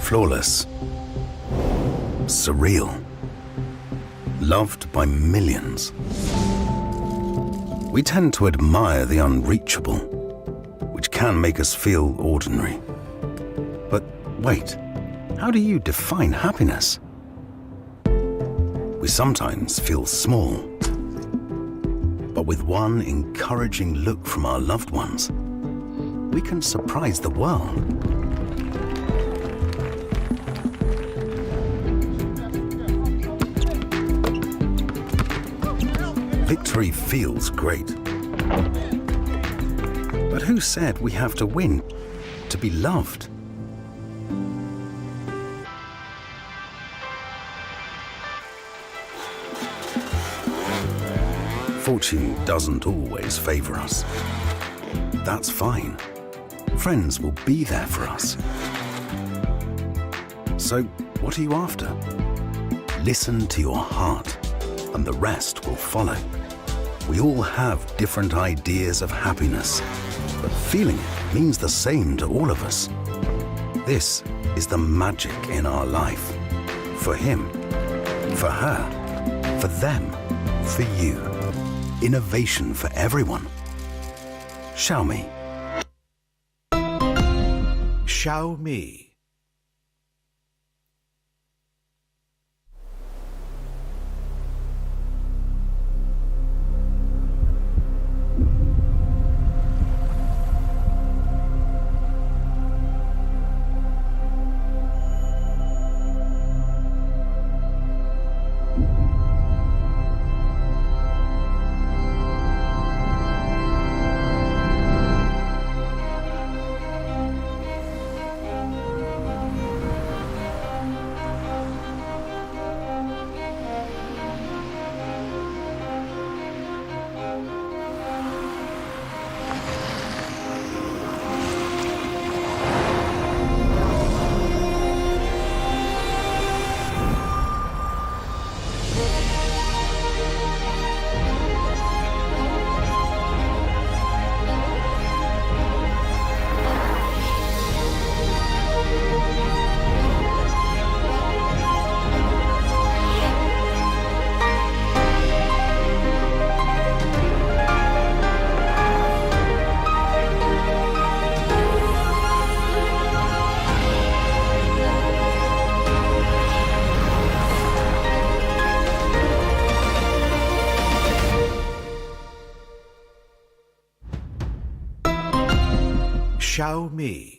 Flawless. Surreal. Loved by millions. We tend to admire the unreachable, which can make us feel ordinary. But wait, how do you define happiness? We sometimes feel small, but with one encouraging look from our loved ones, we can surprise the world. Victory feels great. But who said we have to win to be loved? Fortune doesn't always favor us. That's fine. Friends will be there for us. So, what are you after? Listen to your heart, and the rest will follow. We all have different ideas of happiness, but feeling it means the same to all of us. This is the magic in our life. For him, for her, for them, for you. Innovation for everyone. Xiaomi. Xiaomi. Xiaomi.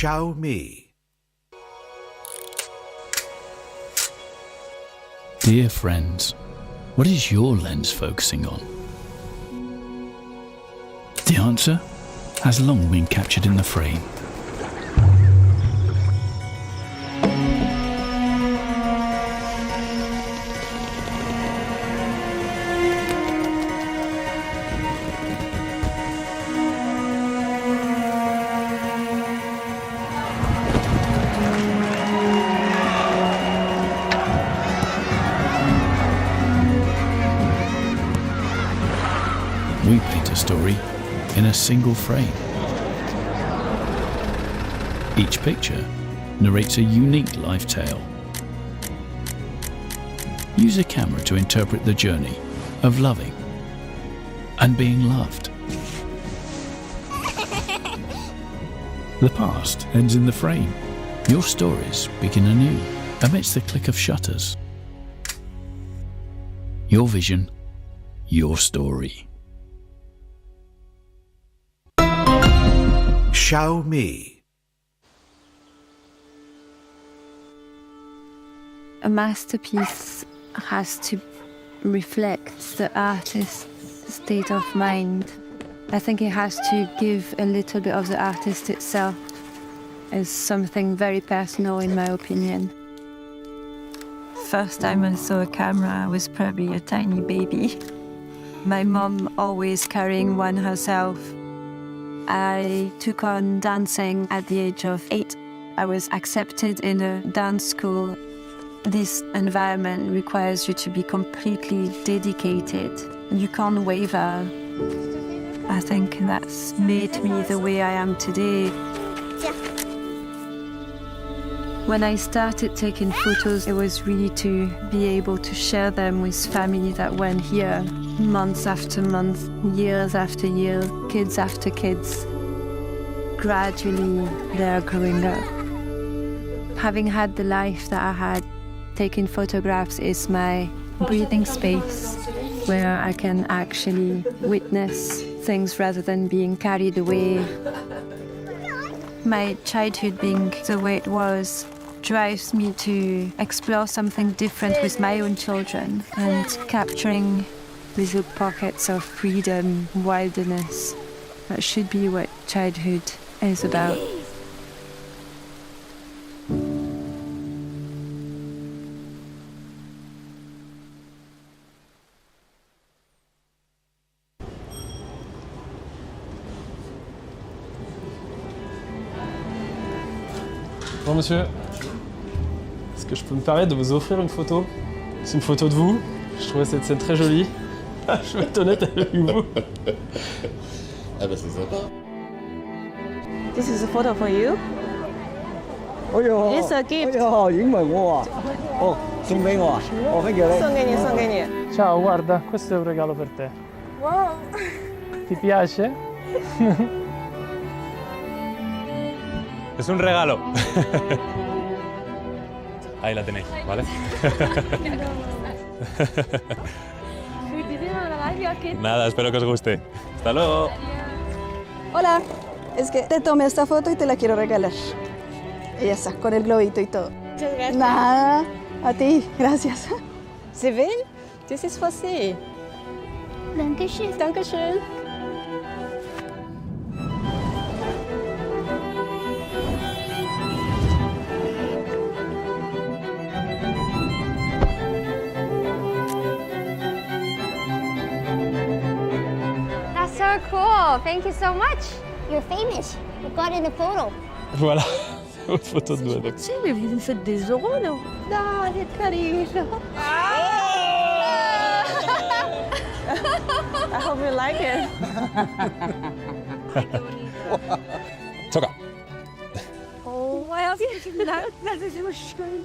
Xiaomi. Dear friends, what is your lens focusing on? The answer has long been captured in the frame. story in a single frame. Each picture narrates a unique life tale. Use a camera to interpret the journey of loving and being loved. The past ends in the frame. Your stories begin anew amidst the click of shutters. Your vision, your story. Xiaomi. A masterpiece has to reflect the artist's state of mind. I think it has to give a little bit of the artist itself as something very personal, in my opinion. First time I saw a camera, I was probably a tiny baby. My mom always carrying one herself. I took on dancing at the age of 8. I was accepted in a dance school. This environment requires you to be completely dedicated. You can't waver. I think that's made me the way I am today. When I started taking photos, it was really to be able to share them with family that weren't here, months after months, years after years, kids after kids. Gradually, they're growing up. Having had the life that I had, taking photographs is my breathing space where I can actually witness things rather than being carried away. My childhood being the way it was drives me to explore something different with my own children and capturing little pockets of freedom, wilderness. That should be what childhood is about. Bonjour monsieur, est-ce que je peux me permettre de vous offrir une photo? C'est une photo de vous, je trouvais cette scène très jolie. Je vais être honnête avec vous. Ah bah c'est sympa. This is a photo for you. It's a gift. 影埋我啊！哦，送俾我啊！哦，thank you。送给你，送给你。 Ciao, guarda, questo è un regalo per te. Wow. Ti piace? Es un regalo. Ahí la tenéis, ¿vale? Nada, espero que os guste. Hasta luego. Hola, es que te tomé esta foto y te la quiero regalar. Y ya está, con el globito y todo. Muchas gracias. Nada, a ti, gracias. Sie will? Das ist für Sie. Dankeschön. Dankeschön. That's so cool. Thank you so much. You're famous. You got in the photo. Voilà, une photo de nous avec. Si, mais vous faites des euros, là. Non, c'est carino. I hope you like it. Choca. Oh, das ist so schön.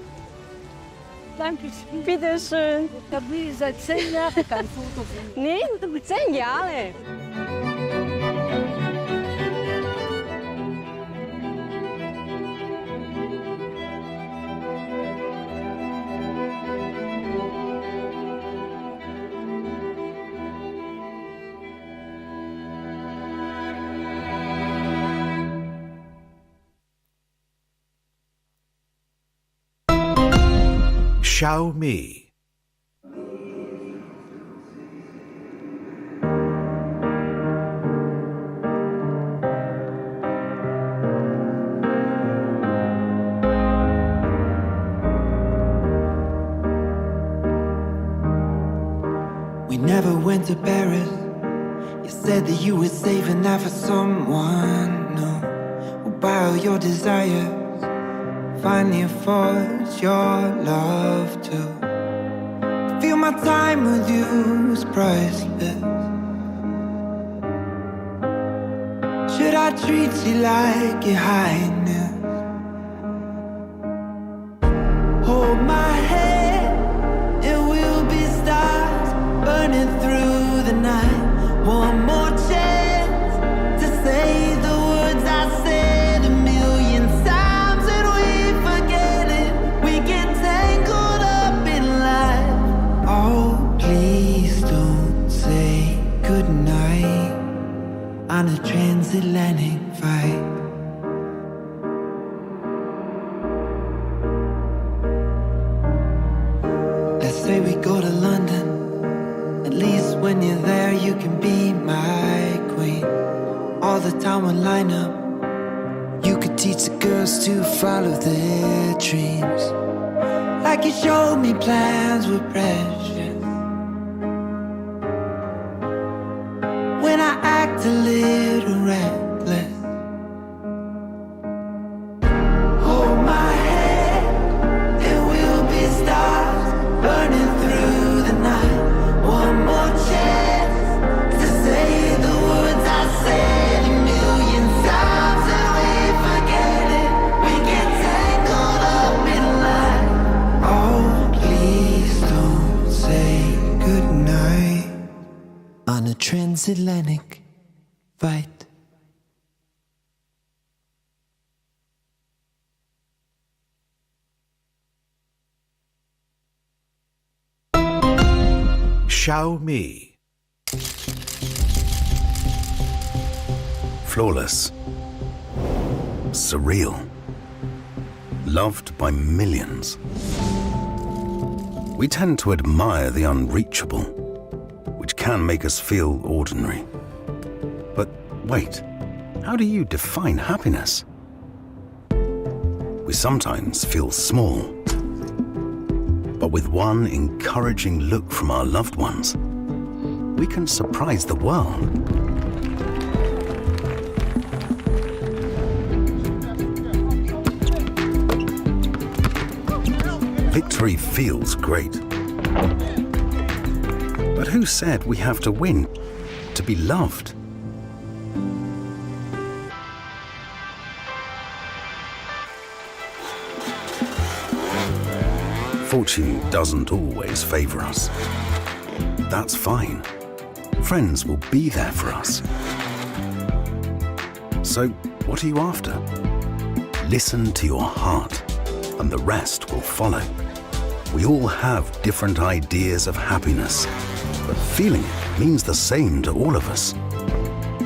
Dankeschön. Bitteschön. Ich habe seit 10 Jahren kein Foto. Nee, 10 Jahre. Xiaomi. We never went to Paris. You said that you were saving that for someone new. Well, by all your desires, finally affords your love too. I feel my time with you is priceless. Should I treat you like your highness? Hold my hand, and we'll be stars burning through the night. One more chance to say the words I said a million times, and we forget it. We get tangled up in life. Oh, please don't say goodnight on a transatlantic flight. Let's say we go to London. At least when you're there, you can be my queen. All the time we'll line up. You could teach the girls to follow their dreams, like you showed me plans were precious. When I act a little reckless, hold my hand, and we'll be stars burning through the night. One more chance to say the words I said a million times, and we forget it. We get tangled up in life. Oh, please don't say goodnight on a transatlantic flight. Xiaomi. Flawless. Surreal. Loved by millions. We tend to admire the unreachable, which can make us feel ordinary. But wait, how do you define happiness? We sometimes feel small, but with one encouraging look from our loved ones, we can surprise the world. Victory feels great. But who said we have to win to be loved? Fortune doesn't always favor us. That's fine. Friends will be there for us. So, what are you after? Listen to your heart, and the rest will follow. We all have different ideas of happiness, but feeling it means the same to all of us.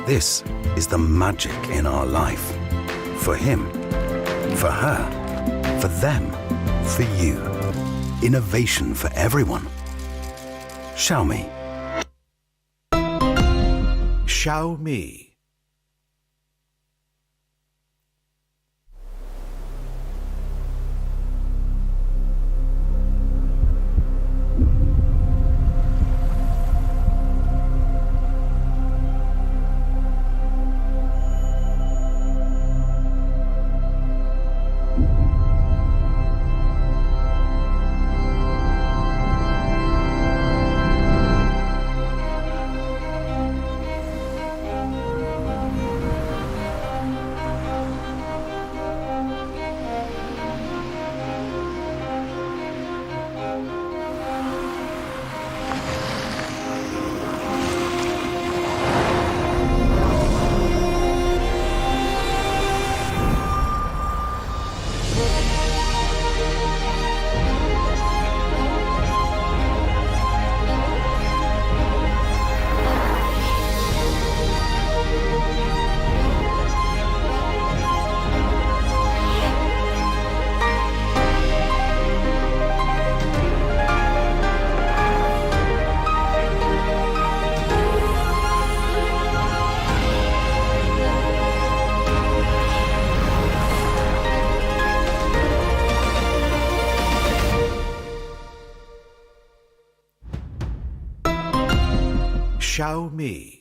This is the magic in our life. For him, for her, for them, for you. Innovation for everyone. Xiaomi. Xiaomi. Xiaomi.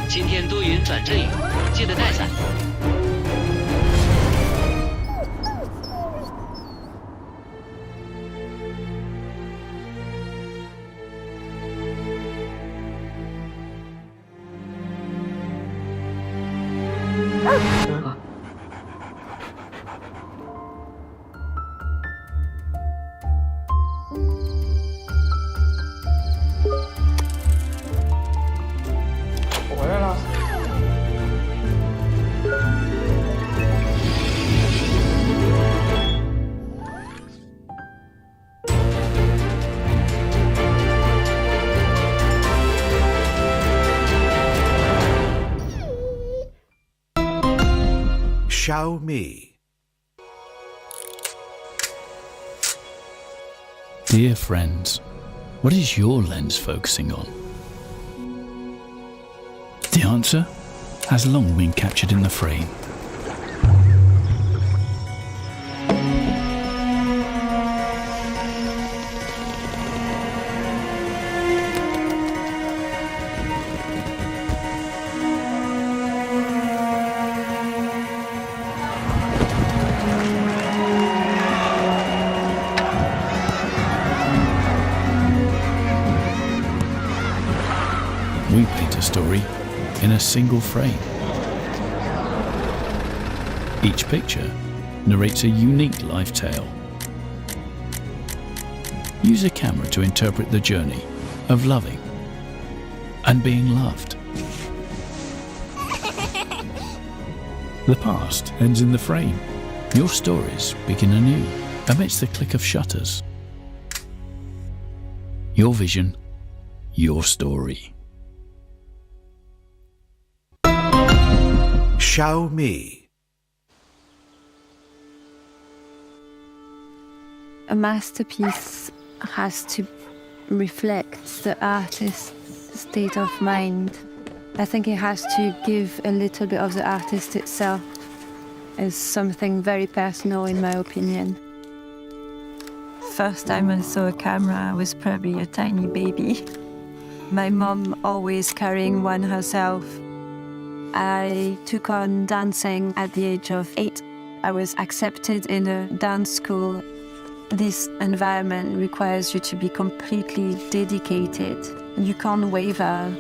今天多云转阵雨，记得带伞。回来了。Xiaomi. Dear friends, what is your lens focusing on? The answer has long been captured in the frame. We paint a story in a single frame. Each picture narrates a unique life tale. Use a camera to interpret the journey of loving and being loved. The past ends in the frame. Your stories begin anew amidst the click of shutters. Your vision, your story. Xiaomi. A masterpiece has to reflect the artist's state of mind. I think it has to give a little bit of the artist itself as something very personal, in my opinion. First time I saw a camera, I was probably a tiny baby. My mom always carrying one herself. I took on dancing at the age of 8. I was accepted in a dance school. This environment requires you to be completely dedicated. You can't waver.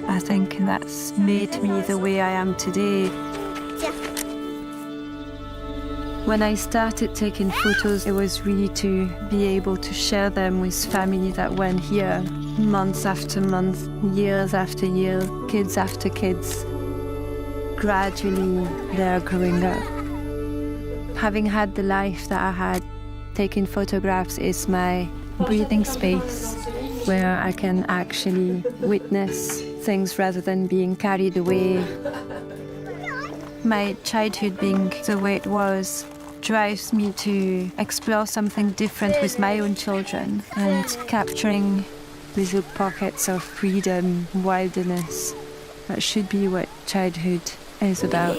I think that's made me the way I am today. When I started taking photos, it was really to be able to share them with family that went here, months after month, years after year, kids after kids. Gradually, they're growing up. Having had the life that I had, taking photographs is my breathing space where I can actually witness things rather than being carried away. My childhood being the way it was drives me to explore something different with my own children and capturing little pockets of freedom, wilderness. That should be what childhood is about.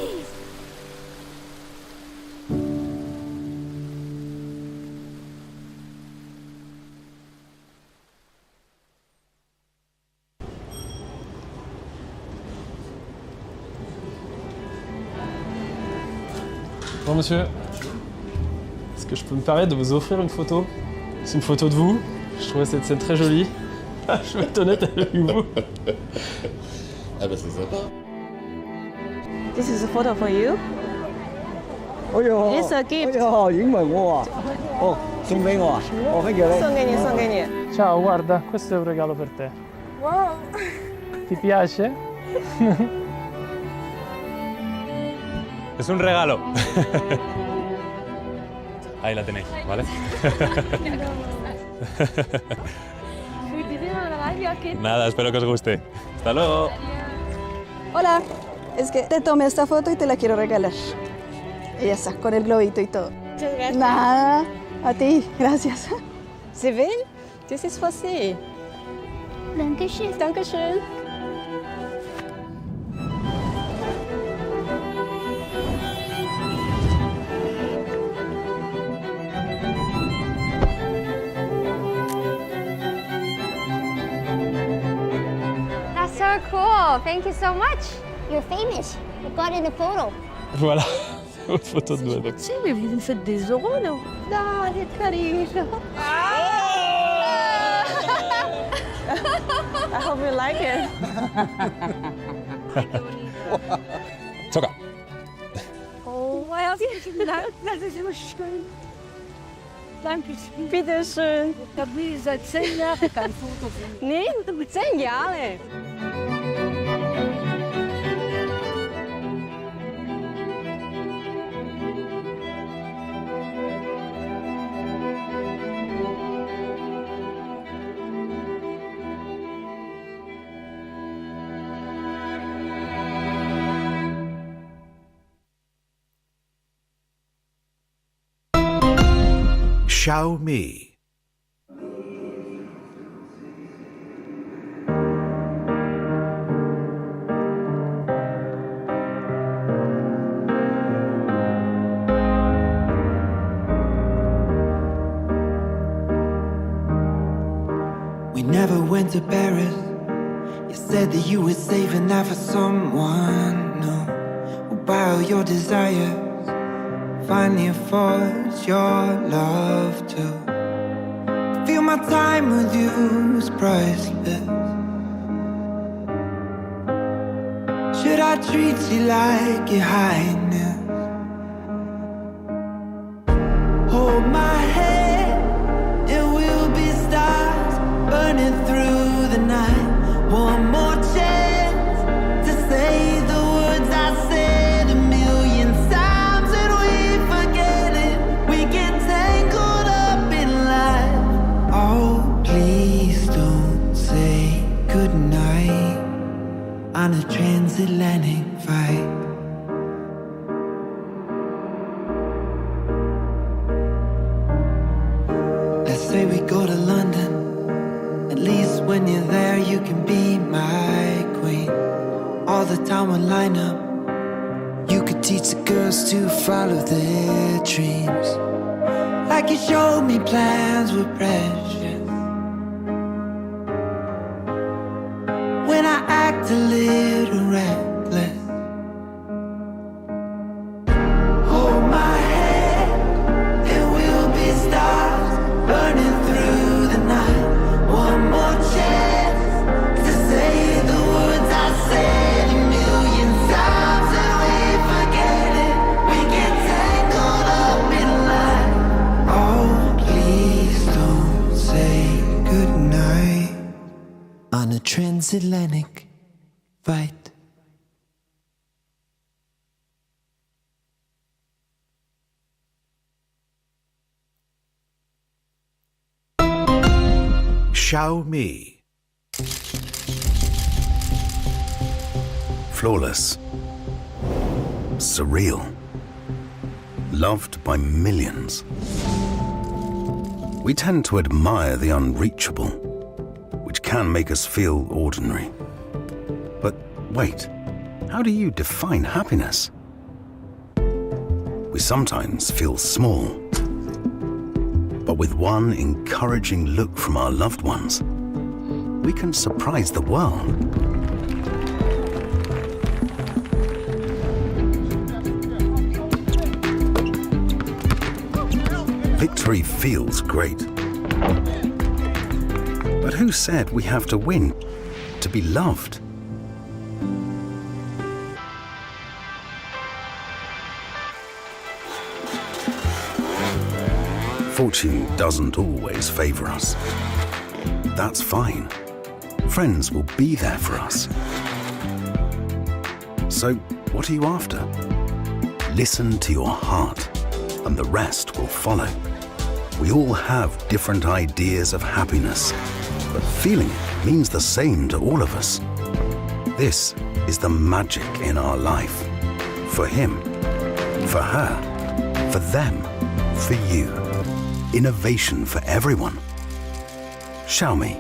Bonjour monsieur, est-ce que je peux me permettre de vous offrir une photo? C'est une photo de vous, je trouvais cette scène très jolie. Je vais être honnête avec vous. Ah bah c'est sympa. This is a photo for you. 哎呦， It's a gift. 哎呀，影埋我啊！哦，送俾我啊！哦，thank you 你。送给你，送给你。 Ciao, guarda, questo è un regalo per te. Wow. Ti piace? Es un regalo. Ahí la tenéis, ¿vale? Nada, espero que os guste. Hasta luego. Hola, es que te tomé esta foto y te la quiero regalar. Y ya está, con el globito y todo. Muchas gracias. Nada, a ti, gracias. Sie will? Das ist for Sie. Dankeschön. Dankeschön. That's so cool. cool. Thank you so much. You're famous. You got in the photo. Voilà, votre photo de doigt. Si, mais vous me faites des euros, là. Non, c'est carino. I hope you like it. Choca. Oh, das ist immer schön. Dankeschön. Bitteschön. Da bin ich seit 10 Jahren kein Foto. Nee, 10 Jahre. Xiaomi. We never went to Paris. You said that you were saving that for someone new. While your desires finally affords your love too. I feel my time with you is priceless. Should I treat you like your highness? Hold my hand, it will be stars burning through the night. One more chance to say the words I said a million times, and we forget it. We get tangled up in life. Oh, please don't say goodnight on a transatlantic flight. Let's say we go to London. At least when you're there, you can be my queen. All the time we line up. You could teach the girls to follow their dreams. Like you showed me plans were precious. When I act a little reckless. Hold my hand, there will be stars burning through the night. One more chance to say the words I said a million times, and we forget it. We get tangled up in life. Oh, please don't say goodnight on a transatlantic flight. Xiaomi. Flawless. Surreal. Loved by millions. We tend to admire the unreachable, which can make us feel ordinary. But wait, how do you define happiness? We sometimes feel small. But with one encouraging look from our loved ones, we can surprise the world. Victory feels great. But who said we have to win to be loved? Fortune doesn't always favor us. That's fine. Friends will be there for us. So, what are you after? Listen to your heart, and the rest will follow. We all have different ideas of happiness, but feeling it means the same to all of us. This is the magic in our life. For him, for her, for them, for you. Innovation for everyone. Xiaomi.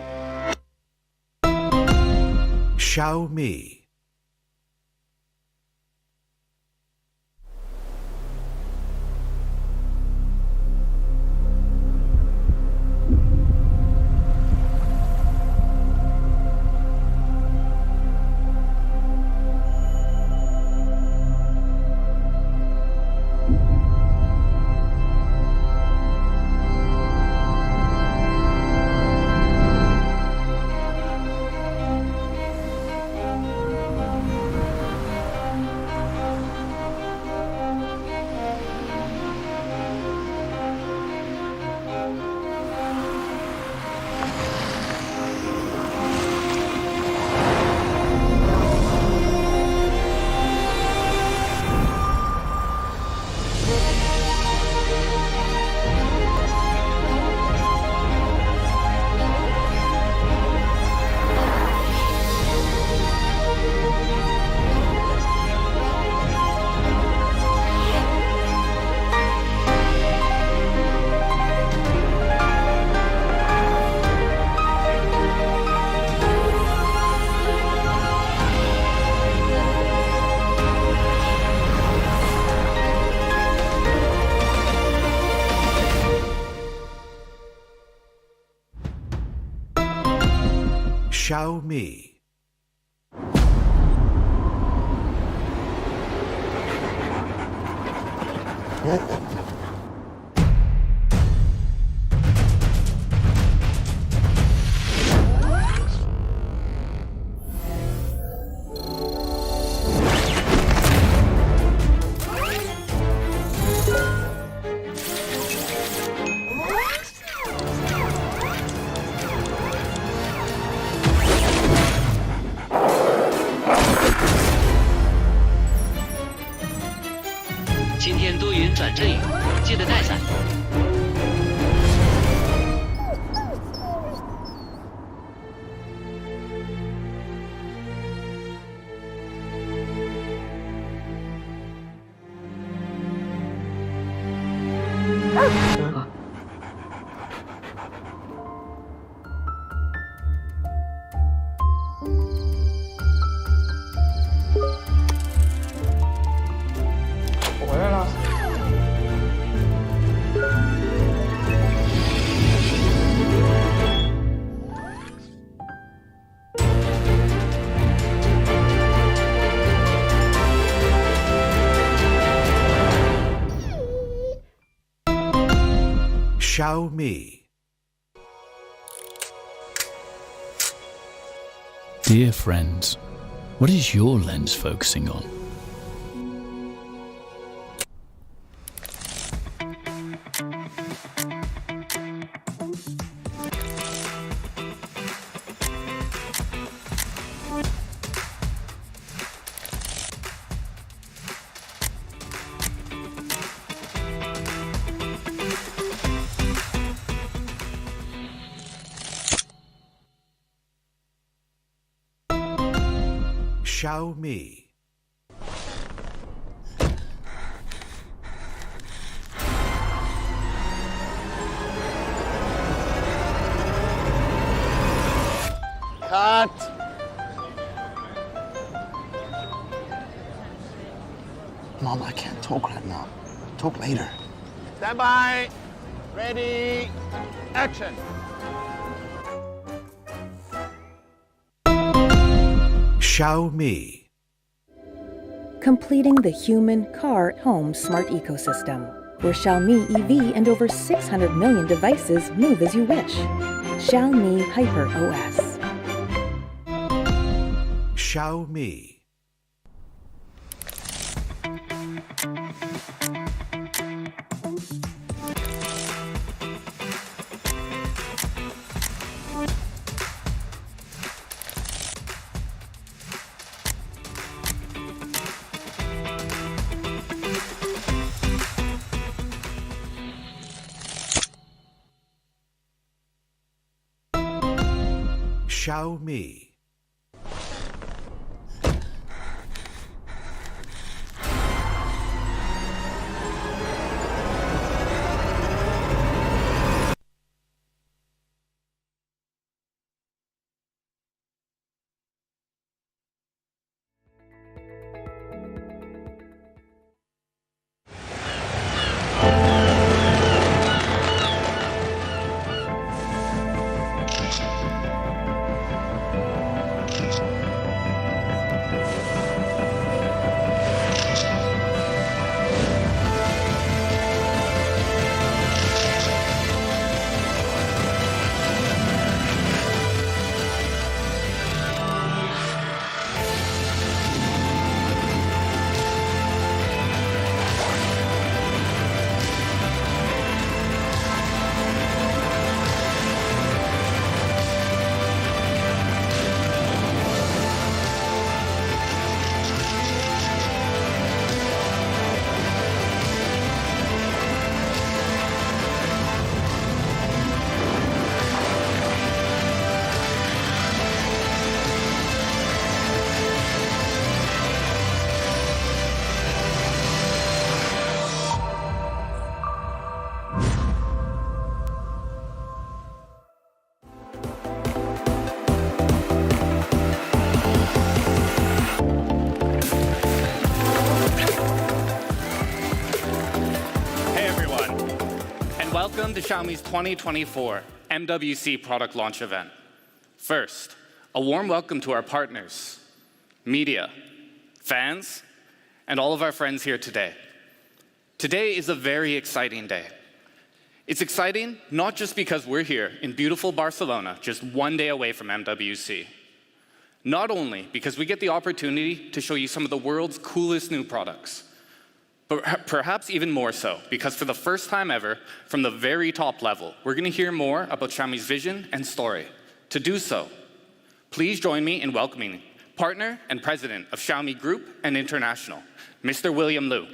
Xiaomi. Xiaomi. Xiaomi. Dear friends, what is your lens focusing on? Xiaomi. Cut! Mom, I can't talk right now. Talk later. Stand by. Ready. Action. Xiaomi. Completing the human, car, home smart ecosystem, where Xiaomi EV and over 600 million devices move as you wish. Xiaomi HyperOS. Xiaomi. Xiaomi. Welcome to Xiaomi's 2024 MWC product launch event. First, A warm welcome to our partners, media, fans, and all of our friends here today. Today is a very exciting day. It's exciting not just because we're here in beautiful Barcelona, just one day away from MWC. Not only because we get the opportunity to show you some of the world's coolest new products, but perhaps even more so, because for the first time ever, from the very top level, we're going to hear more about Xiaomi's vision and story. To do so, please join me in welcoming partner and president of Xiaomi Group and International, Mr. William Liu.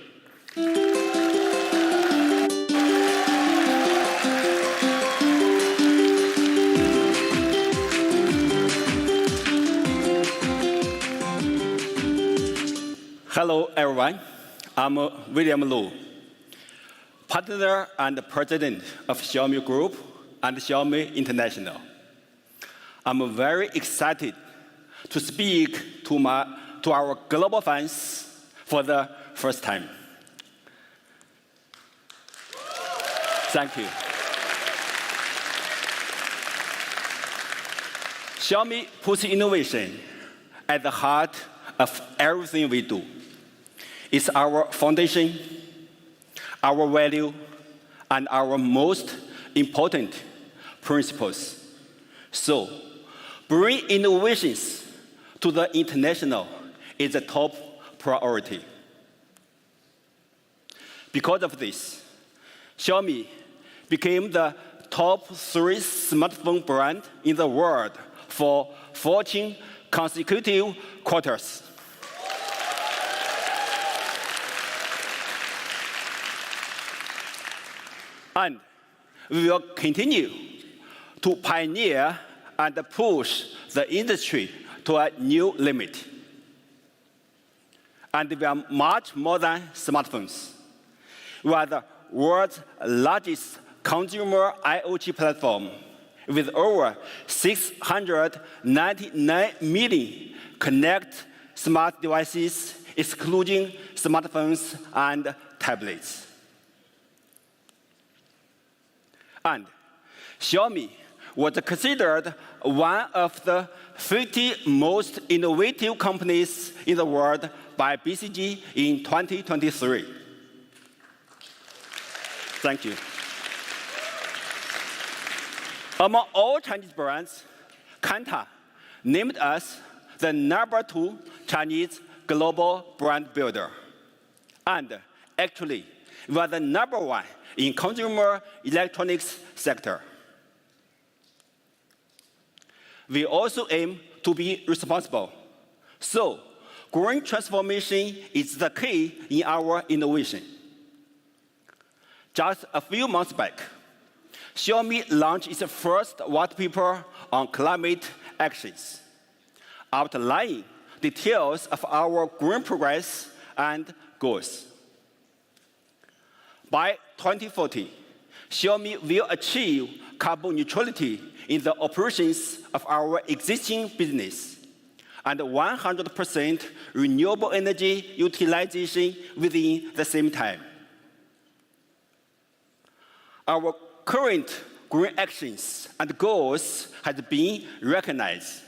Hello, everyone. I'm William Liu, partner and president of Xiaomi Group and Xiaomi International. I'm very excited to speak to our global fans for the first time. Thank you. Xiaomi puts innovation at the heart of everything we do. It's our foundation, our value, and our most important principles. So, bring innovations to the international is a top priority. Because of this, Xiaomi became the top 3 smartphone brand in the world for 14 consecutive quarters. And we will continue to pioneer and push the industry to a new limit. And we are much more than smartphones. We are the world's largest consumer IoT platform with over 699 million connected smart devices, excluding smartphones and tablets. And Xiaomi was considered one of the 50 most innovative companies in the world by BCG in 2023. Thank you. Among all Chinese brands, Kantar named us the #2 Chinese global brand builder. And actually, we are the #1 in consumer electronics sector. We also aim to be responsible. So, green transformation is the key in our innovation. Just a few months back, Xiaomi launched its first white paper on climate actions, outlining details of our green progress and goals. By 2040, Xiaomi will achieve carbon neutrality in the operations of our existing business and 100% renewable energy utilization within the same time. Our current green actions and goals have been recognized.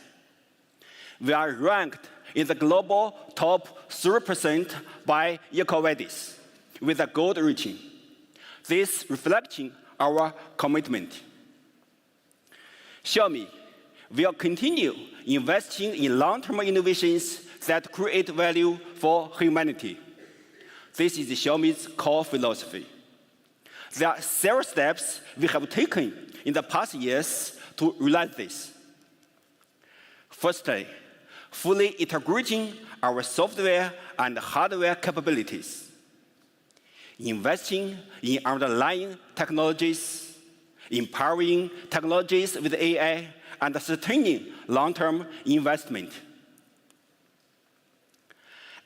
We are ranked in the global top 3% by EcoVadis with a gold rating. This reflecting our commitment. Xiaomi will continue investing in long-term innovations that create value for humanity. This is Xiaomi's core philosophy. There are several steps we have taken in the past years to realize this. Firstly, fully integrating our software and hardware capabilities. Investing in underlying technologies, empowering technologies with AI, and sustaining long-term investment.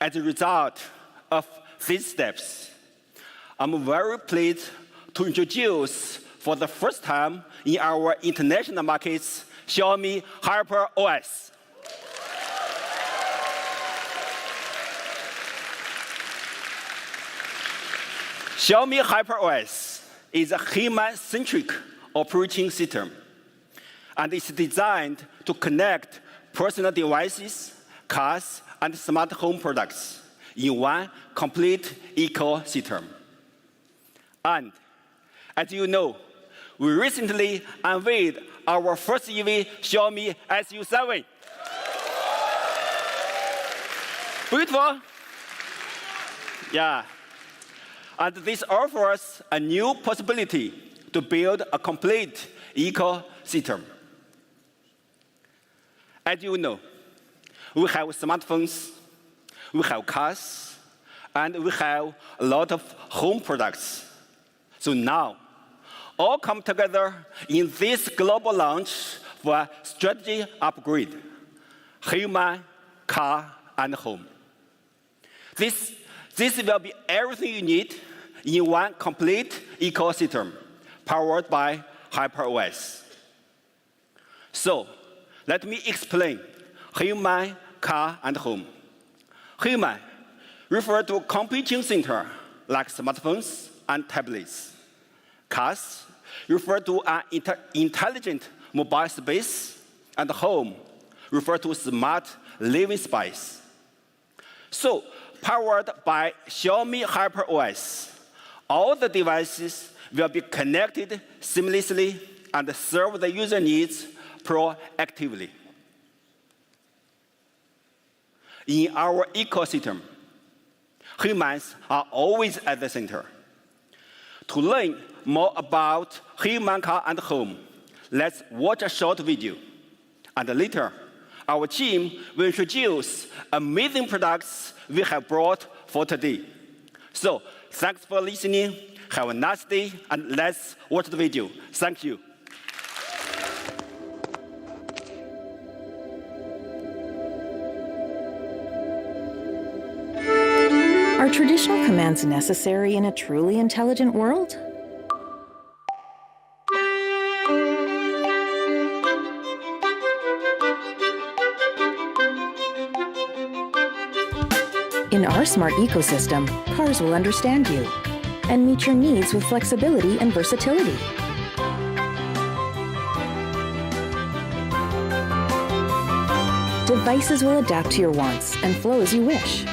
As a result of these steps, I'm very pleased to introduce for the first time in our international markets, Xiaomi HyperOS. Xiaomi HyperOS is a human-centric operating system, and it's designed to connect personal devices, cars, and smart home products in one complete ecosystem. And as you know, we recently unveiled our first EV, Xiaomi SU7. Beautiful? Yeah. And this offers a new possibility to build a complete ecosystem. As you know, we have smartphones, we have cars, and we have a lot of home products. So now, all come together in this global launch for a strategy upgrade: human, car, and home. This will be everything you need in one complete ecosystem, powered by HyperOS. So, let me explain human, car, and home. Human refers to computing center like smartphones and tablets. Cars refer to an intelligent mobile space, and home refer to smart living space. So, powered by Xiaomi HyperOS, all the devices will be connected seamlessly and serve the user needs proactively. In our ecosystem, humans are always at the center. To learn more about human, car, and home, let's watch a short video. And later, our team will introduce amazing products we have brought for today. So, thanks for listening. Have a nice day, and let's watch the video. Thank you. Are traditional commands necessary in a truly intelligent world? In our smart ecosystem, cars will understand you and meet your needs with flexibility and versatility. Devices will adapt to your wants and flow as you wish.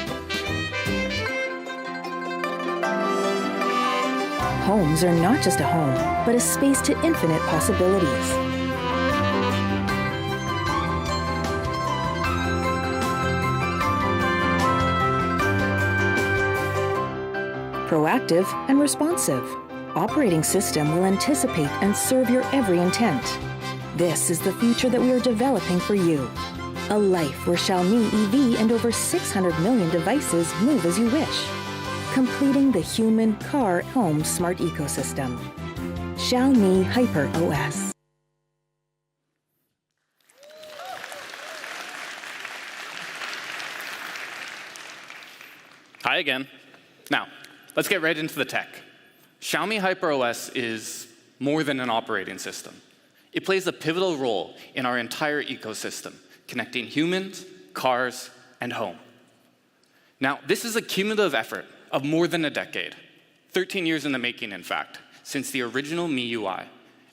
Homes are not just a home, but a space to infinite possibilities. Proactive and responsive. Operating system will anticipate and serve your every intent. This is the future that we are developing for you. A life where Xiaomi EV and over 600 million devices move as you wish, completing the human, car, home smart ecosystem. Xiaomi HyperOS. Hi again. Now, let's get right into the tech. Xiaomi HyperOS is more than an operating system. It plays a pivotal role in our entire ecosystem, connecting humans, cars, and home. Now, this is a cumulative effort of more than a decade, 13 years in the making, in fact, since the original MIUI.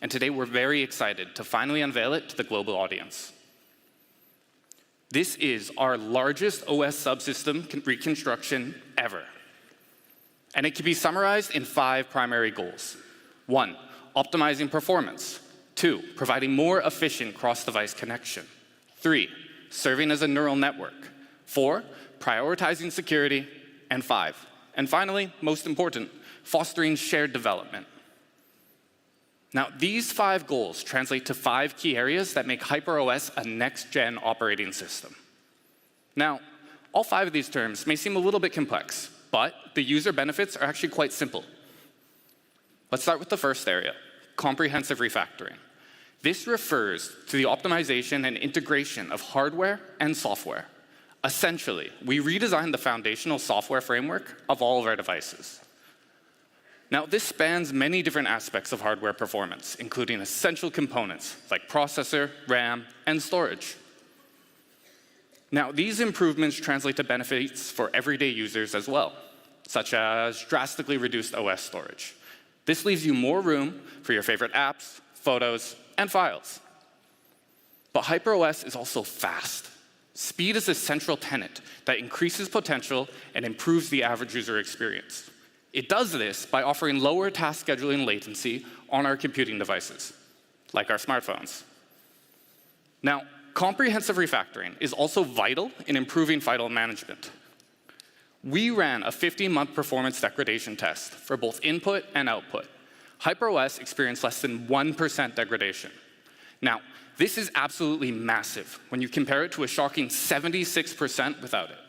And today we're very excited to finally unveil it to the global audience. This is our largest OS subsystem reconstruction ever. And it can be summarized in 5 primary goals. 1, optimizing performance. 2, providing more efficient cross-device connection. 3, serving as a neural network. 4, prioritizing security. And 5, and finally, most important, fostering shared development. Now, these 5 goals translate to 5 key areas that make HyperOS a next-gen operating system. Now, all 5 of these terms may seem a little bit complex, but the user benefits are actually quite simple. Let's start with the first area, comprehensive refactoring. This refers to the optimization and integration of hardware and software. Essentially, we redesigned the foundational software framework of all of our devices. Now, this spans many different aspects of hardware performance, including essential components like processor, RAM, and storage. Now, these improvements translate to benefits for everyday users as well, such as drastically reduced OS storage. This leaves you more room for your favorite apps, photos, and files. But HyperOS is also fast. Speed is a central tenet that increases potential and improves the average user experience. It does this by offering lower task scheduling latency on our computing devices, like our smartphones. Now, comprehensive refactoring is also vital in improving file management. We ran a 50-month performance degradation test for both input and output. HyperOS experienced less than 1% degradation. Now, this is absolutely massive when you compare it to a shocking 76% without it.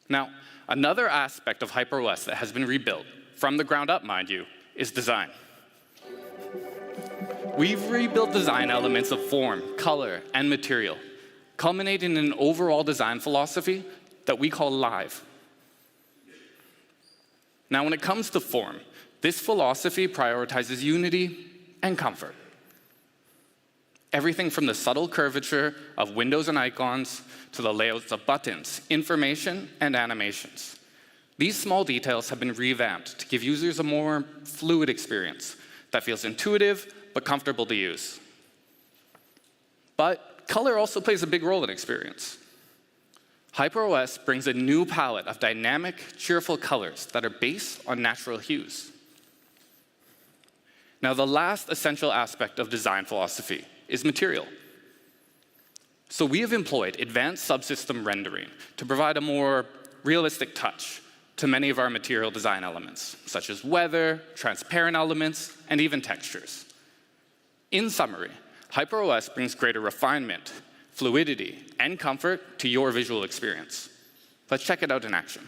Now, another aspect of HyperOS that has been rebuilt, from the ground up, mind you, is design. We've rebuilt design elements of form, color, and material, culminating in an overall design philosophy that we call Live. Now, when it comes to form, this philosophy prioritizes unity and comfort. Everything from the subtle curvature of windows and icons to the layouts of buttons, information, and animations. These small details have been revamped to give users a more fluid experience that feels intuitive but comfortable to use. But color also plays a big role in experience. HyperOS brings a new palette of dynamic, cheerful colors that are based on natural hues. Now, the last essential aspect of design philosophy is material. So we have employed advanced subsystem rendering to provide a more realistic touch to many of our material design elements, such as weather, transparent elements, and even textures. In summary, HyperOS brings greater refinement, fluidity, and comfort to your visual experience. Let's check it out in action.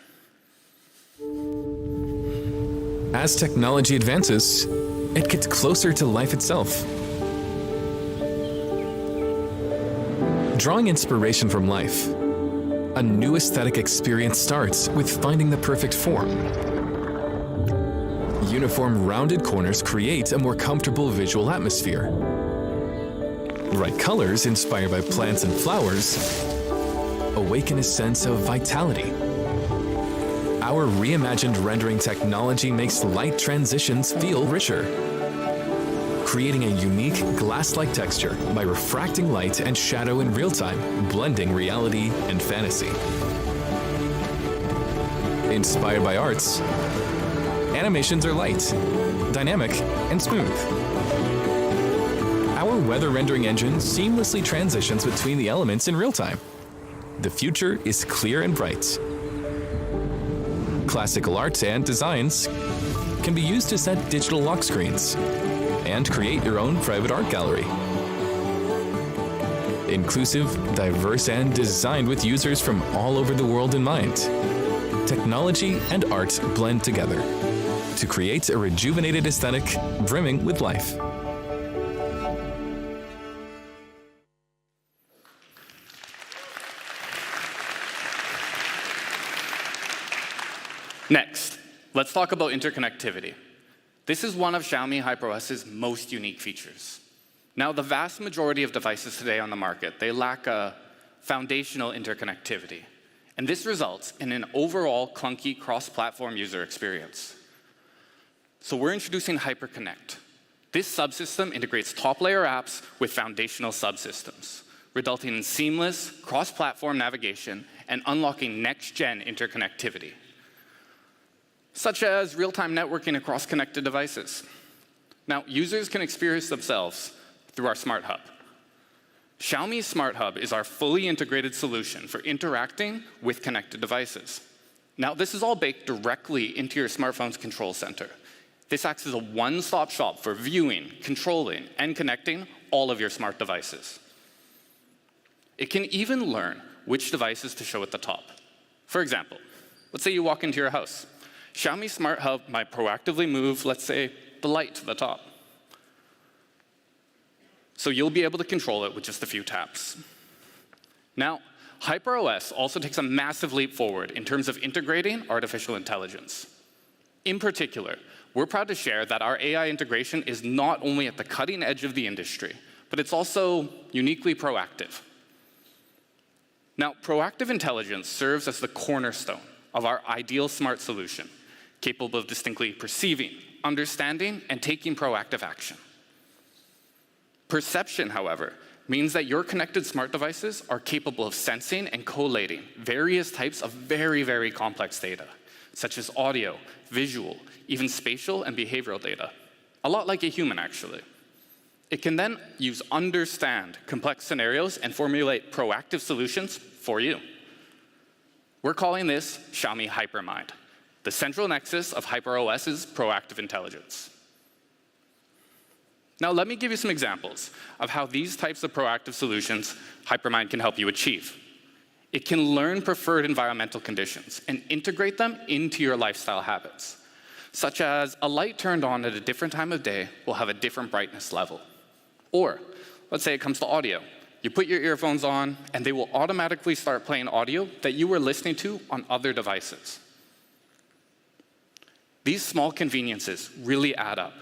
As technology advances, it gets closer to life itself. Drawing inspiration from life, a new aesthetic experience starts with finding the perfect form. Uniform rounded corners create a more comfortable visual atmosphere. Bright colors inspired by plants and flowers awaken a sense of vitality. Our reimagined rendering technology makes light transitions feel richer, creating a unique glass-like texture by refracting light and shadow in real time, blending reality and fantasy. Inspired by arts, animations are light, dynamic, and smooth. Our weather rendering engine seamlessly transitions between the elements in real time. The future is clear and bright. Classical arts and designs can be used to set digital lock screens and create your own private art gallery. Inclusive, diverse, and designed with users from all over the world in mind. Technology and art blend together to create a rejuvenated aesthetic brimming with life. Next, let's talk about interconnectivity. This is one of Xiaomi HyperOS's most unique features. Now, the vast majority of devices today on the market, they lack a foundational interconnectivity. And this results in an overall clunky cross-platform user experience. So we're introducing HyperConnect. This subsystem integrates top-layer apps with foundational subsystems, resulting in seamless cross-platform navigation and unlocking next-gen interconnectivity, such as real-time networking across connected devices. Now, users can experience themselves through our Smart Hub. Xiaomi Smart Hub is our fully integrated solution for interacting with connected devices. Now, this is all baked directly into your smartphone's control center. This acts as a one-stop shop for viewing, controlling, and connecting all of your smart devices. It can even learn which devices to show at the top. For example, let's say you walk into your house. Xiaomi Smart Hub might proactively move, let's say, the light to the top. So you'll be able to control it with just a few taps. Now, HyperOS also takes a massive leap forward in terms of integrating artificial intelligence. In particular, we're proud to share that our AI integration is not only at the cutting edge of the industry, but it's also uniquely proactive. Now, proactive intelligence serves as the cornerstone of our ideal smart solution, capable of distinctly perceiving, understanding, and taking proactive action. Perception, however, means that your connected smart devices are capable of sensing and collating various types of very, very complex data, such as audio, visual, even spatial and behavioral data. A lot like a human, actually. It can then understand complex scenarios and formulate proactive solutions for you. We're calling this Xiaomi HyperMind, the central nexus of HyperOS's proactive intelligence. Now, let me give you some examples of how these types of proactive solutions HyperMind can help you achieve. It can learn preferred environmental conditions and integrate them into your lifestyle habits, such as a light turned on at a different time of day will have a different brightness level. Or, let's say it comes to audio. You put your earphones on, and they will automatically start playing audio that you were listening to on other devices. These small conveniences really add up.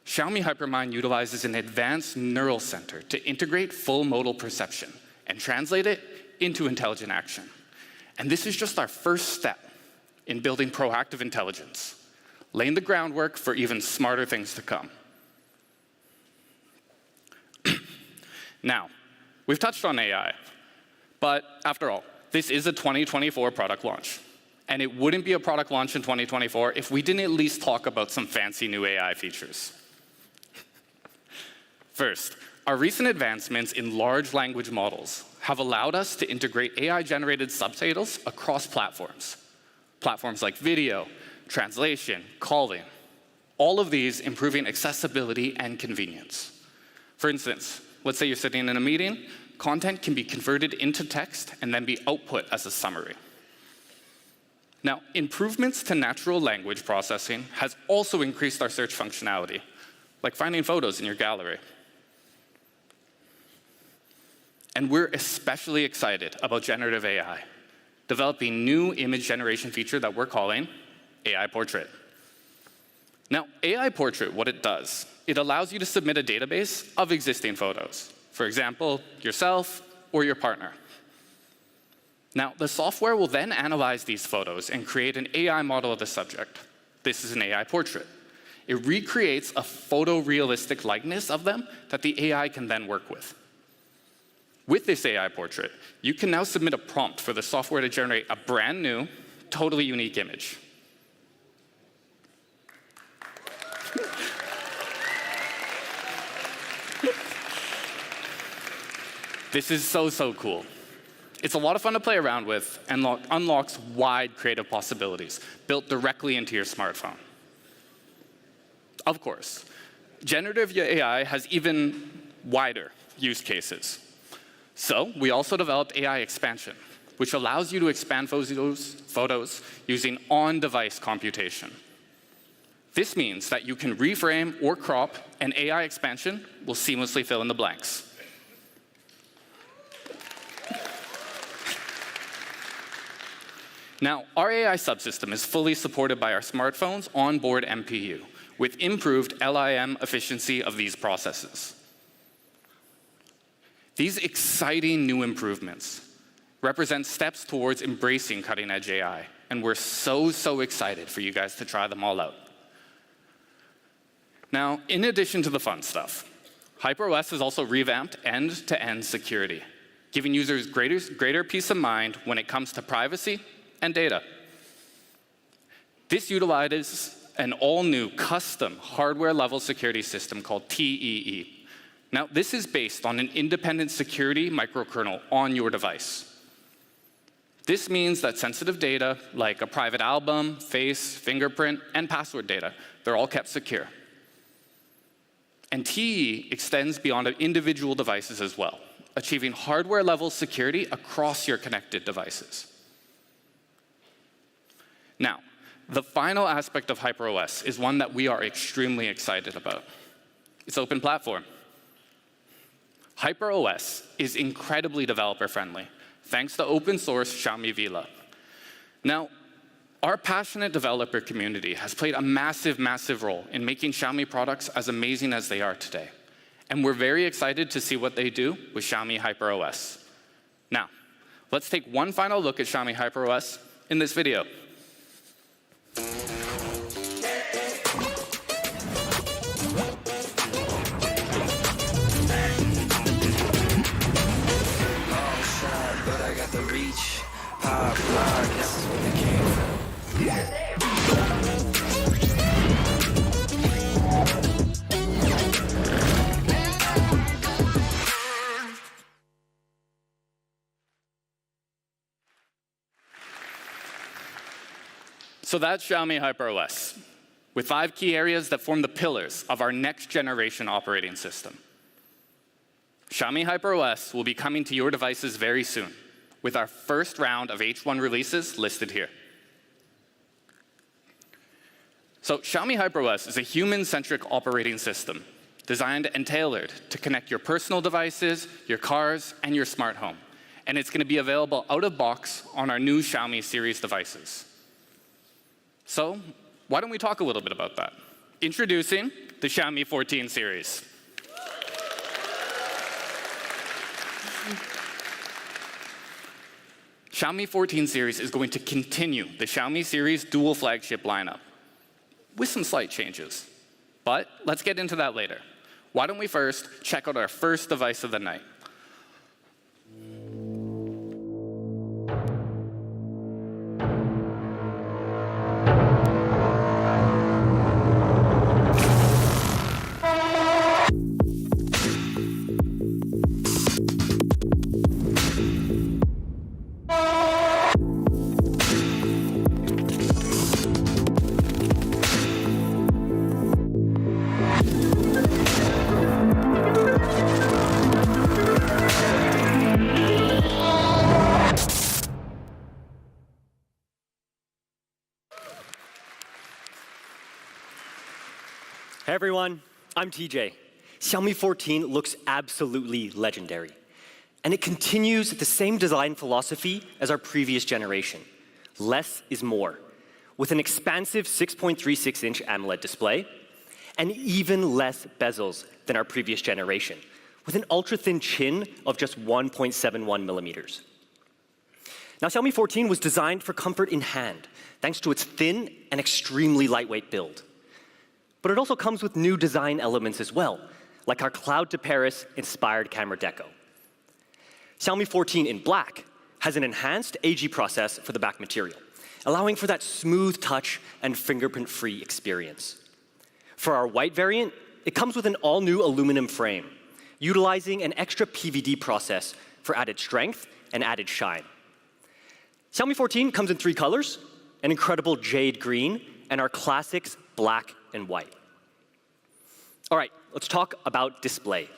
Xiaomi HyperMind utilizes an advanced neural center to integrate full modal perception and translate it into intelligent action. And this is just our first step in building proactive intelligence, laying the groundwork for even smarter things to come. Now, we've touched on AI, but after all, this is a 2024 product launch. And it wouldn't be a product launch in 2024 if we didn't at least talk about some fancy new AI features. First, our recent advancements in large language models have allowed us to integrate AI-generated subtitles across platforms. Platforms like video, translation, calling. All of these improving accessibility and convenience. For instance, let's say you're sitting in a meeting, content can be converted into text and then be output as a summary. Now, improvements to natural language processing has also increased our search functionality, like finding photos in your gallery. And we're especially excited about generative AI, developing new image generation feature that we're calling AI Portrait. Now, AI Portrait, what it does, it allows you to submit a database of existing photos. For example, yourself or your partner. Now, the software will then analyze these photos and create an AI model of the subject. This is an AI portrait. It recreates a photorealistic likeness of them that the AI can then work with. With this AI portrait, you can now submit a prompt for the software to generate a brand new, totally unique image. This is so cool. It's a lot of fun to play around with and unlocks wide creative possibilities built directly into your smartphone. Of course, generative AI has even wider use cases. So we also developed AI expansion, which allows you to expand photos using on-device computation. This means that you can reframe or crop, and AI expansion will seamlessly fill in the blanks. Now, our AI subsystem is fully supported by our smartphone's onboard MPU, with improved LIM efficiency of these processes. These exciting new improvements represent steps towards embracing cutting-edge AI, and we're so excited for you guys to try them all out. Now, in addition to the fun stuff, HyperOS has also revamped end-to-end security, giving users greater peace of mind when it comes to privacy and data. This utilizes an all-new custom hardware-level security system called TEE. Now, this is based on an independent security microkernel on your device. This means that sensitive data, like a private album, face, fingerprint, and password data, they're all kept secure. And TEE extends beyond individual devices as well, achieving hardware-level security across your connected devices. Now, the final aspect of HyperOS is one that we are extremely excited about. It's open platform. HyperOS is incredibly developer-friendly, thanks to open source Xiaomi Vila. Now, our passionate developer community has played a massive role in making Xiaomi products as amazing as they are today. And we're very excited to see what they do with Xiaomi HyperOS. Now, let's take one final look at Xiaomi HyperOS in this video. So that's Xiaomi HyperOS, with 5 key areas that form the pillars of our next generation operating system. Xiaomi HyperOS will be coming to your devices very soon, with our first round of H1 releases listed here. So Xiaomi HyperOS is a human-centric operating system designed and tailored to connect your personal devices, your cars, and your smart home. And it's going to be available out of box on our new Xiaomi series devices. So why don't we talk a little bit about that? Introducing the Xiaomi 14 series. Xiaomi 14 series is going to continue the Xiaomi series dual flagship lineup with some slight changes. But let's get into that later. Why don't we first check out our first device of the night? Hey everyone, I'm TJ. Xiaomi 14 looks absolutely legendary. And it continues the same design philosophy as our previous generation. Less is more, with an expansive 6.36-inch AMOLED display and even less bezels than our previous generation, with an ultra-thin chin of just 1.71 millimeters. Now, Xiaomi 14 was designed for comfort in hand, thanks to its thin and extremely lightweight build. But it also comes with new design elements as well, like our Cloud to Paris inspired camera deco. Xiaomi 14 in black has an enhanced AG process for the back material, allowing for that smooth touch and fingerprint-free experience. For our white variant, it comes with an all-new aluminum frame, utilizing an extra PVD process for added strength and added shine. Xiaomi 14 comes in 3 colors, an incredible jade green, and our classics black and white. All right, let's talk about display.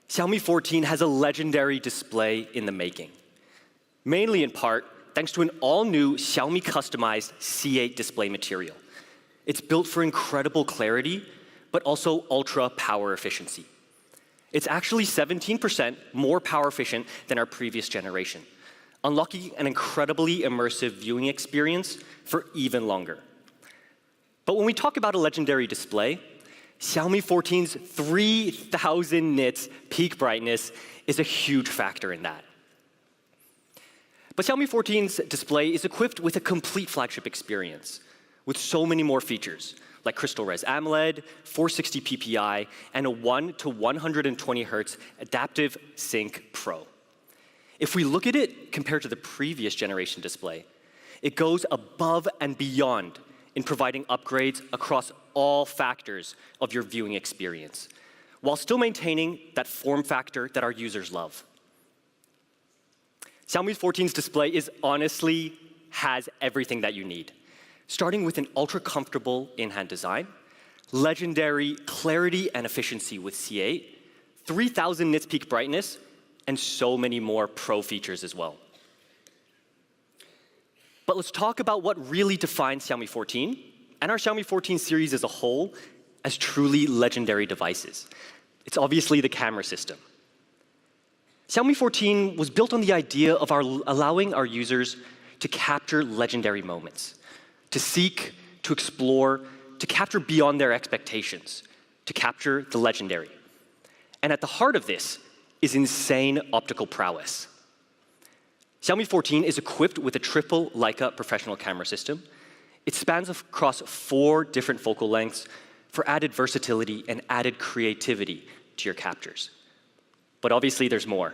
Xiaomi 14 has a legendary display in the making, mainly in part thanks to an all-new Xiaomi customized C8 display material. It's built for incredible clarity, but also ultra power efficiency. It's actually 17% more power efficient than our previous generation, unlocking an incredibly immersive viewing experience for even longer. But when we talk about a legendary display, Xiaomi 14's 3,000 nits peak brightness is a huge factor in that. But Xiaomi 14's display is equipped with a complete flagship experience, with so many more features, like Crystal Res AMOLED, 460 ppi, and a 1 to 120 Hz Adaptive Sync Pro. If we look at it compared to the previous generation display, it goes above and beyond in providing upgrades across all factors of your viewing experience, while still maintaining that form factor that our users love. Xiaomi 14's display honestly has everything that you need, starting with an ultra-comfortable in-hand design, legendary clarity and efficiency with C8, 3,000 nits peak brightness, and so many more pro features as well. But let's talk about what really defines Xiaomi 14 and our Xiaomi 14 series as a whole as truly legendary devices. It's obviously the camera system. Xiaomi 14 was built on the idea of allowing our users to capture legendary moments, to seek, to explore, to capture beyond their expectations, to capture the legendary. And at the heart of this is insane optical prowess. Xiaomi 14 is equipped with a triple Leica professional camera system. It spans across 4 different focal lengths for added versatility and added creativity to your captures. But obviously there's more.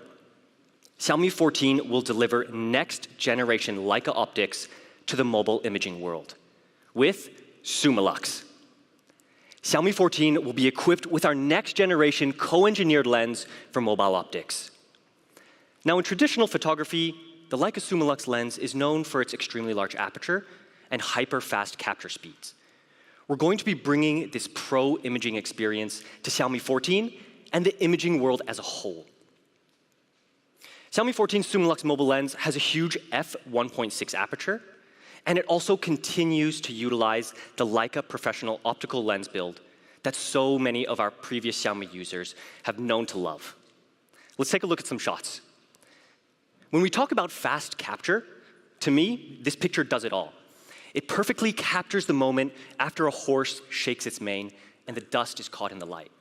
Xiaomi 14 will deliver next-generation Leica optics to the mobile imaging world with Summilux. Xiaomi 14 will be equipped with our next-generation co-engineered lens for mobile optics. Now, in traditional photography, the Leica Summilux lens is known for its extremely large aperture and hyper-fast capture speeds. We're going to be bringing this pro imaging experience to Xiaomi 14 and the imaging world as a whole. Xiaomi 14 Zoom Lux mobile lens has a huge f1.6 aperture, and it also continues to utilize the Leica professional optical lens build that so many of our previous Xiaomi users have known to love. Let's take a look at some shots. When we talk about fast capture, to me, this picture does it all. It perfectly captures the moment after a horse shakes its mane and the dust is caught in the light.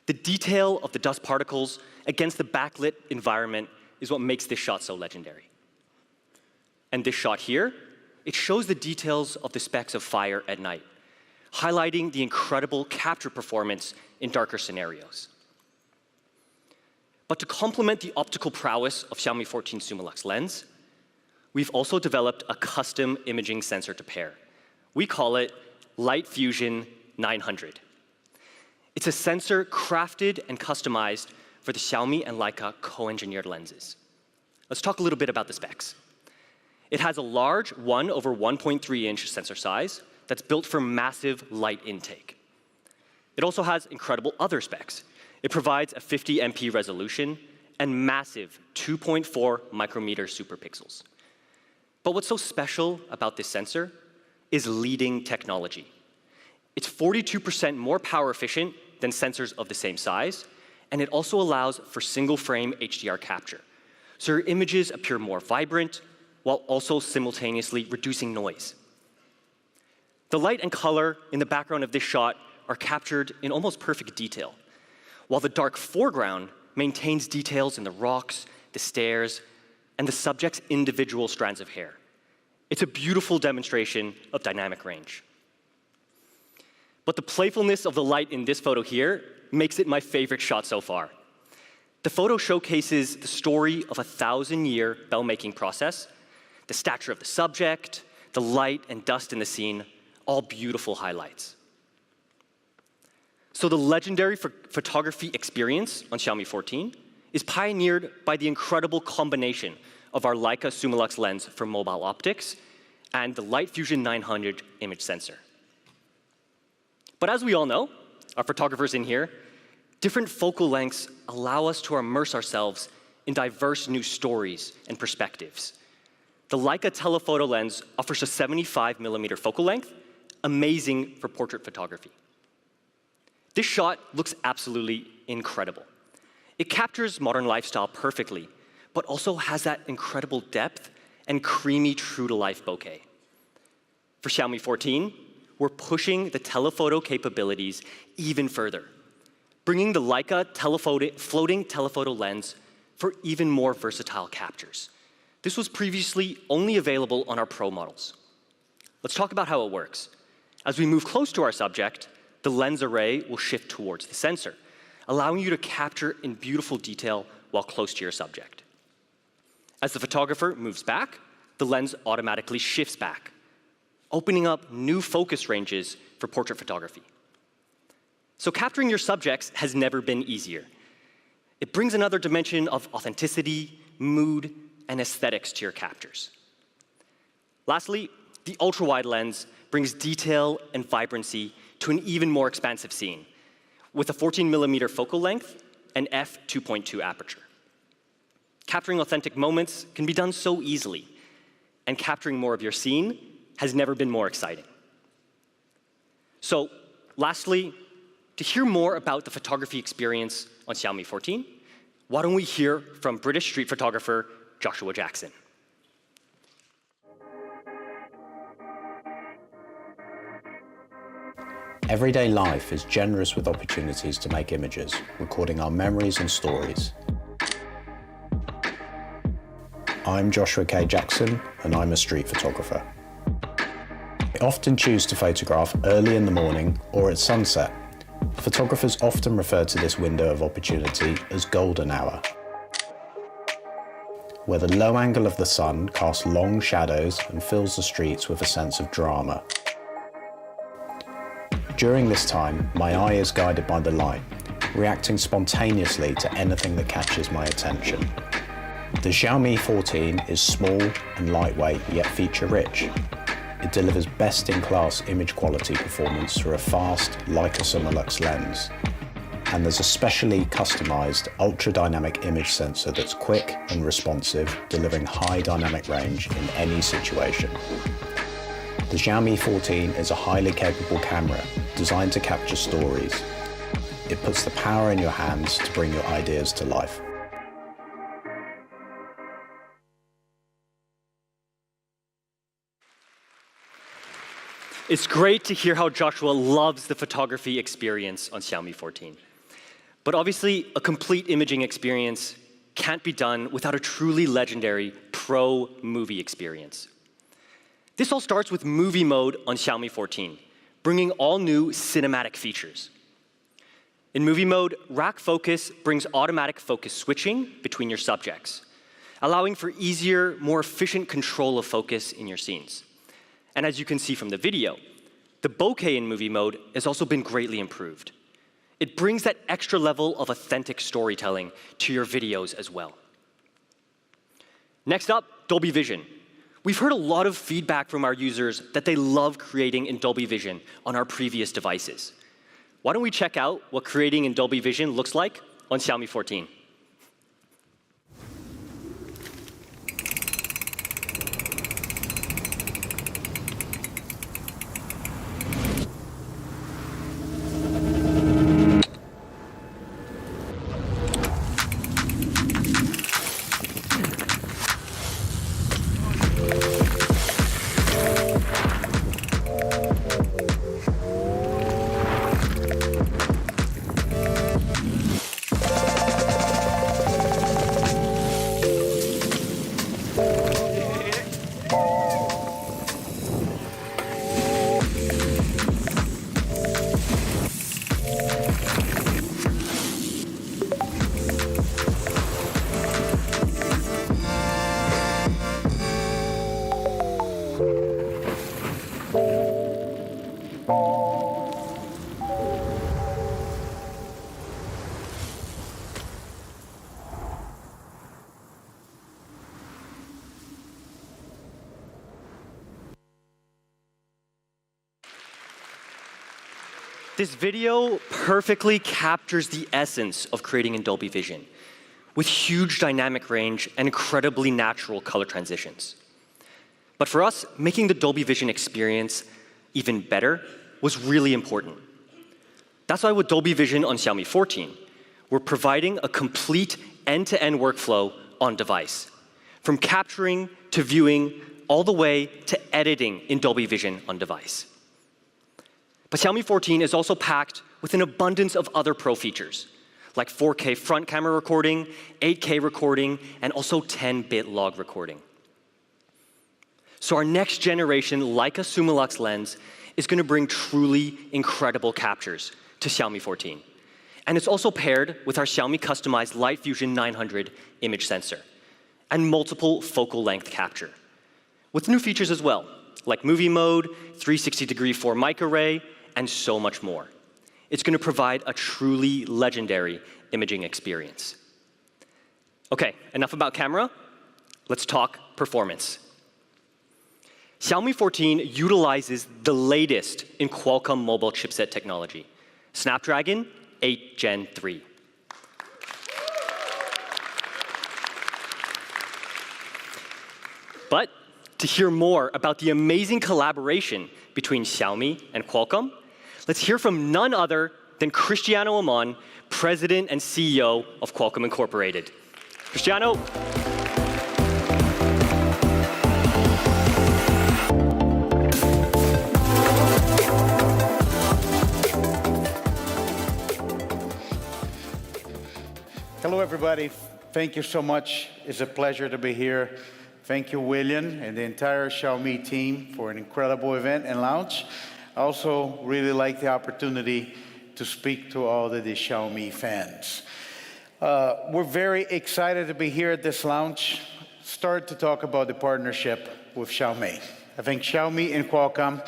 The detail of the dust particles against the backlit environment is what makes this shot so legendary. And this shot here, it shows the details of the specks of fire at night, highlighting the incredible capture performance in darker scenarios. But to complement the optical prowess of Xiaomi 14 Zoom Lux lens, we've also developed a custom imaging sensor to pair. We call it Light Fusion 900. It's a sensor crafted and customized for the Xiaomi and Leica co-engineered lenses. Let's talk a little bit about the specs. It has a large 1/1.3-inch sensor size that's built for massive light intake. It also has incredible other specs. It provides a 50 MP resolution and massive 2.4 micrometer superpixels. But what's so special about this sensor is leading technology. It's 42% more power efficient than sensors of the same size, and it also allows for single-frame HDR capture. So your images appear more vibrant, while also simultaneously reducing noise. The light and color in the background of this shot are captured in almost perfect detail, while the dark foreground maintains details in the rocks, the stairs, and the subject's individual strands of hair. It's a beautiful demonstration of dynamic range. But the playfulness of the light in this photo here makes it my favorite shot so far. The photo showcases the story of a 1,000-year bell-making process, the stature of the subject, the light and dust in the scene, all beautiful highlights. So the legendary photography experience on Xiaomi 14 is pioneered by the incredible combination of our Leica Zoom Lux lens for mobile optics and the Light Fusion 900 image sensor. But as we all know, our photographers in here, different focal lengths allow us to immerse ourselves in diverse new stories and perspectives. The Leica telephoto lens offers a 75mm focal length, amazing for portrait photography. This shot looks absolutely incredible. It captures modern lifestyle perfectly, but also has that incredible depth and creamy true-to-life bokeh. For Xiaomi 14, we're pushing the telephoto capabilities even further, bringing the Leica floating telephoto lens for even more versatile captures. This was previously only available on our Pro models. Let's talk about how it works. As we move close to our subject, the lens array will shift towards the sensor, allowing you to capture in beautiful detail while close to your subject. As the photographer moves back, the lens automatically shifts back, opening up new focus ranges for portrait photography. So capturing your subjects has never been easier. It brings another dimension of authenticity, mood, and aesthetics to your captures. Lastly, the ultra-wide lens brings detail and vibrancy to an even more expansive scene, with a 14mm focal length and f2.2 aperture. Capturing authentic moments can be done so easily, and capturing more of your scene has never been more exciting. So, lastly, to hear more about the photography experience on Xiaomi 14, why don't we hear from British street photographer Joshua Jackson. Everyday life is generous with opportunities to make images, recording our memories and stories. I'm Joshua K. Jackson, and I'm a street photographer. I often choose to photograph early in the morning or at sunset. Photographers often refer to this window of opportunity as golden hour, where the low angle of the sun casts long shadows and fills the streets with a sense of drama. During this time, my eye is guided by the light, reacting spontaneously to anything that catches my attention. The Xiaomi 14 is small and lightweight, yet feature-rich. It delivers best-in-class image quality performance through a fast Leica Summilux lens. And there's a specially customized ultra-dynamic image sensor that's quick and responsive, delivering high dynamic range in any situation. The Xiaomi 14 is a highly capable camera designed to capture stories. It puts the power in your hands to bring your ideas to life. It's great to hear how Joshua loves the photography experience on Xiaomi 14. But obviously, a complete imaging experience can't be done without a truly legendary pro movie experience. This all starts with movie mode on Xiaomi 14, bringing all new cinematic features. In movie mode, rack focus brings automatic focus switching between your subjects, allowing for easier, more efficient control of focus in your scenes. And as you can see from the video, the bokeh in movie mode has also been greatly improved. It brings that extra level of authentic storytelling to your videos as well. Next up, Dolby Vision. We've heard a lot of feedback from our users that they love creating in Dolby Vision on our previous devices. Why don't we check out what creating in Dolby Vision looks like on Xiaomi 14? This video perfectly captures the essence of creating in Dolby Vision, with huge dynamic range and incredibly natural color transitions. But for us, making the Dolby Vision experience even better was really important. That's why with Dolby Vision on Xiaomi 14, we're providing a complete end-to-end workflow on device, from capturing to viewing, all the way to editing in Dolby Vision on device. But Xiaomi 14 is also packed with an abundance of other pro features, like 4K front camera recording, 8K recording, and also 10-bit log recording. So our next generation Leica Summilux lens is going to bring truly incredible captures to Xiaomi 14. And it's also paired with our Xiaomi customized Light Fusion 900 image sensor and multiple focal length capture, with new features as well, like movie mode, 360-degree 4-mic array, and so much more. It's going to provide a truly legendary imaging experience. Okay, enough about camera. Let's talk performance. Xiaomi 14 utilizes the latest in Qualcomm mobile chipset technology, Snapdragon 8 Gen 3. But to hear more about the amazing collaboration between Xiaomi and Qualcomm, let's hear from none other than Cristiano Amon, President and CEO of Qualcomm Incorporated. Cristiano. Hello, everybody. Thank you so much. It's a pleasure to be here. Thank you, William, and the entire Xiaomi team for an incredible event and launch. I also really like the opportunity to speak to all the Xiaomi fans. We're very excited to be here at this launch. Start to talk about the partnership with Xiaomi. I think Xiaomi and Qualcomm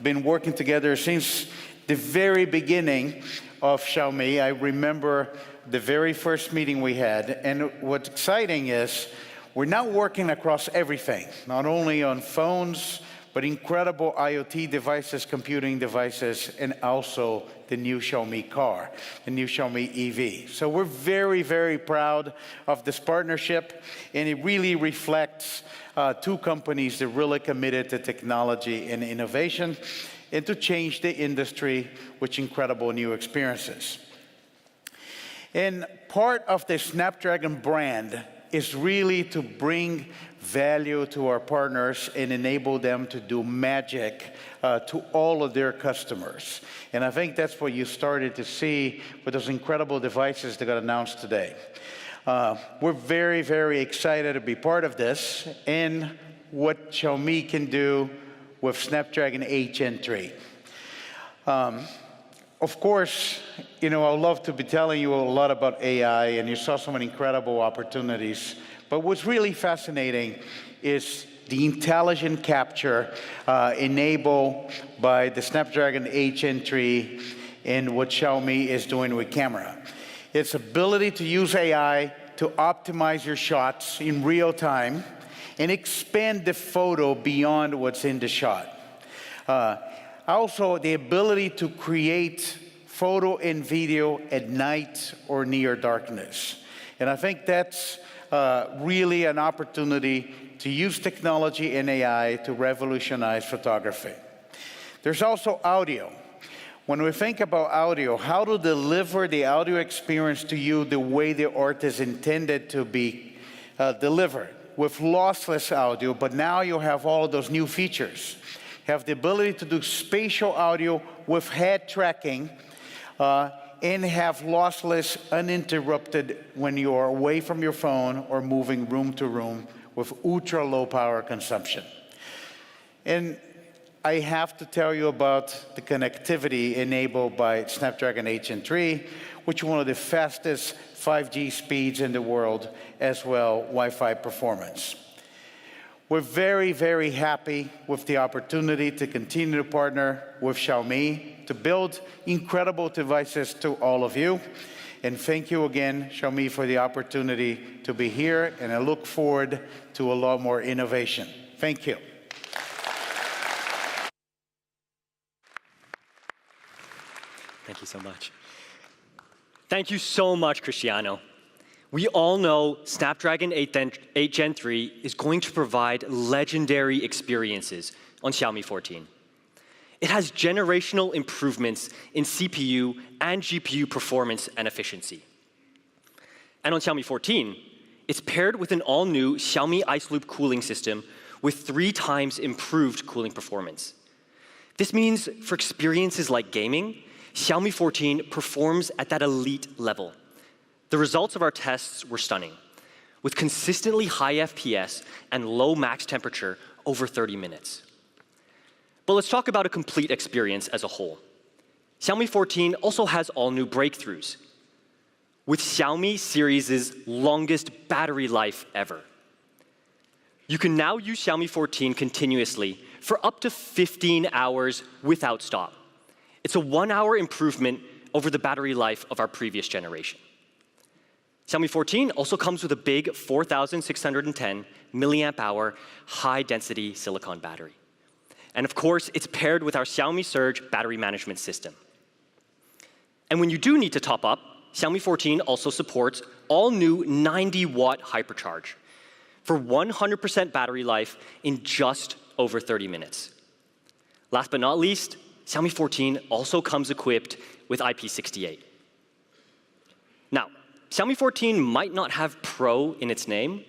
been working together since the very beginning of Xiaomi. I remember the very first meeting we had, and what's exciting is we're now working across everything, not only on phones, but incredible IoT devices, computing devices, and also the new Xiaomi car, the new Xiaomi EV. So we're very, very proud of this partnership, and it really reflects two companies that are really committed to technology and innovation and to change the industry with incredible new experiences. And part of the Snapdragon brand is really to bring value to our partners and enable them to do magic to all of their customers. And I think that's what you started to see with those incredible devices that got announced today. We're very, very excited to be part of this and what Xiaomi can do with Snapdragon 8 Gen 3. Of course, you know, I'd love to be telling you a lot about AI, and you saw so many incredible opportunities. But what's really fascinating is the intelligent capture enabled by the Snapdragon 8 Gen 3 and what Xiaomi is doing with camera. Its ability to use AI to optimize your shots in real time and expand the photo beyond what's in the shot. Also, the ability to create photo and video at night or near darkness. And I think that's really an opportunity to use technology and AI to revolutionize photography. There's also audio. When we think about audio, how to deliver the audio experience to you the way the art is intended to be delivered with lossless audio, but now you have all of those new features. Have the ability to do spatial audio with head tracking and have lossless, uninterrupted when you are away from your phone or moving room to room with ultra low power consumption. And I have to tell you about the connectivity enabled by Snapdragon 8 Gen 3, which is one of the fastest 5G speeds in the world, as well Wi-Fi performance. We're very, very happy with the opportunity to continue to partner with Xiaomi to build incredible devices to all of you. And thank you again, Xiaomi, for the opportunity to be here, and I look forward to a lot more innovation. Thank you. Thank you so much. Thank you so much, Cristiano. We all know Snapdragon 8 Gen 3 is going to provide legendary experiences on Xiaomi 14. It has generational improvements in CPU and GPU performance and efficiency. And on Xiaomi 14, it's paired with an all-new Xiaomi Ice Loop cooling system with 3 times improved cooling performance. This means for experiences like gaming, Xiaomi 14 performs at that elite level. The results of our tests were stunning, with consistently high FPS and low max temperature over 30 minutes. But let's talk about a complete experience as a whole. Xiaomi 14 also has all new breakthroughs, with Xiaomi series' longest battery life ever. You can now use Xiaomi 14 continuously for up to 15 hours without stop. It's a 1-hour improvement over the battery life of our previous generation. Xiaomi 14 also comes with a big 4,610 milliamp hour high-density silicon battery. And of course, it's paired with our Xiaomi Surge battery management system. And when you do need to top up, Xiaomi 14 also supports all-new 90-watt hypercharge for 100% battery life in just over 30 minutes. Last but not least, Xiaomi 14 also comes equipped with IP68. Now, Xiaomi 14 might not have Pro in its name,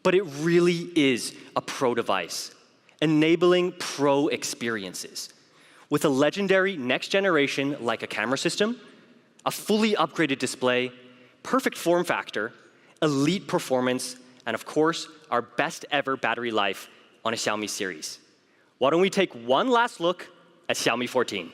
but it really is a Pro device, enabling Pro experiences. With a legendary next-generation Leica camera system, a fully upgraded display, perfect form factor, elite performance, and of course, our best ever battery life on a Xiaomi series. Why don't we take one last look at Xiaomi 14?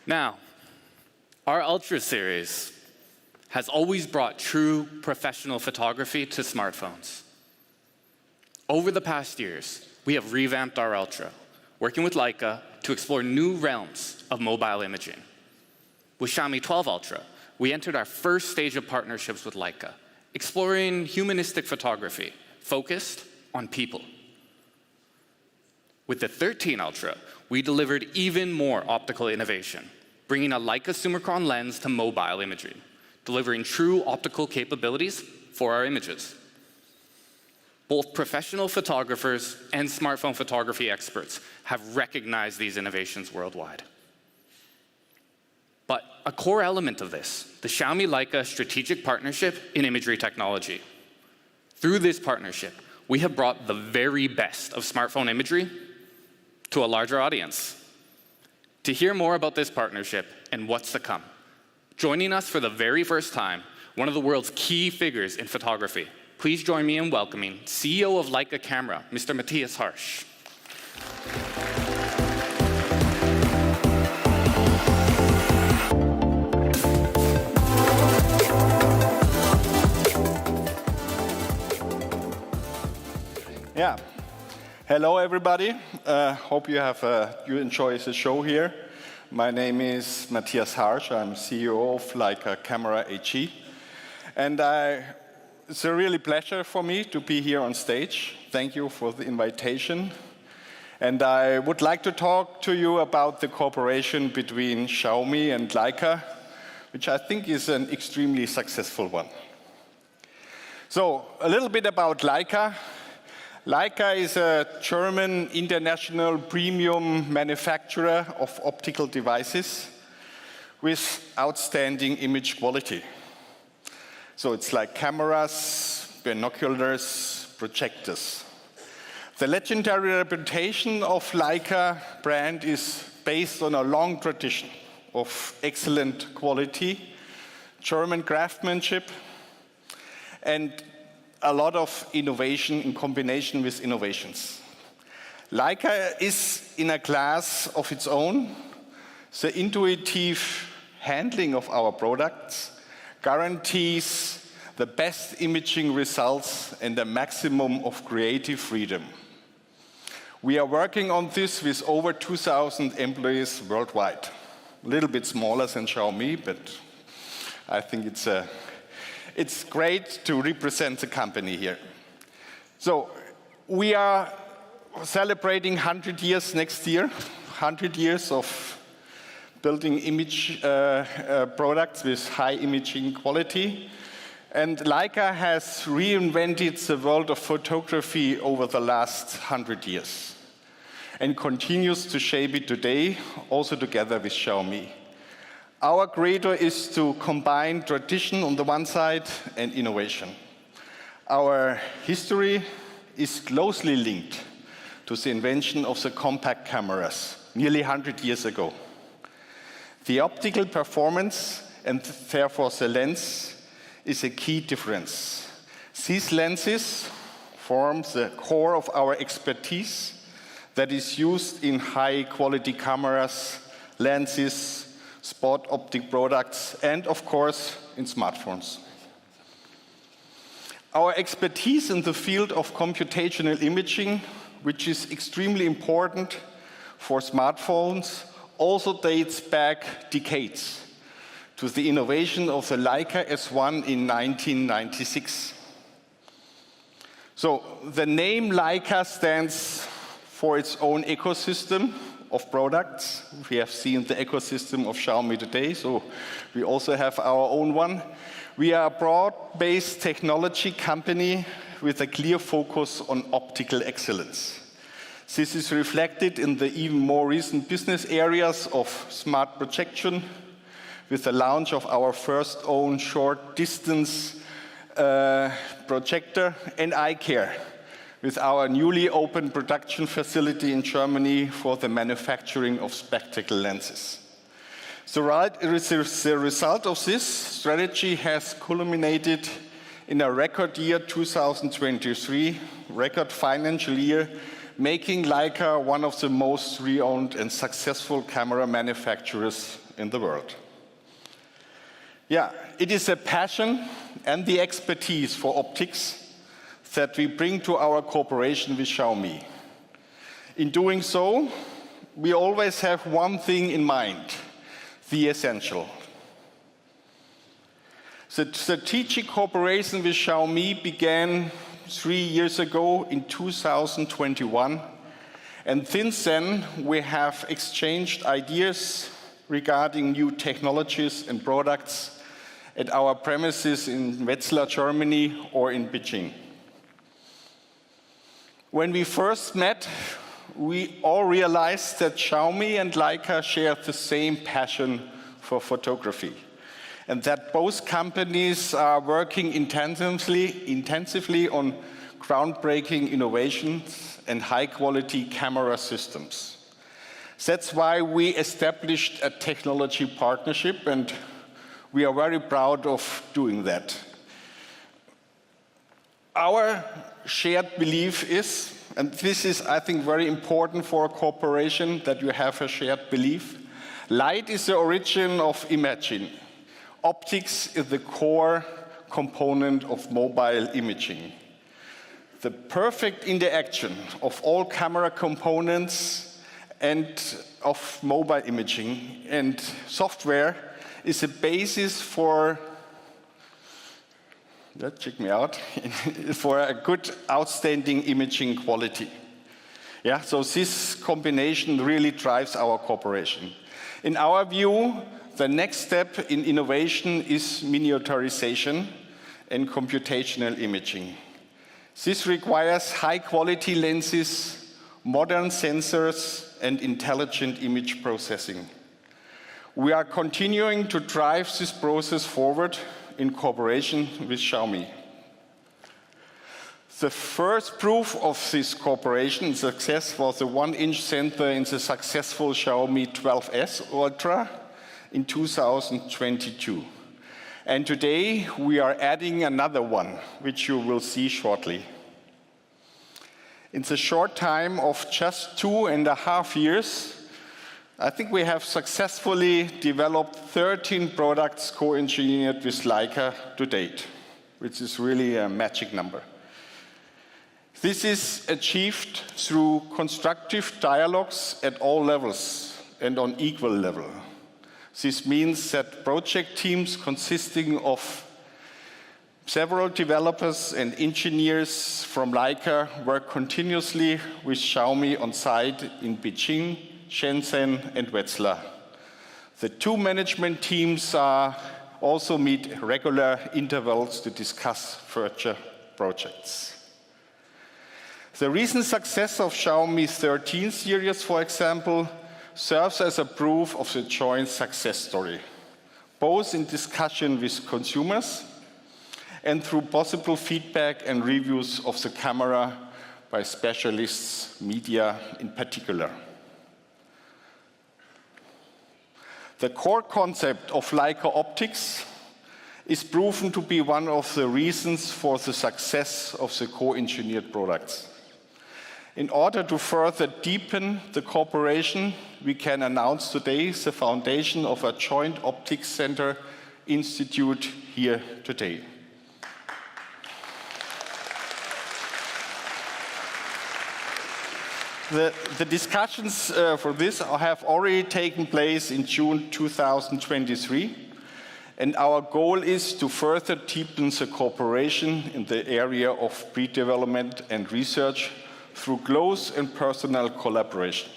Now, our Ultra series has always brought true professional photography to smartphones. Over the past years, we have revamped our Ultra, working with Leica to explore new realms of mobile imaging. With Xiaomi 12 Ultra, we entered our first stage of partnerships with Leica, exploring humanistic photography, focused on people. With the 13 Ultra, we delivered even more optical innovation, bringing a Leica Summicron lens to mobile imaging, delivering true optical capabilities for our images. Both professional photographers and smartphone photography experts have recognized these innovations worldwide. But a core element of this, the Xiaomi Leica strategic partnership in imagery technology. Through this partnership, we have brought the very best of smartphone imagery to a larger audience. To hear more about this partnership and what's to come, joining us for the very first time, one of the world's key figures in photography. Please join me in welcoming CEO of Leica Camera, Mr. Matthias Harsch. Yeah. Hello, everybody. Hope you enjoy the show here. My name is Matthias Harsch. I'm CEO of Leica Camera AG. And it's a really pleasure for me to be here on stage. Thank you for the invitation. And I would like to talk to you about the cooperation between Xiaomi and Leica, which I think is an extremely successful one. So, a little bit about Leica. Leica is a German international premium manufacturer of optical devices with outstanding image quality. So it's like cameras, binoculars, projectors. The legendary reputation of Leica brand is based on a long tradition of excellent quality, German craftsmanship, and a lot of innovation in combination with innovations. Leica is in a class of its own. The intuitive handling of our products guarantees the best imaging results and the maximum of creative freedom. We are working on this with over 2,000 employees worldwide. A little bit smaller than Xiaomi, but I think it's great to represent the company here. So we are celebrating 100 years next year, 100 years of building image products with high imaging quality. And Leica has reinvented the world of photography over the last 100 years and continues to shape it today, also together with Xiaomi. Our credo is to combine tradition on the one side and innovation. Our history is closely linked to the invention of the compact cameras nearly 100 years ago. The optical performance and therefore the lens is a key difference. These lenses form the core of our expertise that is used in high-quality cameras, lenses, sport optic products, and of course, in smartphones. Our expertise in the field of computational imaging, which is extremely important for smartphones, also dates back decades to the innovation of the Leica S1 in 1996. So the name Leica stands for its own ecosystem of products. We have seen the ecosystem of Xiaomi today, so we also have our own one. We are a broad-based technology company with a clear focus on optical excellence. This is reflected in the even more recent business areas of smart projection, with the launch of our first own short-distance projector, and eye care, with our newly opened production facility in Germany for the manufacturing of spectacle lenses. The result of this strategy has culminated in a record year 2023, record financial year, making Leica one of the most renowned and successful camera manufacturers in the world. Yeah, it is a passion and the expertise for optics that we bring to our cooperation with Xiaomi. In doing so, we always have one thing in mind, the essential. The strategic cooperation with Xiaomi began 3 years ago in 2021, and since then we have exchanged ideas regarding new technologies and products at our premises in Wetzlar, Germany, or in Beijing. When we first met, we all realized that Xiaomi and Leica shared the same passion for photography, and that both companies are working intensively on groundbreaking innovations and high-quality camera systems. That's why we established a technology partnership, and we are very proud of doing that. Our shared belief is, and this is, I think, very important for a cooperation, that you have a shared belief. Light is the origin of imaging. Optics is the core component of mobile imaging. The perfect interaction of all camera components and of mobile imaging and software is a basis for, check me out, for a good, outstanding imaging quality. Yeah, so this combination really drives our cooperation. In our view, the next step in innovation is miniaturization and computational imaging. This requires high-quality lenses, modern sensors, and intelligent image processing. We are continuing to drive this process forward in cooperation with Xiaomi. The first proof of this cooperation success was the 1-inch sensor in the successful Xiaomi 12S Ultra in 2022. And today we are adding another one, which you will see shortly. In the short time of just 2.5 years, I think we have successfully developed 13 products co-engineered with Leica to date, which is really a magic number. This is achieved through constructive dialogues at all levels and on equal level. This means that project teams consisting of several developers and engineers from Leica work continuously with Xiaomi on site in Beijing, Shenzhen, and Wetzlar. The two management teams also meet at regular intervals to discuss future projects. The recent success of Xiaomi 13 series, for example, serves as a proof of the joint success story, both in discussion with consumers and through possible feedback and reviews of the camera by specialists, media in particular. The core concept of Leica optics is proven to be one of the reasons for the success of the co-engineered products. In order to further deepen the cooperation, we can announce today the foundation of a joint optics center institute here today. The discussions for this have already taken place in June 2023, and our goal is to further deepen the cooperation in the area of pre-development and research through close and personal collaboration.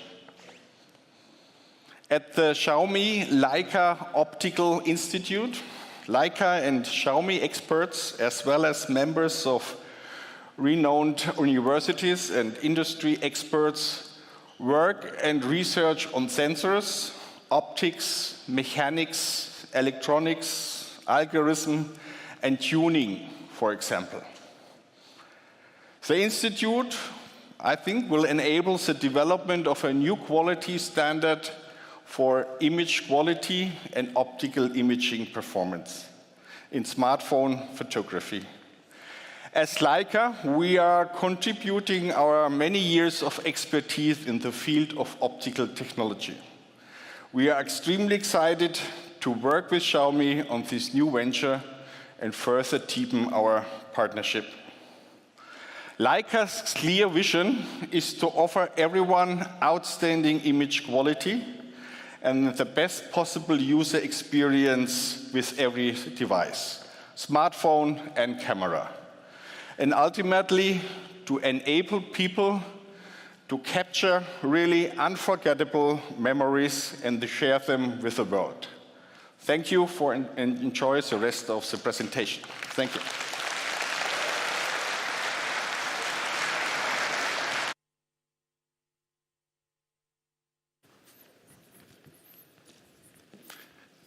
At the Xiaomi Leica Optical Institute, Leica and Xiaomi experts, as well as members of renowned universities and industry experts, work and research on sensors, optics, mechanics, electronics, algorithm, and tuning, for example. The institute, I think, will enable the development of a new quality standard for image quality and optical imaging performance in smartphone photography. As Leica, we are contributing our many years of expertise in the field of optical technology. We are extremely excited to work with Xiaomi on this new venture and further deepen our partnership. Leica's clear vision is to offer everyone outstanding image quality and the best possible user experience with every device, smartphone and camera. And ultimately, to enable people to capture really unforgettable memories and to share them with the world. Thank you for and enjoy the rest of the presentation. Thank you.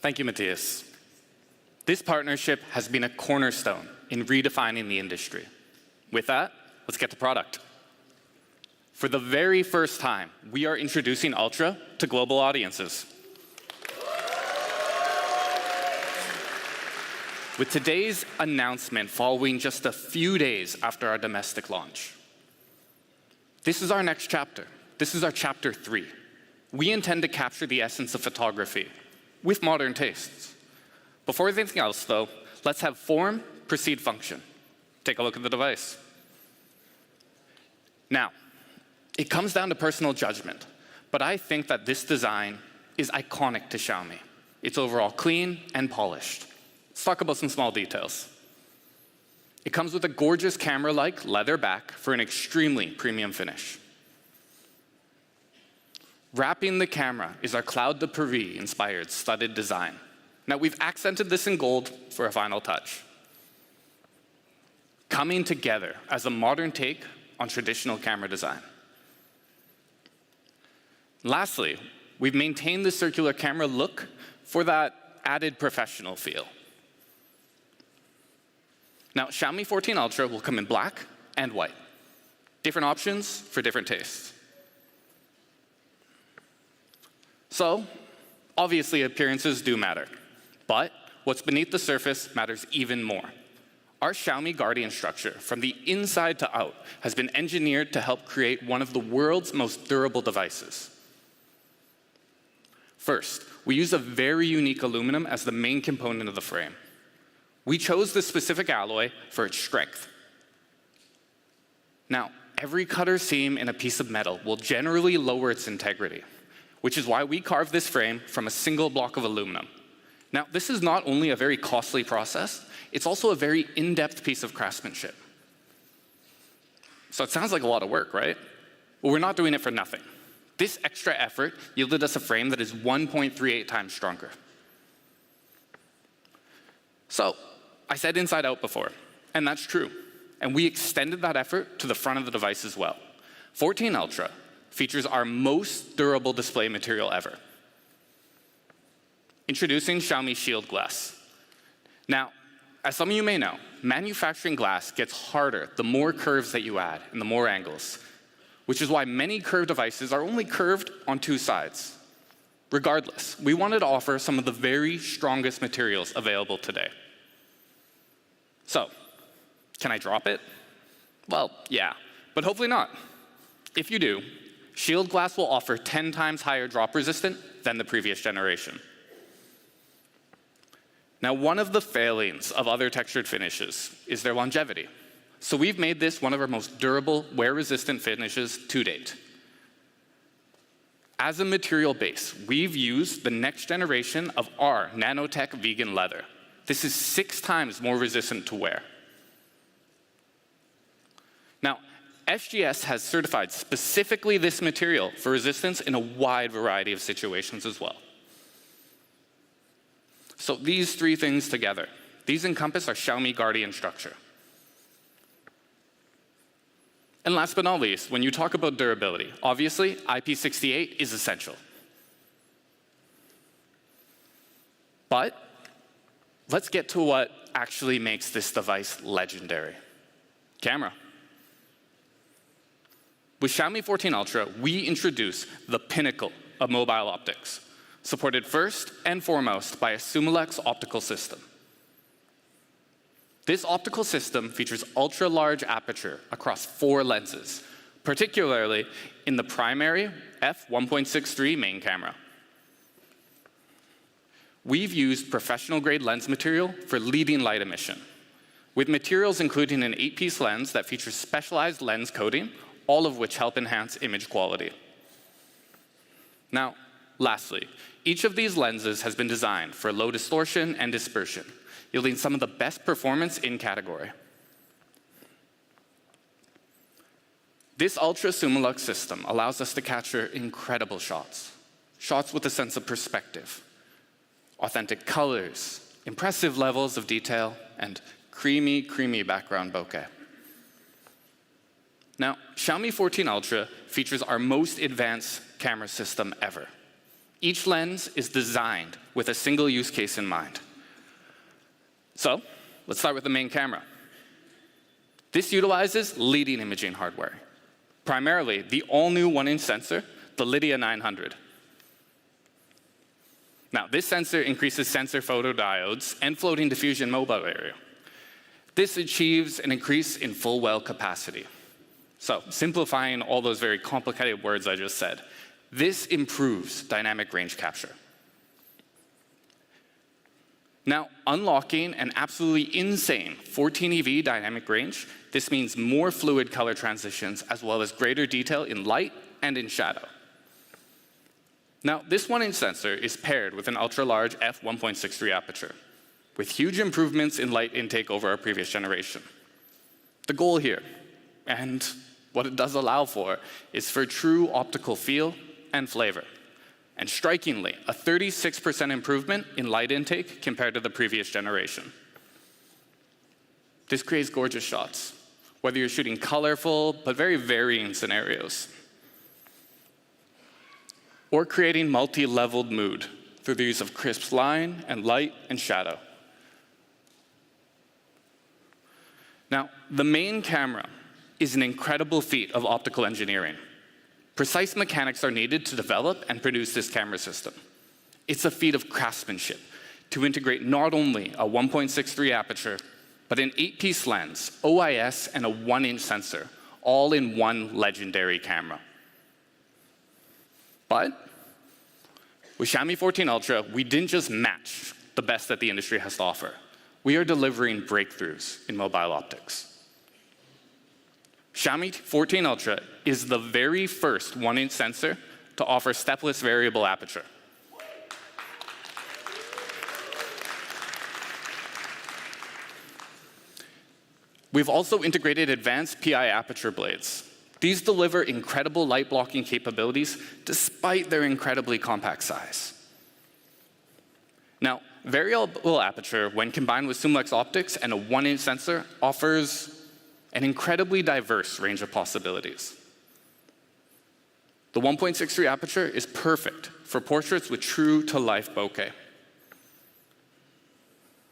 Thank you, Matthias. This partnership has been a cornerstone in redefining the industry. With that, let's get to product. For the very first time, we are introducing Ultra to global audiences. With today's announcement following just a few days after our domestic launch. This is our next chapter. This is our chapter 3. We intend to capture the essence of photography with modern tastes. Before anything else, though, let's have form precede function. Take a look at the device. Now, it comes down to personal judgment, but I think that this design is iconic to Xiaomi. It's overall clean and polished. Let's talk about some small details. It comes with a gorgeous camera-like leather back for an extremely premium finish. Wrapping the camera is our Cloud de Paris-inspired studded design. Now, we've accented this in gold for a final touch. Coming together as a modern take on traditional camera design. Lastly, we've maintained the circular camera look for that added professional feel. Now, Xiaomi 14 Ultra will come in black and white. Different options for different tastes. So, obviously appearances do matter, but what's beneath the surface matters even more. Our Xiaomi Guardian structure, from the inside to out, has been engineered to help create one of the world's most durable devices. First, we use a very unique aluminum as the main component of the frame. We chose this specific alloy for its strength. Now, every cut or seam in a piece of metal will generally lower its integrity, which is why we carved this frame from a single block of aluminum. Now, this is not only a very costly process, it's also a very in-depth piece of craftsmanship. So it sounds like a lot of work, right? Well, we're not doing it for nothing. This extra effort yielded us a frame that is 1.38 times stronger. So, I said inside out before, and that's true. And we extended that effort to the front of the device as well. 14 Ultra features our most durable display material ever. Introducing Xiaomi Shield Glass. Now, as some of you may know, manufacturing glass gets harder the more curves that you add and the more angles, which is why many curved devices are only curved on two sides. Regardless, we wanted to offer some of the very strongest materials available today. So, can I drop it? Well, yeah, but hopefully not. If you do, Shield Glass will offer 10 times higher drop resistant than the previous generation. Now, one of the failings of other textured finishes is their longevity. So we've made this one of our most durable, wear-resistant finishes to date. As a material base, we've used the next generation of our nanotech vegan leather. This is 6 times more resistant to wear. Now, SGS has certified specifically this material for resistance in a wide variety of situations as well. So these 3 things together, these encompass our Xiaomi Guardian structure. And last but not least, when you talk about durability, obviously IP68 is essential. But let's get to what actually makes this device legendary. Camera. With Xiaomi 14 Ultra, we introduce the pinnacle of mobile optics, supported first and foremost by a Sumilex optical system. This optical system features ultra-large aperture across 4 lenses, particularly in the primary f1.63 main camera. We've used professional-grade lens material for leading light emission, with materials including an 8-piece lens that features specialized lens coating, all of which help enhance image quality. Now, lastly, each of these lenses has been designed for low distortion and dispersion, yielding some of the best performance in category. This ultra Summilux system allows us to capture incredible shots, shots with a sense of perspective, authentic colors, impressive levels of detail, and creamy, creamy background bokeh. Now, Xiaomi 14 Ultra features our most advanced camera system ever. Each lens is designed with a single use case in mind. So, let's start with the main camera. This utilizes leading imaging hardware, primarily the all-new 1-inch sensor, the Lydia 900. Now, this sensor increases sensor photodiodes and floating diffusion mobile area. This achieves an increase in full well capacity. So, simplifying all those very complicated words I just said, this improves dynamic range capture. Now, unlocking an absolutely insane 14 EV dynamic range, this means more fluid color transitions as well as greater detail in light and in shadow. Now, this 1-inch sensor is paired with an ultra-large f1.63 aperture, with huge improvements in light intake over our previous generation. The goal here, and what it does allow for, is for true optical feel and flavor. And strikingly, a 36% improvement in light intake compared to the previous generation. This creates gorgeous shots, whether you're shooting colorful but very varying scenarios, or creating multi-leveled mood through the use of crisp line and light and shadow. Now, the main camera is an incredible feat of optical engineering. Precise mechanics are needed to develop and produce this camera system. It's a feat of craftsmanship to integrate not only a 1.63 aperture, but an 8-piece lens, OIS, and a 1-inch sensor, all in one legendary camera. But with Xiaomi 14 Ultra, we didn't just match the best that the industry has to offer. We are delivering breakthroughs in mobile optics. Xiaomi 14 Ultra is the very first 1-inch sensor to offer stepless variable aperture. We've also integrated advanced PI aperture blades. These deliver incredible light blocking capabilities despite their incredibly compact size. Now, variable aperture, when combined with Summilux optics and a 1-inch sensor, offers an incredibly diverse range of possibilities. The 1.63 aperture is perfect for portraits with true-to-life bokeh.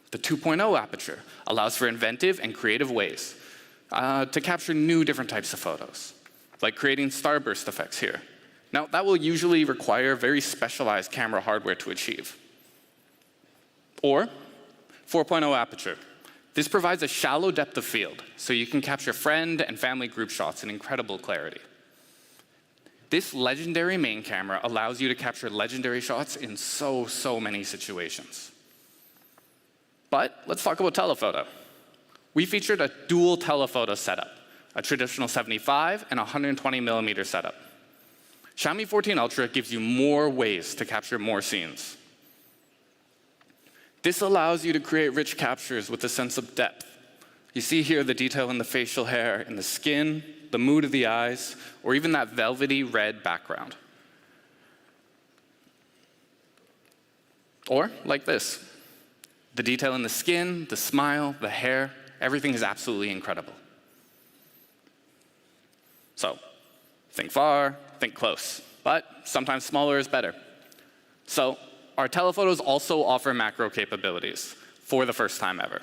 The 2.0 aperture allows for inventive and creative ways to capture new different types of photos, like creating starburst effects here. Now, that will usually require very specialized camera hardware to achieve. Or 4.0 aperture. This provides a shallow depth of field, so you can capture friend and family group shots in incredible clarity. This legendary main camera allows you to capture legendary shots in so many situations. But let's talk about telephoto. We featured a dual telephoto setup, a traditional 75 and 120 millimeter setup. Xiaomi 14 Ultra gives you more ways to capture more scenes. This allows you to create rich captures with a sense of depth. You see here the detail in the facial hair, in the skin, the mood of the eyes, or even that velvety red background. Or like this. The detail in the skin, the smile, the hair, everything is absolutely incredible. So, think far, think close, but sometimes smaller is better. So, our telephotos also offer macro capabilities for the first time ever.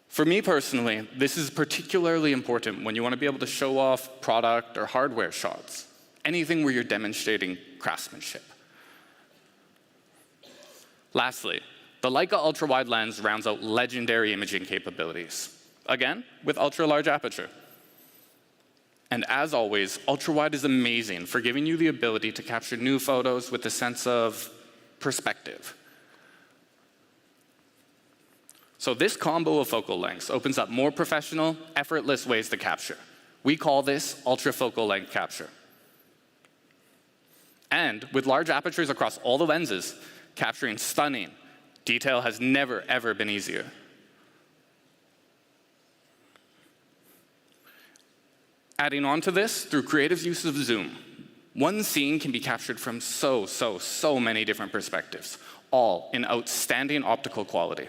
For me personally, this is particularly important when you want to be able to show off product or hardware shots, anything where you're demonstrating craftsmanship. Lastly, the Leica ultra-wide lens rounds out legendary imaging capabilities, again, with ultra-large aperture. And as always, ultra-wide is amazing for giving you the ability to capture new photos with a sense of perspective. So this combo of focal lengths opens up more professional, effortless ways to capture. We call this ultra-focal length capture. And with large apertures across all the lenses, capturing stunning detail has never, ever been easier. Adding on to this, through creative use of zoom, one scene can be captured from so many different perspectives, all in outstanding optical quality.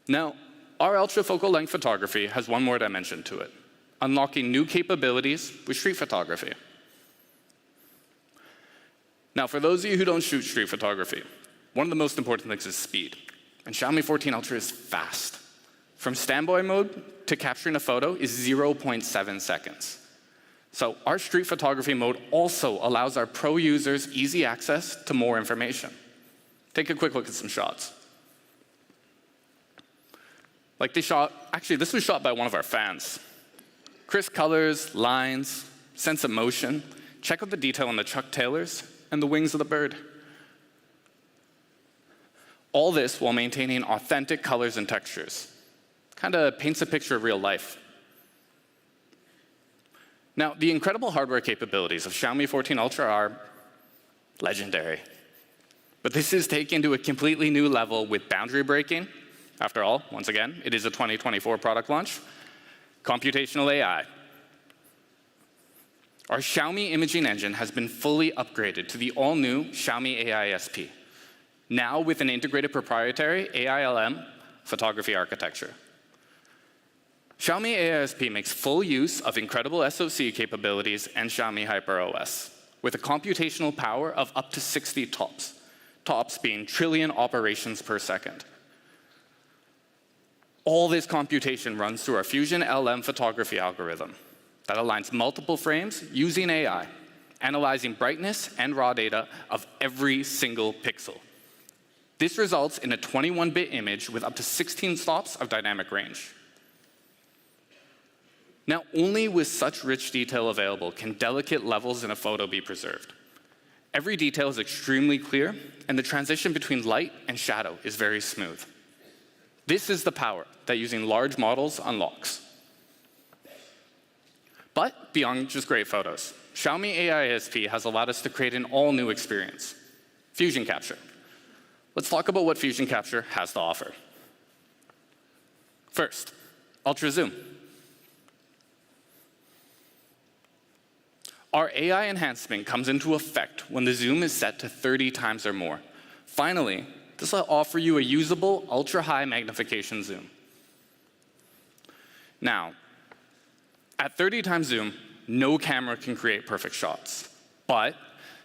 Now, our ultra-focal length photography has one more dimension to it, unlocking new capabilities with street photography. Now, for those of you who don't shoot street photography, one of the most important things is speed. And Xiaomi 14 Ultra is fast. From standby mode to capturing a photo is 0.7 seconds. So our street photography mode also allows our pro users easy access to more information. Take a quick look at some shots. Like this shot, actually this was shot by one of our fans. Crisp colors, lines, sense of motion. Check out the detail on the Chuck Taylors and the wings of the bird. All this while maintaining authentic colors and textures. Kind of paints a picture of real life. Now, the incredible hardware capabilities of Xiaomi 14 Ultra are legendary. But this is taken to a completely new level with boundary breaking. After all, once again, it is a 2024 product launch. Computational AI. Our Xiaomi imaging engine has been fully upgraded to the all-new Xiaomi AISP, now with an integrated proprietary AILM photography architecture. Xiaomi AISP makes full use of incredible SoC capabilities and Xiaomi HyperOS, with a computational power of up to 60 TOPS, TOPS being trillion operations per second. All this computation runs through our Fusion LM photography algorithm that aligns multiple frames using AI, analyzing brightness and raw data of every single pixel. This results in a 21-bit image with up to 16 stops of dynamic range. Now, only with such rich detail available can delicate levels in a photo be preserved. Every detail is extremely clear, and the transition between light and shadow is very smooth. This is the power that using large models unlocks. But beyond just great photos, Xiaomi AISP has allowed us to create an all-new experience, Fusion Capture. Let's talk about what Fusion Capture has to offer. First, Ultra Zoom. Our AI enhancement comes into effect when the zoom is set to 30 times or more. Finally, this will offer you a usable ultra-high magnification zoom. Now, at 30 times zoom, no camera can create perfect shots. But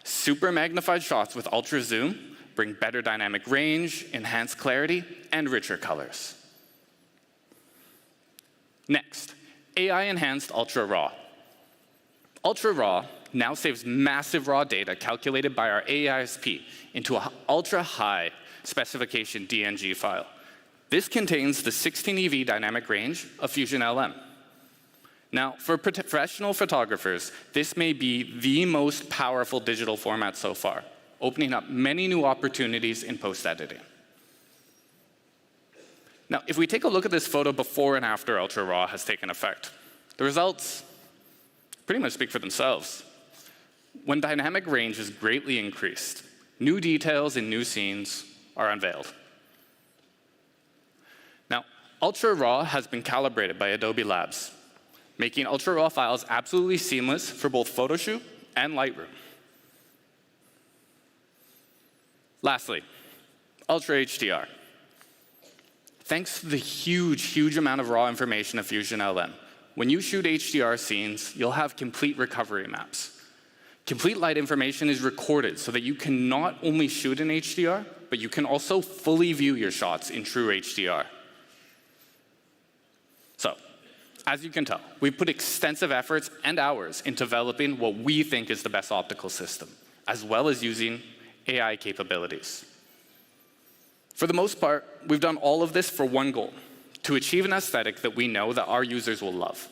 super magnified shots with ultra zoom bring better dynamic range, enhanced clarity, and richer colors. Next, AI-enhanced Ultra RAW. Ultra RAW now saves massive raw data calculated by our AISP into an ultra-high specification DNG file. This contains the 16 EV dynamic range of Fusion LM. Now, for professional photographers, this may be the most powerful digital format so far, opening up many new opportunities in post-editing. Now, if we take a look at this photo before and after Ultra RAW has taken effect, the results pretty much speak for themselves. When dynamic range is greatly increased, new details in new scenes are unveiled. Now, Ultra RAW has been calibrated by Adobe Labs, making Ultra RAW files absolutely seamless for both Photoshoot and Lightroom. Lastly, Ultra HDR. Thanks to the huge amount of raw information of Fusion LM, when you shoot HDR scenes, you'll have complete recovery maps. Complete light information is recorded so that you can not only shoot in HDR, but you can also fully view your shots in true HDR. So, as you can tell, we've put extensive efforts and hours into developing what we think is the best optical system, as well as using AI capabilities. For the most part, we've done all of this for one goal: to achieve an aesthetic that we know that our users will love.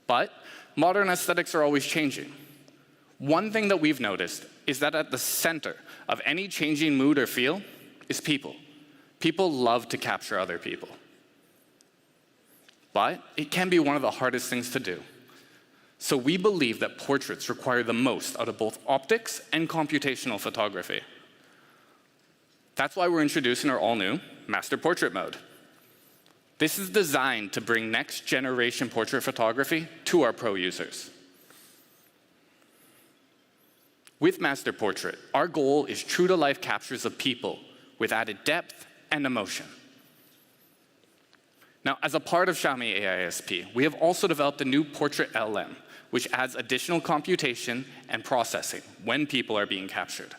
But modern aesthetics are always changing. One thing that we've noticed is that at the center of any changing mood or feel is people. People love to capture other people. But it can be one of the hardest things to do. So we believe that portraits require the most out of both optics and computational photography. That's why we're introducing our all-new Master Portrait Mode. This is designed to bring next-generation portrait photography to our pro users. With Master Portrait, our goal is true-to-life captures of people with added depth and emotion. Now, as a part of Xiaomi AISP, we have also developed a new Portrait LM, which adds additional computation and processing when people are being captured.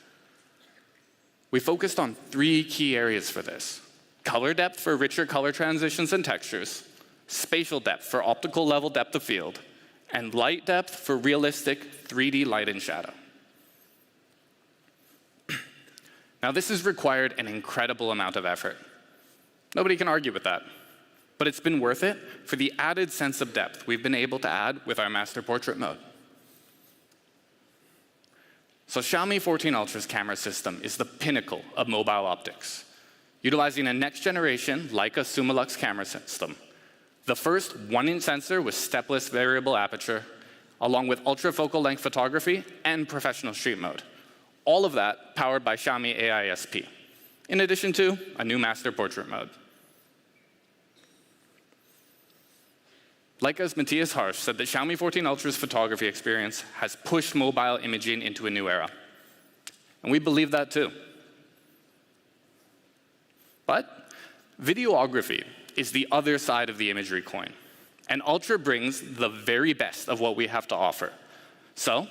We focused on 3 key areas for this: color depth for richer color transitions and textures, spatial depth for optical level depth of field, and light depth for realistic 3D light and shadow. Now, this has required an incredible amount of effort. Nobody can argue with that. But it's been worth it for the added sense of depth we've been able to add with our Master Portrait Mode. So Xiaomi 14 Ultra's camera system is the pinnacle of mobile optics, utilizing a next-generation Leica Summilux camera system, the first 1-inch sensor with stepless variable aperture, along with ultra-focal length photography and professional street mode. All of that powered by Xiaomi AISP, in addition to a new Master Portrait Mode. Leica's Matthias Harsch said that Xiaomi 14 Ultra's photography experience has pushed mobile imaging into a new era. And we believe that too. But videography is the other side of the imagery coin. And Ultra brings the very best of what we have to offer. So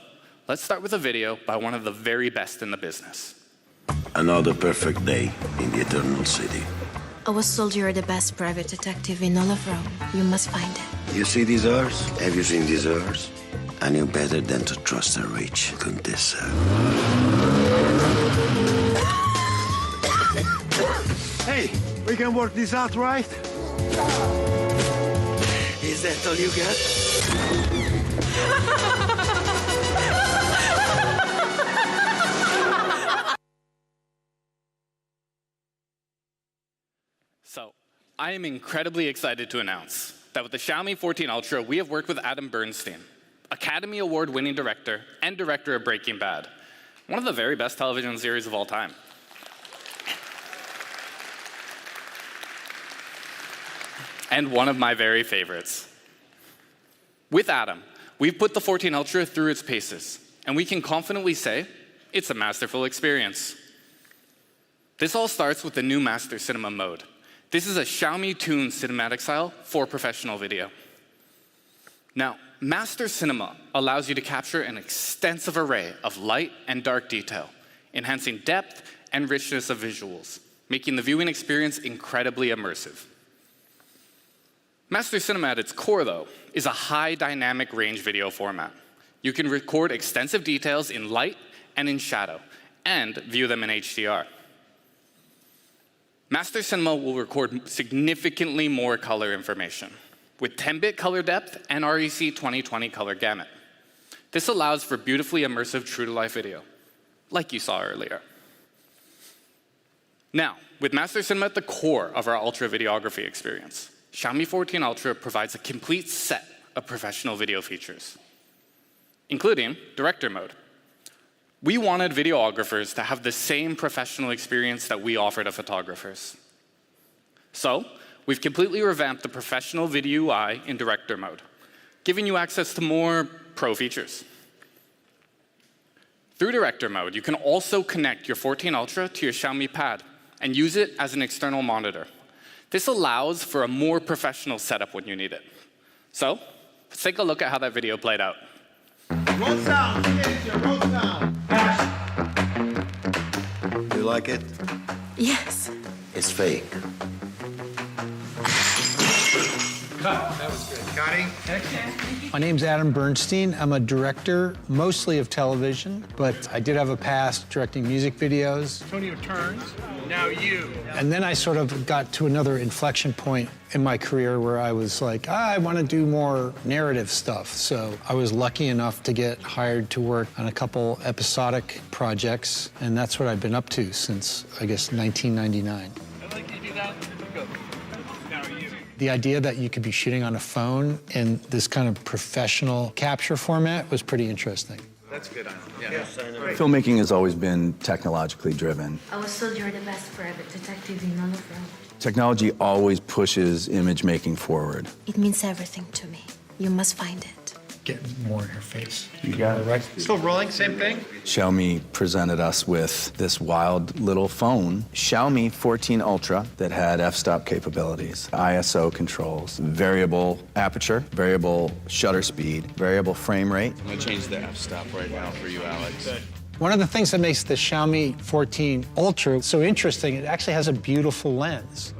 let's start with a video by one of the very best in the business. Another perfect day in the Eternal City. I was told you're the best private detective in all of Rome. You must find it. You see these R's? Have you seen these R's? I knew better than to trust a rich Contessa. Hey, we can work this out, right? Is that all you got? So, I am incredibly excited to announce that with the Xiaomi 14 Ultra, we have worked with Adam Bernstein, Academy Award-winning director and director of Breaking Bad, one of the very best television series of all time. And one of my very favorites. With Adam, we've put the 14 Ultra through its paces, and we can confidently say it's a masterful experience. This all starts with the new Master Cinema mode. This is a Xiaomi-tuned cinematic style for professional video. Now, Master Cinema allows you to capture an extensive array of light and dark detail, enhancing depth and richness of visuals, making the viewing experience incredibly immersive. Master Cinema at its core, though, is a high dynamic range video format. You can record extensive details in light and in shadow, and view them in HDR. Master Cinema will record significantly more color information, with 10-bit color depth and REC 2020 color gamut. This allows for beautifully immersive true-to-life video, like you saw earlier. Now, with Master Cinema at the core of our Ultra videography experience, Xiaomi 14 Ultra provides a complete set of professional video features, including Director Mode. We wanted videographers to have the same professional experience that we offer to photographers. So, we've completely revamped the professional video UI in Director Mode, giving you access to more pro features. Through Director Mode, you can also connect your 14 Ultra to your Xiaomi Pad and use it as an external monitor. This allows for a more professional setup when you need it. So, let's take a look at how that video played out. Roll sound, roll sound. Do you like it? Yes. It's fake. Cut. That was good. Cut. everybody. My name's Adam Bernstein. I'm a director, mostly of television, but I did have a past directing music videos. Antonio turns. Now you. And then I sort of got to another inflection point in my career where I was like, I want to do more narrative stuff. So I was lucky enough to get hired to work on a couple episodic projects, and that's what I've been up to since, I guess, 1999. I'd like you to do that. Go. Now you. The idea that you could be shooting on a phone in this kind of professional capture format was pretty interesting. That's good. Filmmaking has always been technologically driven. I was told you're the best private detective in all of Rome. Technology always pushes image making forward. It means everything to me. You must find it. Get more in her face. You got it right. Still rolling, same thing? Xiaomi presented us with this wild little phone, Xiaomi 14 Ultra, that had f-stop capabilities, ISO controls, variable aperture, variable shutter speed, variable frame rate. I'm gonna change the f-stop right now for you, Alex. One of the things that makes the Xiaomi 14 Ultra so interesting, it actually has a beautiful lens.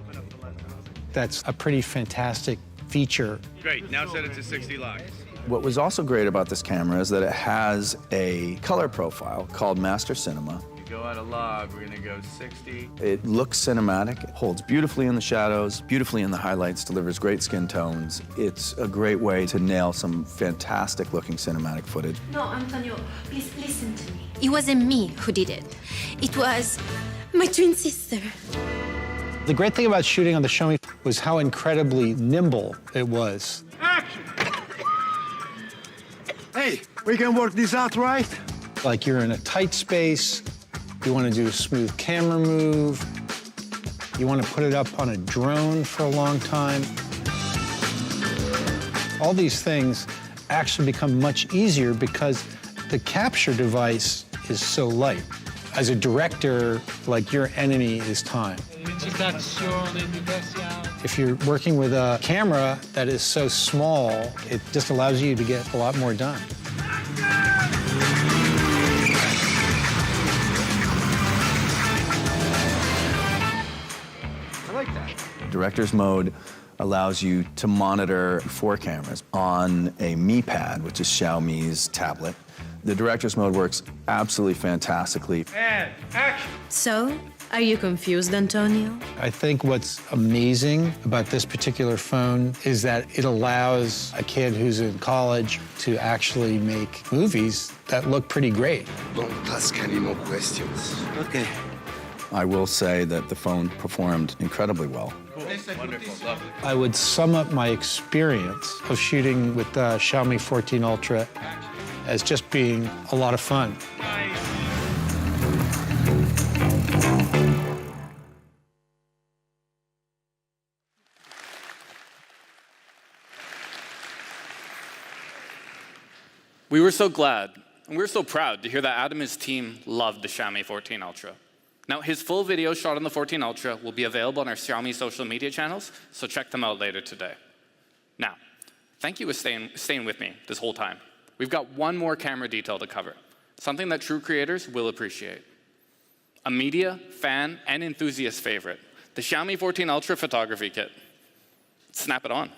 That's a pretty fantastic feature. Great, now set it to 60 lux. What was also great about this camera is that it has a color profile called Master Cinema. You go out of log, we're gonna go 60. It looks cinematic, it holds beautifully in the shadows, beautifully in the highlights, delivers great skin tones. It's a great way to nail some fantastic looking cinematic footage. No, Antonio, please listen to me. It wasn't me who did it. It was my twin sister. The great thing about shooting on the Xiaomi was how incredibly nimble it was. Action! Hey, we can work this out, right? Like you're in a tight space, you want to do a smooth camera move, you want to put it up on a drone for a long time. All these things actually become much easier because the capture device is so light. As a director, like your enemy is time. If you're working with a camera that is so small, it just allows you to get a lot more done. I like that. Director's mode allows you to monitor 4 cameras on a Mi Pad, which is Xiaomi's tablet. The director's mode works absolutely fantastically. And action! So, are you confused, Antonio? I think what's amazing about this particular phone is that it allows a kid who's in college to actually make movies that look pretty great. Don't ask any more questions. Okay. I will say that the phone performed incredibly well. Wonderful, lovely. I would sum up my experience of shooting with the Xiaomi 14 Ultra as just being a lot of fun. We were so glad, and we were so proud to hear that Adam and his team loved the Xiaomi 14 Ultra. Now, his full video shot on the 14 Ultra will be available on our Xiaomi social media channels, so check them out later today. Now, thank you for staying with me this whole time. We've got one more camera detail to cover, something that true creators will appreciate. A media, fan, and enthusiast favorite, the Xiaomi 14 Ultra photography kit. Snap it on.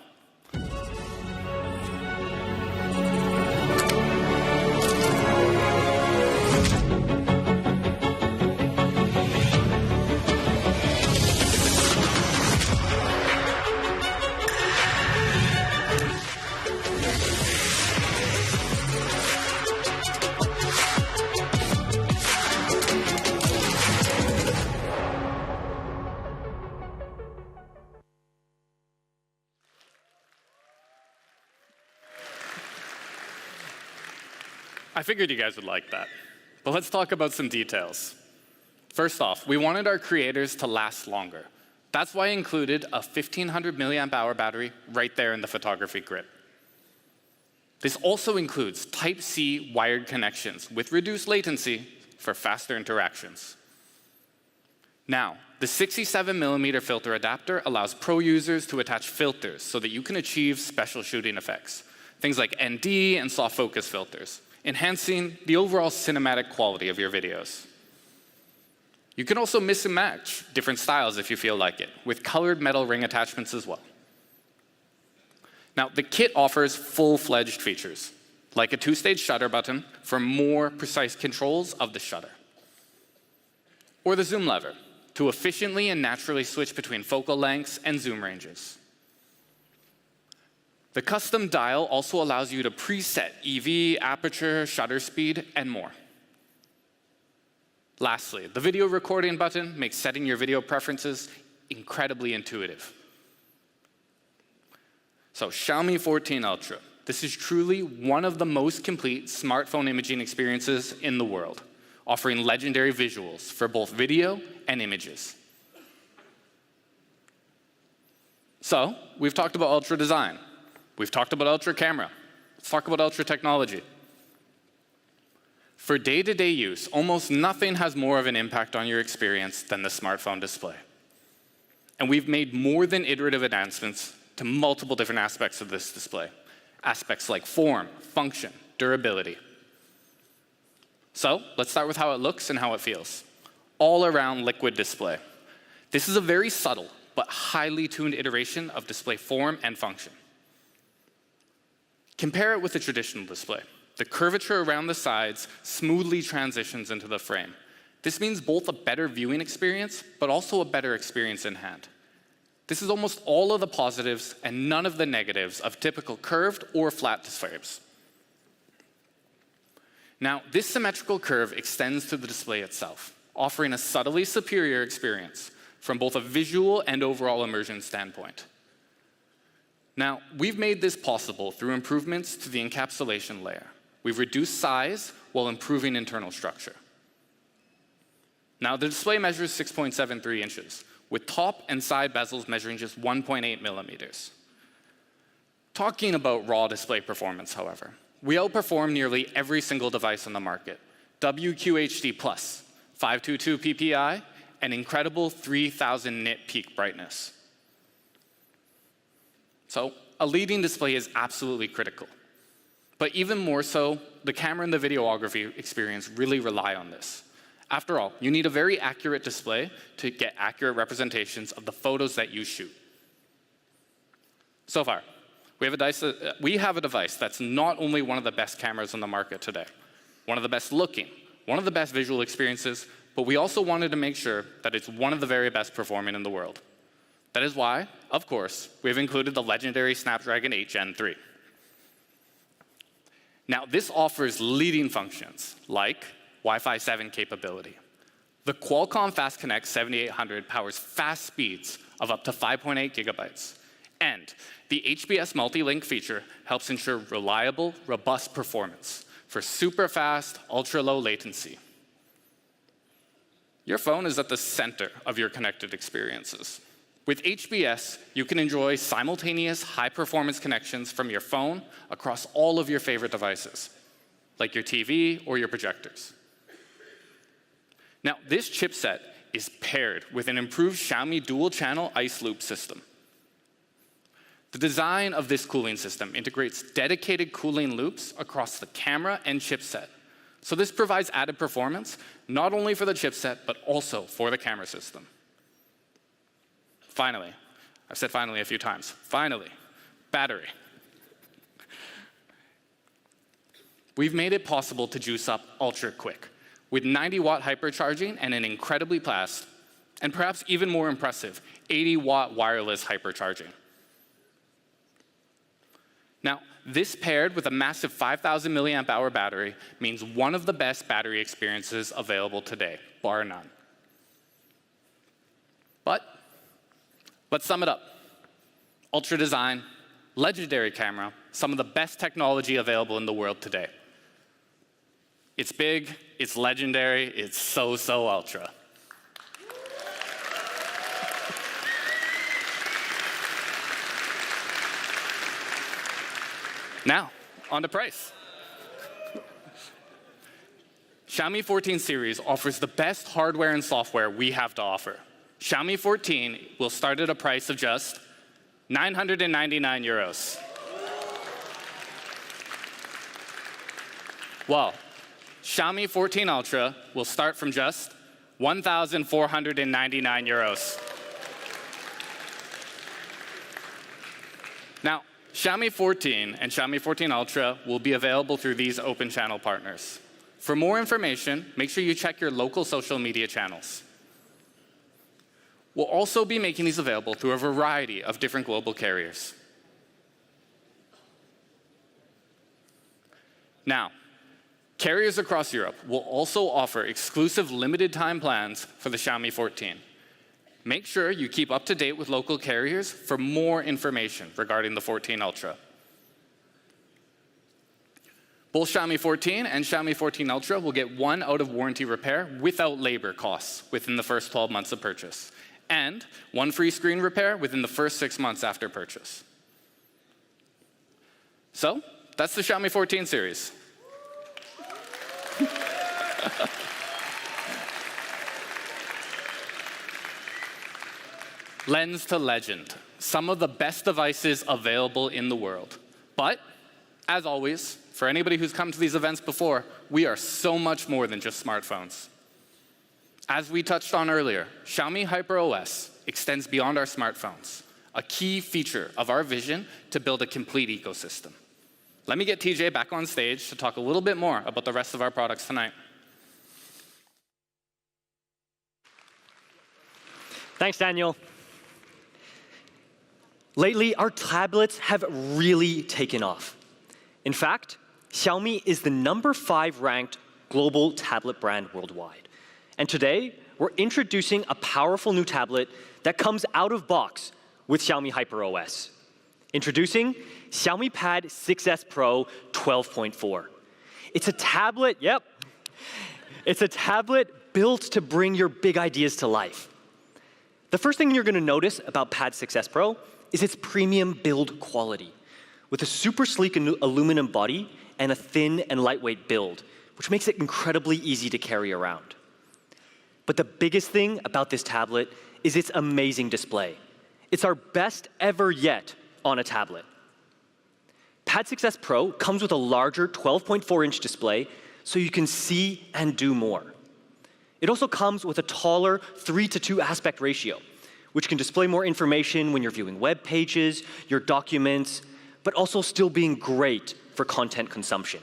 I figured you guys would like that. But let's talk about some details. First off, we wanted our creators to last longer. That's why I included a 1500 milliamp hour battery right there in the photography grip. This also includes Type-C wired connections with reduced latency for faster interactions. Now, the 67mm filter adapter allows pro users to attach filters so that you can achieve special shooting effects, things like ND and soft focus filters, enhancing the overall cinematic quality of your videos. You can also mix and match different styles if you feel like it, with colored metal ring attachments as well. Now, the kit offers full-fledged features, like a two-stage shutter button for more precise controls of the shutter, or the zoom lever to efficiently and naturally switch between focal lengths and zoom ranges. The custom dial also allows you to preset EV, aperture, shutter speed, and more. Lastly, the video recording button makes setting your video preferences incredibly intuitive. So Xiaomi 14 Ultra. This is truly one of the most complete smartphone imaging experiences in the world, offering legendary visuals for both video and images. So, we've talked about Ultra design. We've talked about Ultra camera. Let's talk about Ultra technology. For day-to-day use, almost nothing has more of an impact on your experience than the smartphone display. And we've made more than iterative advancements to multiple different aspects of this display. Aspects like form, function, durability. So, let's start with how it looks and how it feels. All-around liquid display. This is a very subtle but highly tuned iteration of display form and function. Compare it with a traditional display. The curvature around the sides smoothly transitions into the frame. This means both a better viewing experience, but also a better experience in hand. This is almost all of the positives and none of the negatives of typical curved or flat displays. Now, this symmetrical curve extends to the display itself, offering a subtly superior experience from both a visual and overall immersion standpoint. Now, we've made this possible through improvements to the encapsulation layer. We've reduced size while improving internal structure. Now, the display measures 6.73 inches, with top and side bezels measuring just 1.8 millimeters. Talking about raw display performance, however, we outperform nearly every single device on the market. WQHD+, 522 ppi, and incredible 3000 nit peak brightness. So, a leading display is absolutely critical. But even more so, the camera and the videography experience really rely on this. After all, you need a very accurate display to get accurate representations of the photos that you shoot. So far, we have a device that's not only one of the best cameras on the market today, one of the best looking, one of the best visual experiences, but we also wanted to make sure that it's one of the very best performing in the world. That is why, of course, we've included the legendary Snapdragon 8 Gen 3. Now, this offers leading functions like Wi-Fi 7 capability. The Qualcomm Fast Connect 7800 powers fast speeds of up to 5.8 gigabytes. And the HBS multi-link feature helps ensure reliable, robust performance for super fast, ultra-low latency. Your phone is at the center of your connected experiences. With HBS, you can enjoy simultaneous high-performance connections from your phone across all of your favorite devices, like your TV or your projectors. Now, this chipset is paired with an improved Xiaomi dual-channel ice loop system. The design of this cooling system integrates dedicated cooling loops across the camera and chipset. So this provides added performance, not only for the chipset, but also for the camera system. Finally, I've said finally a few times, finally, battery. We've made it possible to juice up ultra quick with 90-watt hypercharging and an incredibly fast, and perhaps even more impressive, 80-watt wireless hypercharging. Now, this paired with a massive 5,000 milliamp hour battery means one of the best battery experiences available today, bar none. But let's sum it up. Ultra design, legendary camera, some of the best technology available in the world today. It's big, it's legendary, it's so ultra. Now, on to price. Xiaomi 14 series offers the best hardware and software we have to offer. Xiaomi 14 will start at a price of just 999 euros. Well, Xiaomi 14 Ultra will start from just 1,499 euros. Now, Xiaomi 14 and Xiaomi 14 Ultra will be available through these open channel partners. For more information, make sure you check your local social media channels. We'll also be making these available through a variety of different global carriers. Now, carriers across Europe will also offer exclusive limited time plans for the Xiaomi 14. Make sure you keep up to date with local carriers for more information regarding the 14 Ultra. Both Xiaomi 14 and Xiaomi 14 Ultra will get 1 out-of-warranty repair without labor costs within the first 12 months of purchase, and 1 free screen repair within the first 6 months after purchase. So, that's the Xiaomi 14 series. Lens to legend, some of the best devices available in the world. But, as always, for anybody who's come to these events before, we are so much more than just smartphones. As we touched on earlier, Xiaomi HyperOS extends beyond our smartphones, a key feature of our vision to build a complete ecosystem. Let me get TJ back on stage to talk a little bit more about the rest of our products tonight. Thanks, Daniel. Lately, our tablets have really taken off. In fact, Xiaomi is the #5 ranked global tablet brand worldwide. And today, we're introducing a powerful new tablet that comes out of box with Xiaomi HyperOS. Introducing Xiaomi Pad 6S Pro 12.4. It's a tablet, it's a tablet built to bring your big ideas to life. The first thing you're going to notice about Pad 6S Pro is its premium build quality, with a super sleek aluminum body and a thin and lightweight build, which makes it incredibly easy to carry around. But the biggest thing about this tablet is its amazing display. It's our best ever yet on a tablet. Pad 6S Pro comes with a larger 12.4-inch display, so you can see and do more. It also comes with a taller 3:2 aspect ratio, which can display more information when you're viewing web pages, your documents, but also still being great for content consumption.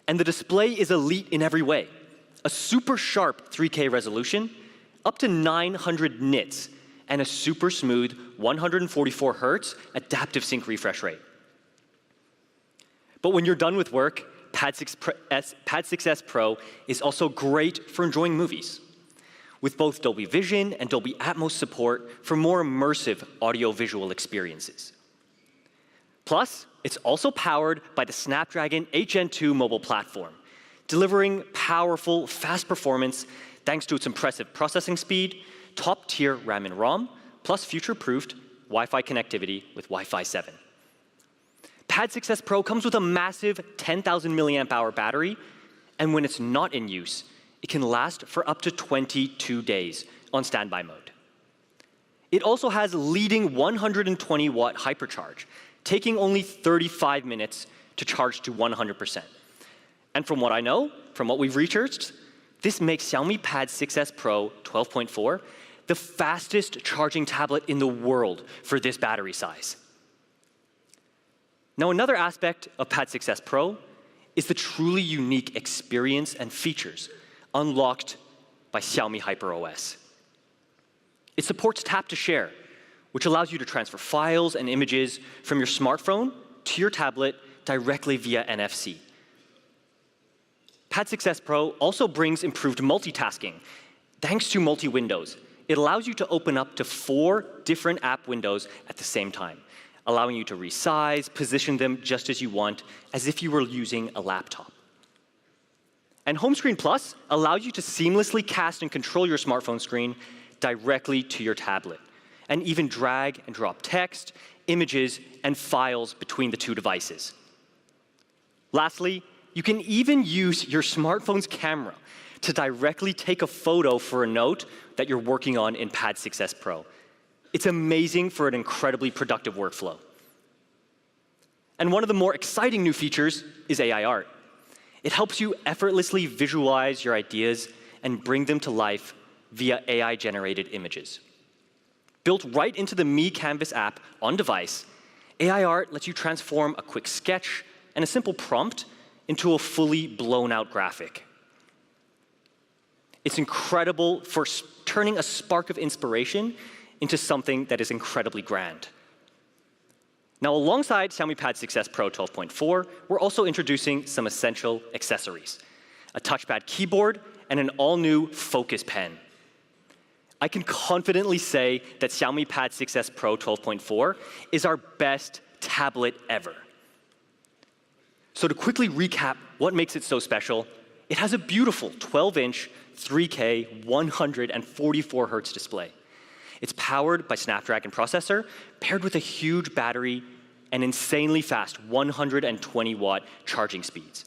And the display is elite in every way. A super sharp 3K resolution, up to 900 nits, and a super smooth 144 Hz adaptive sync refresh rate. But when you're done with work, Pad 6S Pro is also great for enjoying movies, with both Dolby Vision and Dolby Atmos support for more immersive audio-visual experiences. Plus, it's also powered by the Snapdragon 8 Gen 2 mobile platform, delivering powerful, fast performance thanks to its impressive processing speed, top-tier RAM and ROM, plus future-proofed Wi-Fi connectivity with Wi-Fi 7. Pad 6S Pro comes with a massive 10,000 mAh battery, and when it's not in use, it can last for up to 22 days on standby mode. It also has leading 120-watt hypercharge, taking only 35 minutes to charge to 100%. And from what I know, from what we've researched, this makes Xiaomi Pad 6S Pro 12.4 the fastest charging tablet in the world for this battery size. Now, another aspect of Pad 6S Pro is the truly unique experience and features unlocked by Xiaomi HyperOS. It supports tap to share, which allows you to transfer files and images from your smartphone to your tablet directly via NFC. Pad 6S Pro also brings improved multitasking. Thanks to multi-windows, it allows you to open up to 4 different app windows at the same time, allowing you to resize, position them just as you want, as if you were using a laptop. And Home Screen Plus allows you to seamlessly cast and control your smartphone screen directly to your tablet, and even drag and drop text, images, and files between the 2 devices. Lastly, you can even use your smartphone's camera to directly take a photo for a note that you're working on in Pad 6S Pro. It's amazing for an incredibly productive workflow. And one of the more exciting new features is AI Art. It helps you effortlessly visualize your ideas and bring them to life via AI-generated images. Built right into the Mi Canvas app on device, AI art lets you transform a quick sketch and a simple prompt into a fully blown-out graphic. It's incredible for turning a spark of inspiration into something that is incredibly grand. Now, alongside Xiaomi Pad 6s Pro 12.4, we're also introducing some essential accessories: a touchpad keyboard and an all-new Focus pen. I can confidently say that Xiaomi Pad 6s Pro 12.4 is our best tablet ever. So to quickly recap what makes it so special, it has a beautiful 12-inch, 3K, 144 Hz display. It's powered by Snapdragon processor, paired with a huge battery and insanely fast 120-watt charging speeds.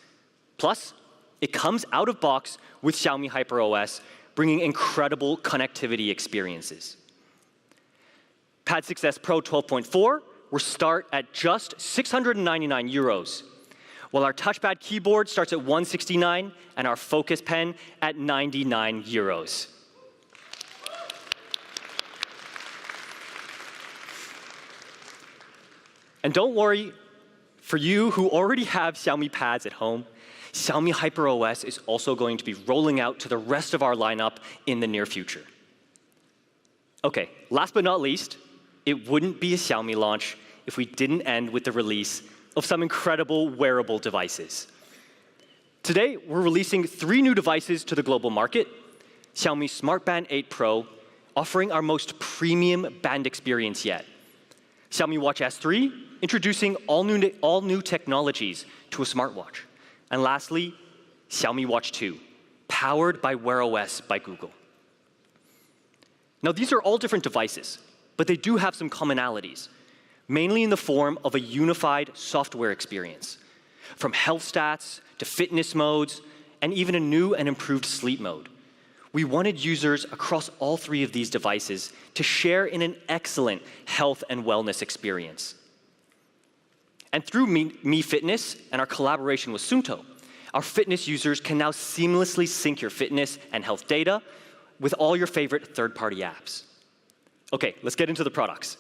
Plus, it comes out of box with Xiaomi HyperOS, bringing incredible connectivity experiences. Pad 6s Pro 12.4 will start at just 699 euros, while our touchpad keyboard starts at 169 and our Focus pen at 99 euros. And don't worry, for you who already have Xiaomi Pads at home, Xiaomi HyperOS is also going to be rolling out to the rest of our lineup in the near future. Okay, last but not least, it wouldn't be a Xiaomi launch if we didn't end with the release of some incredible wearable devices. Today, we're releasing 3 new devices to the global market: Xiaomi Smart Band 8 Pro, offering our most premium band experience yet; Xiaomi Watch S3, introducing all new technologies to a smartwatch; and lastly, Xiaomi Watch 2, powered by Wear OS by Google. Now, these are all different devices, but they do have some commonalities, mainly in the form of a unified software experience, from health stats to fitness modes, and even a new and improved sleep mode. We wanted users across all 3 of these devices to share in an excellent health and wellness experience. And through Mi Fitness and our collaboration with Suunto, our fitness users can now seamlessly sync your fitness and health data with all your favorite third-party apps. Okay, let's get into the products.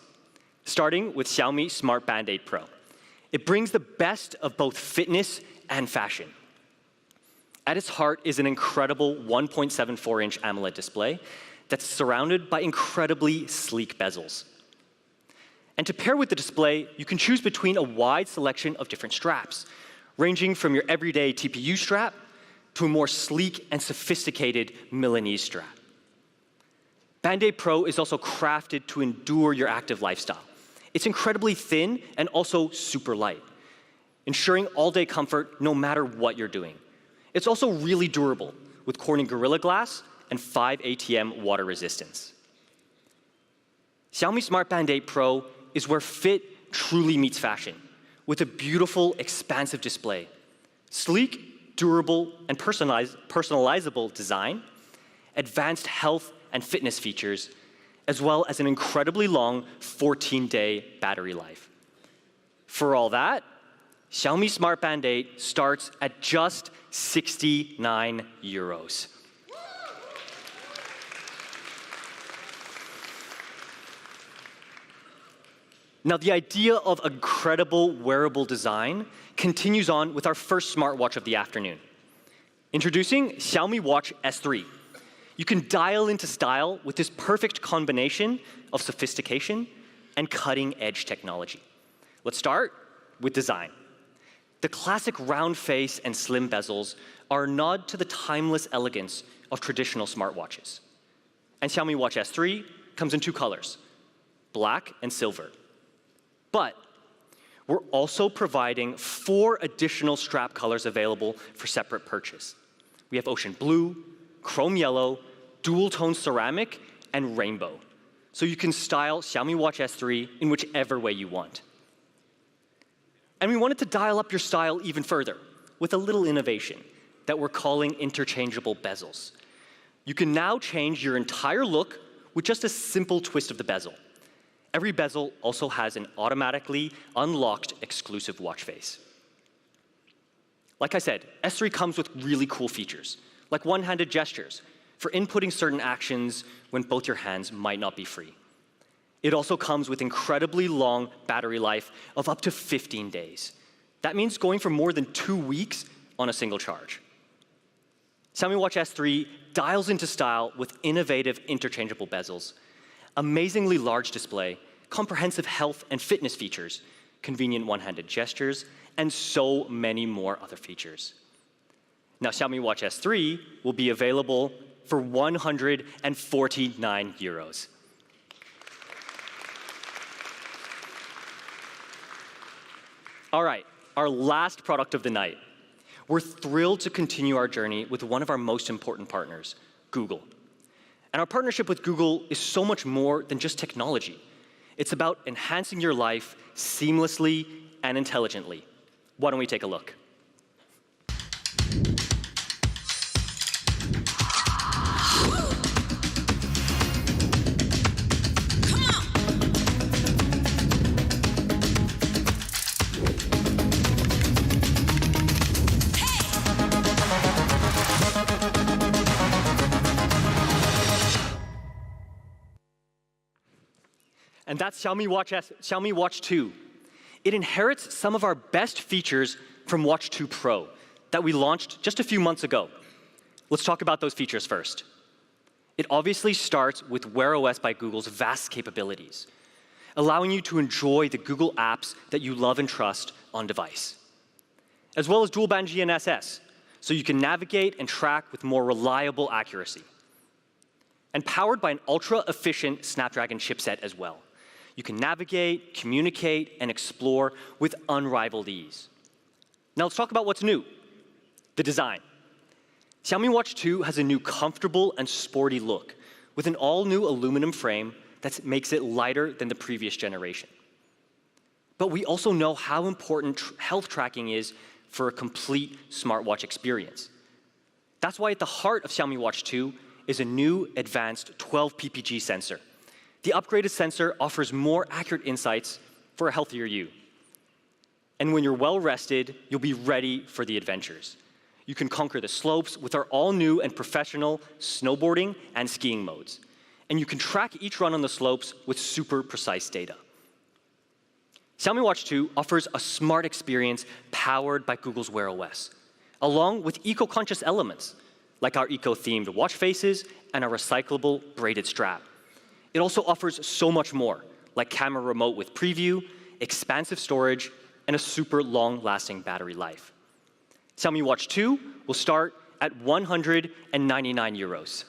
Starting with Xiaomi Smart Band 8 Pro. It brings the best of both fitness and fashion. At its heart is an incredible 1.74-inch AMOLED display that's surrounded by incredibly sleek bezels. And to pair with the display, you can choose between a wide selection of different straps, ranging from your everyday TPU strap to a more sleek and sophisticated Milanese strap. Band 8 Pro is also crafted to endure your active lifestyle. It's incredibly thin and also super light, ensuring all-day comfort no matter what you're doing. It's also really durable, with Corning Gorilla Glass and 5 ATM water resistance. Xiaomi Smart Band 8 Pro is where fit truly meets fashion, with a beautiful, expansive display, sleek, durable, and personalizable design, advanced health and fitness features, as well as an incredibly long 14-day battery life. For all that, Xiaomi Smart Band 8 starts at just 69 euros. Now, the idea of incredible wearable design continues on with our first smartwatch of the afternoon. Introducing Xiaomi Watch S3. You can dial into style with this perfect combination of sophistication and cutting-edge technology. Let's start with design. The classic round face and slim bezels are a nod to the timeless elegance of traditional smartwatches. And Xiaomi Watch S3 comes in 2 colors, black and silver. But we're also providing 4 additional strap colors available for separate purchase. We have ocean blue, chrome yellow, dual-tone ceramic, and rainbow. So you can style Xiaomi Watch S3 in whichever way you want. And we wanted to dial up your style even further with a little innovation that we're calling interchangeable bezels. You can now change your entire look with just a simple twist of the bezel. Every bezel also has an automatically unlocked exclusive watch face. Like I said, S3 comes with really cool features, like one-handed gestures for inputting certain actions when both your hands might not be free. It also comes with incredibly long battery life of up to 15 days. That means going for more than 2 weeks on a single charge. Xiaomi Watch S3 dials into style with innovative interchangeable bezels, amazingly large display, comprehensive health and fitness features, convenient one-handed gestures, and so many more other features. Now, Xiaomi Watch S3 will be available for 149 euros. All right, our last product of the night. We're thrilled to continue our journey with one of our most important partners, Google. And our partnership with Google is so much more than just technology. It's about enhancing your life seamlessly and intelligently. Why don't we take a look? And that's Xiaomi Watch 2. It inherits some of our best features from Watch 2 Pro that we launched just a few months ago. Let's talk about those features first. It obviously starts with Wear OS by Google's vast capabilities, allowing you to enjoy the Google apps that you love and trust on device, as well as dual-band GNSS, so you can navigate and track with more reliable accuracy. And powered by an ultra-efficient Snapdragon chipset as well. You can navigate, communicate, and explore with unrivaled ease. Now let's talk about what's new, the design. Xiaomi Watch 2 has a new comfortable and sporty look with an all-new aluminum frame that makes it lighter than the previous generation. But we also know how important health tracking is for a complete smartwatch experience. That's why at the heart of Xiaomi Watch 2 is a new advanced 12 ppg sensor. The upgraded sensor offers more accurate insights for a healthier you. And when you're well rested, you'll be ready for the adventures. You can conquer the slopes with our all-new and professional snowboarding and skiing modes. And you can track each run on the slopes with super precise data. Xiaomi Watch 2 offers a smart experience powered by Google's Wear OS, along with eco-conscious elements, like our eco-themed watch faces and our recyclable braided strap. It also offers so much more, like camera remote with preview, expansive storage, and a super long-lasting battery life. Xiaomi Watch 2 will start at 199 euros.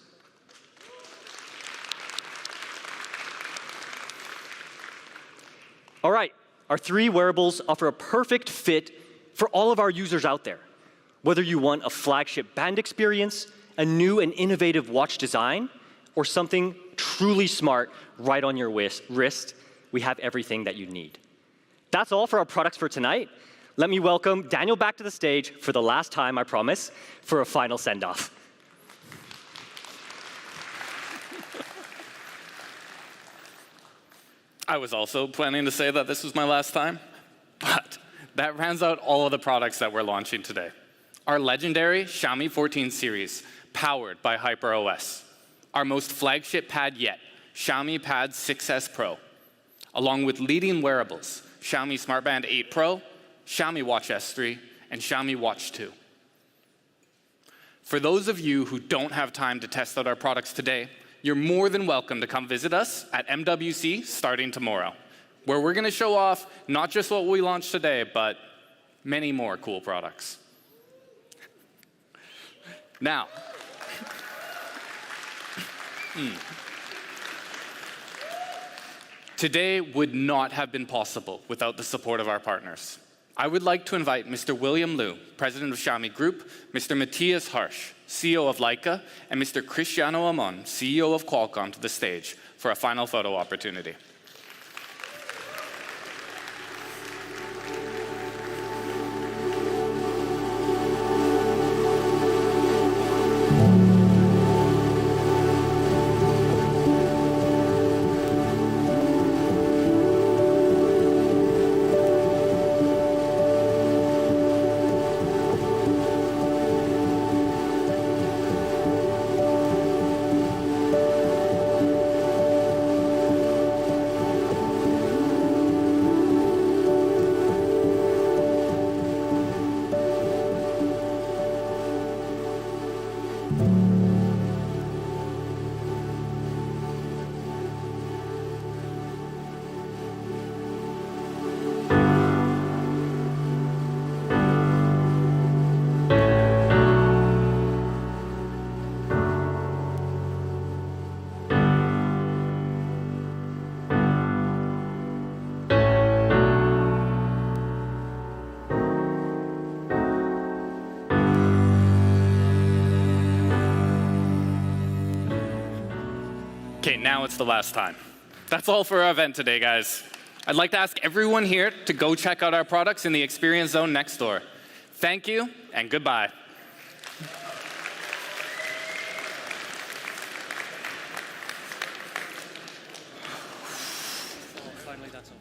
All right, our 3 wearables offer a perfect fit for all of our users out there. Whether you want a flagship band experience, a new and innovative watch design, or something truly smart right on your wrist, we have everything that you need. That's all for our products for tonight. Let me welcome Daniel back to the stage for the last time, I promise, for a final send-off. I was also planning to say that this was my last time, but that rounds out all of the products that we're launching today. Our legendary Xiaomi 14 series, powered by HyperOS. Our most flagship pad yet, Xiaomi Pad 6S Pro, along with leading wearables, Xiaomi Smart Band 8 Pro, Xiaomi Watch S3, and Xiaomi Watch 2. For those of you who don't have time to test out our products today, you're more than welcome to come visit us at MWC starting tomorrow, where we're going to show off not just what we launched today, but many more cool products. Now, today would not have been possible without the support of our partners. I would like to invite Mr. William Liu, President of Xiaomi Group, Mr. Matthias Harsch, CEO of Leica, and Mr. Cristiano Amon, CEO of Qualcomm, to the stage for a final photo opportunity. Okay, now it's the last time. That's all for our event today, guys. I'd like to ask everyone here to go check out our products in the experience zone next door. Thank you, and goodbye. Finally, that's all.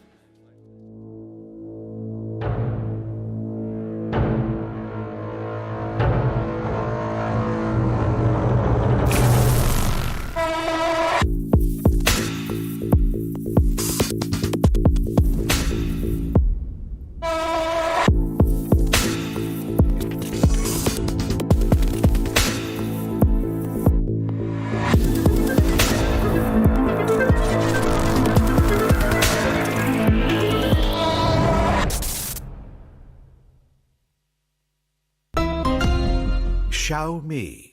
Xiaomi.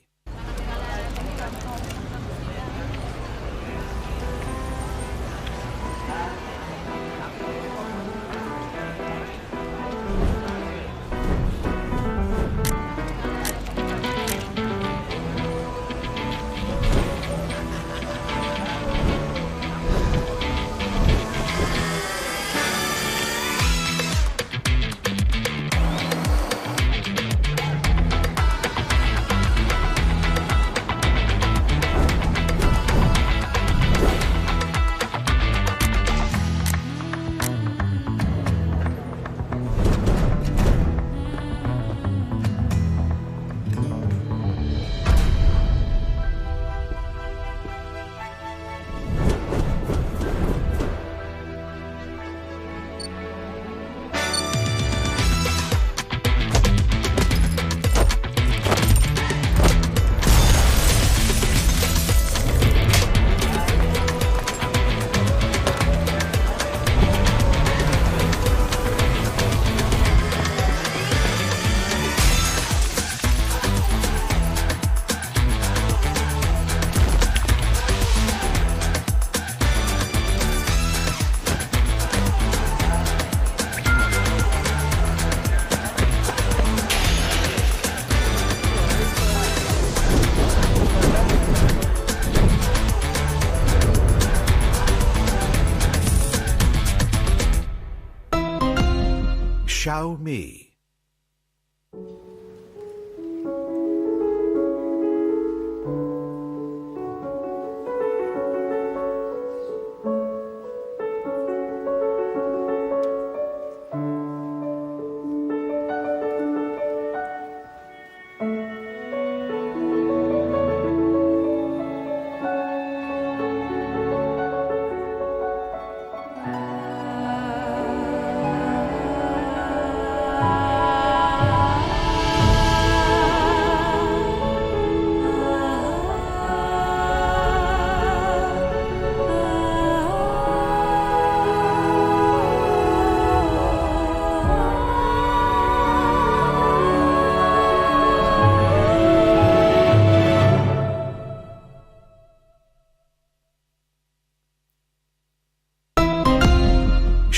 Xiaomi.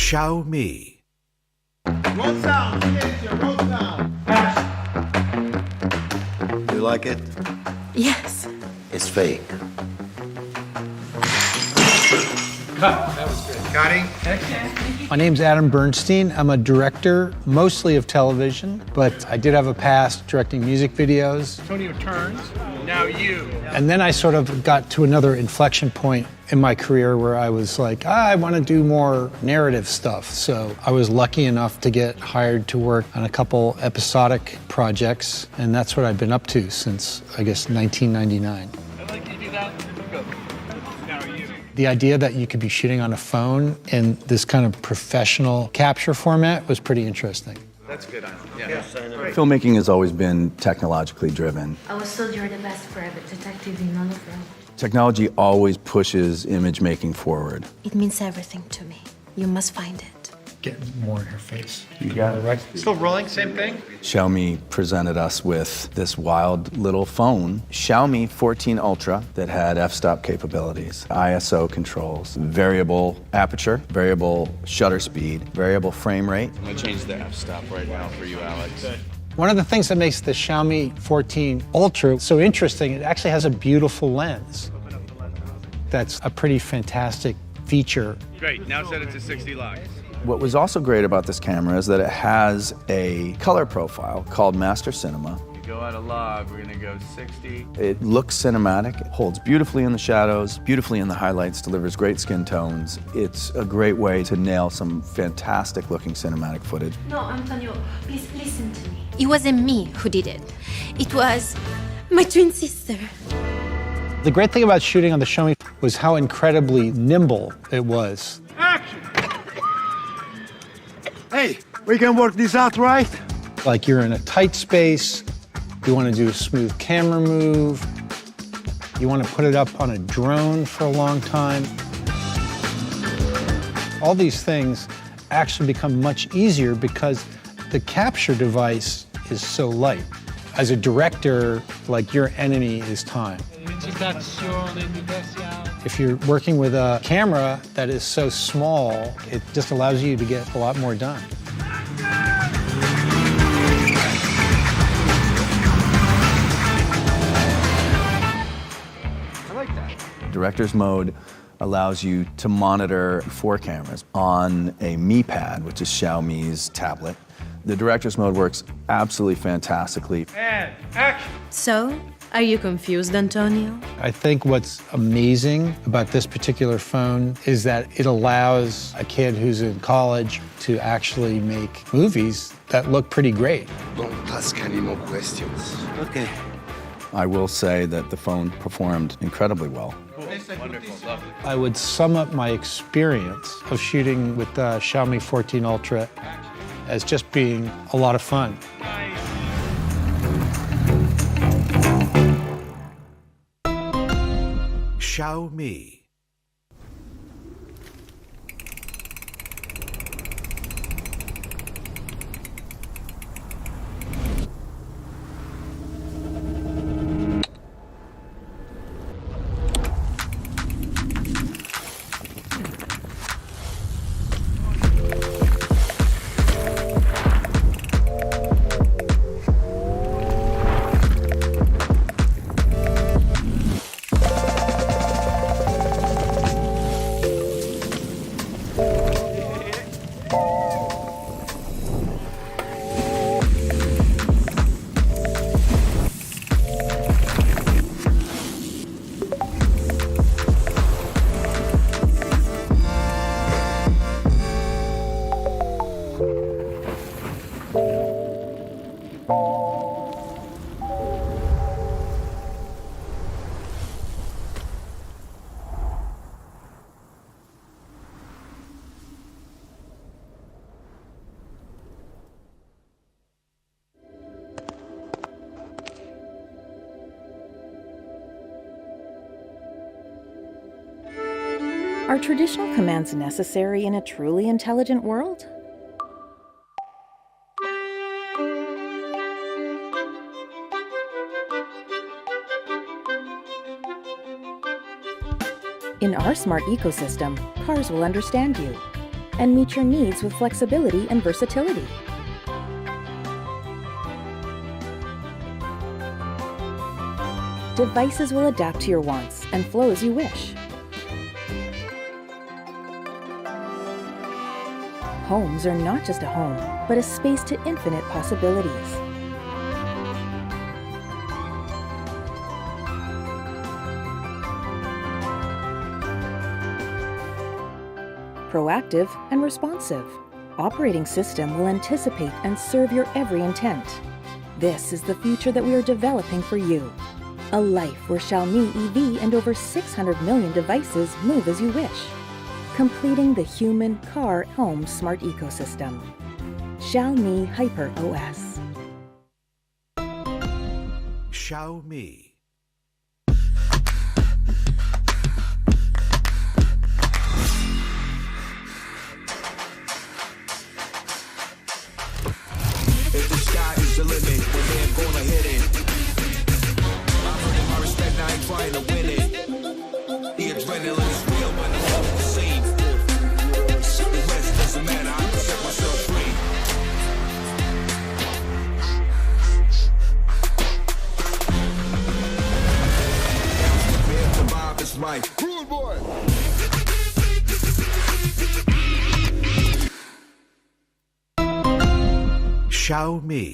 Xiaomi. Roll sound. Roll sound. You like it? Yes. It's fake. Cut. That was good. Cutting. My name's Adam Bernstein. I'm a director, mostly of television, but I did have a past directing music videos. Antonio turns. Now you. And then I sort of got to another inflection point in my career where I was like, I want to do more narrative stuff. So I was lucky enough to get hired to work on a couple episodic projects, and that's what I've been up to since, I guess, 1999. I'd like you to do that. Go. Now you. The idea that you could be shooting on a phone in this kind of professional capture format was pretty interesting. That's good. Yeah. Filmmaking has always been technologically driven. I was told you're the best private detective in all of Rome. Technology always pushes image making forward. It means everything to me. You must find it. Get more in her face. You got it right. Still rolling, same thing? Xiaomi presented us with this wild little phone, Xiaomi 14 Ultra, that had f-stop capabilities, ISO controls, variable aperture, variable shutter speed, variable frame rate. I'm gonna change the f-stop right now for you, Alex. One of the things that makes the Xiaomi 14 Ultra so interesting, it actually has a beautiful lens. That's a pretty fantastic feature. Great, now set it to 60 lux. What was also great about this camera is that it has a color profile called Master Cinema. You go out of log, we're gonna go 60. It looks cinematic, it holds beautifully in the shadows, beautifully in the highlights, delivers great skin tones. It's a great way to nail some fantastic looking cinematic footage. No, Antonio, please listen to me. It wasn't me who did it. It was my twin sister. The great thing about shooting on the Xiaomi was how incredibly nimble it was. Action! Hey, we can work this out, right? Like you're in a tight space, you want to do a smooth camera move, you want to put it up on a drone for a long time. All these things actually become much easier because the capture device is so light. As a director, like your enemy is time. If you're working with a camera that is so small, it just allows you to get a lot more done. I like that. Director's mode allows you to monitor 4 cameras on a Mi Pad, which is Xiaomi's tablet. The director's mode works absolutely fantastically. And action! So, are you confused, Antonio? I think what's amazing about this particular phone is that it allows a kid who's in college to actually make movies that look pretty great. Don't ask any more questions. Okay. I will say that the phone performed incredibly well. Wonderful, lovely. I would sum up my experience of shooting with the Xiaomi 14 Ultra as just being a lot of fun. Xiaomi. Are traditional commands necessary in a truly intelligent world? In our smart ecosystem, cars will understand you and meet your needs with flexibility and versatility. Devices will adapt to your wants and flow as you wish. Homes are not just a home, but a space to infinite possibilities. Proactive and responsive. Operating system will anticipate and serve your every intent. This is the future that we are developing for you. A life where Xiaomi EV and over 600 million devices move as you wish, completing the human, car, home smart ecosystem. Xiaomi HyperOS. Xiaomi. If the sky is the limit, one day I'm gonna hit it. I'm earning my respect, I ain't trying to win it. The adrenaline is real when I'm on the scene. The rest doesn't matter, I can set myself free. The vibe is right. Good boy. Xiaomi.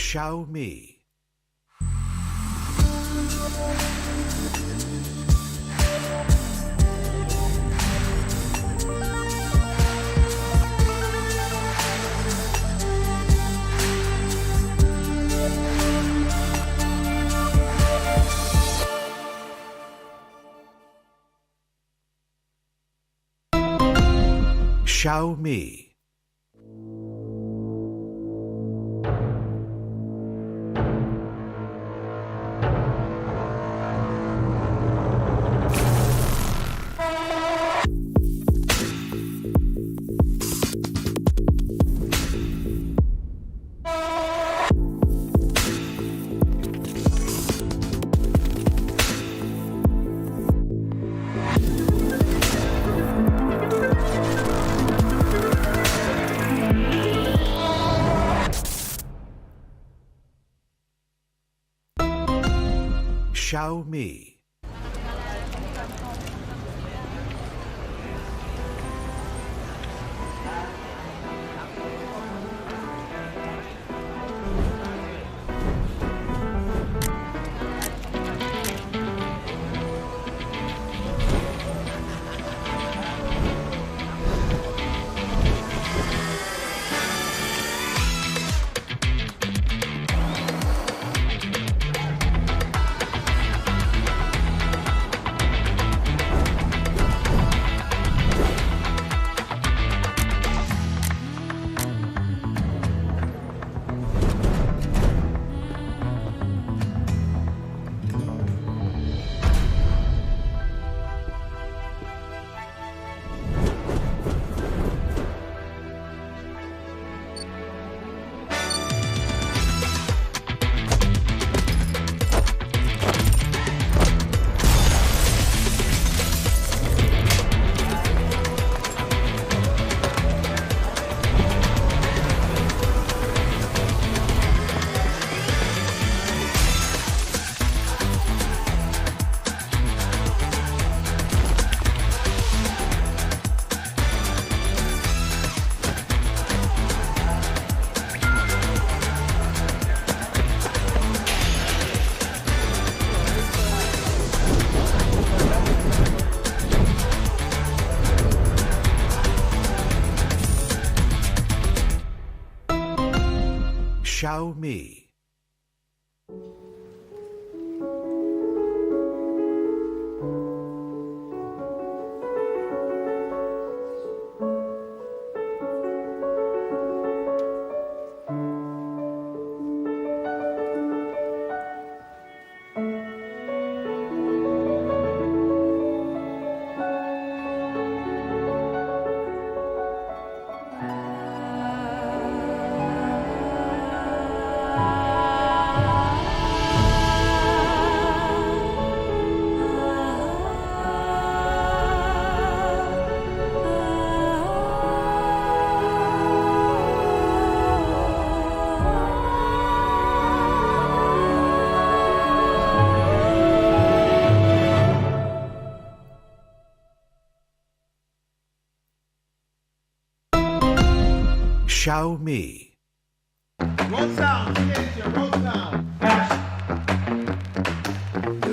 Xiaomi. Xiaomi. Xiaomi. Xiaomi. Xiaomi. Roll sound. Roll sound.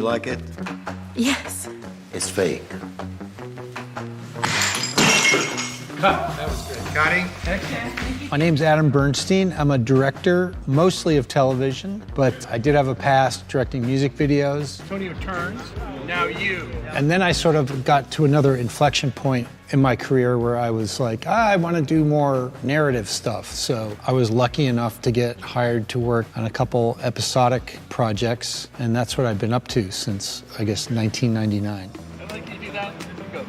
like it? Yes. It's fake. That was good. Cutting. My name's Adam Bernstein. I'm a director, mostly of television, but I did have a past directing music videos. Antonio turns. Now you. And then I sort of got to another inflection point in my career where I was like, I want to do more narrative stuff. So I was lucky enough to get hired to work on a couple episodic projects, and that's what I've been up to since, I guess, 1999. I'd like you to do that. Go.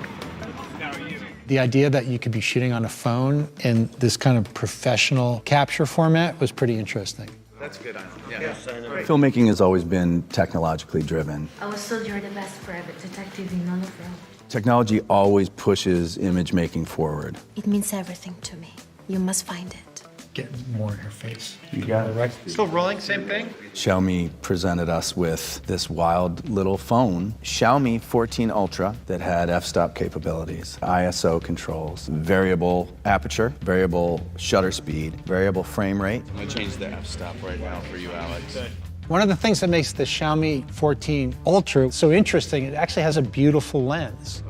Now you. The idea that you could be shooting on a phone in this kind of professional capture format was pretty interesting. That's good. Filmmaking has always been technologically driven. I was told you're the best private detective in unveil. Technology always pushes image making forward. It means everything to me. You must find it. Get more in her face. You got it. Right. Still rolling, same thing? Xiaomi presented us with this wild little phone, Xiaomi 14 Ultra, that had f-stop capabilities, ISO controls, variable aperture, variable shutter speed, variable frame rate. I'm gonna change the f-stop right now for you, Alex. One of the things that makes the Xiaomi 14 Ultra so interesting, it actually has a beautiful lens.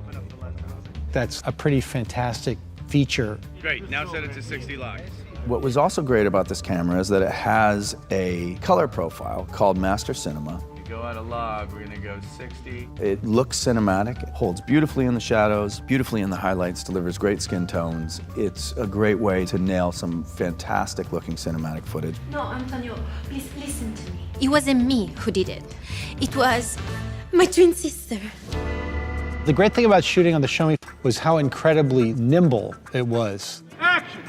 That's a pretty fantastic feature. Great, now set it to 60 locks. What was also great about this camera is that it has a color profile called Master Cinema. You go out of log, we're gonna go 60. It looks cinematic, it holds beautifully in the shadows, beautifully in the highlights, delivers great skin tones. It's a great way to nail some fantastic looking cinematic footage. No, Antonio, please listen to me. It wasn't me who did it. It was my twin sister. The great thing about shooting on the Xiaomi was how incredibly nimble it was. Action!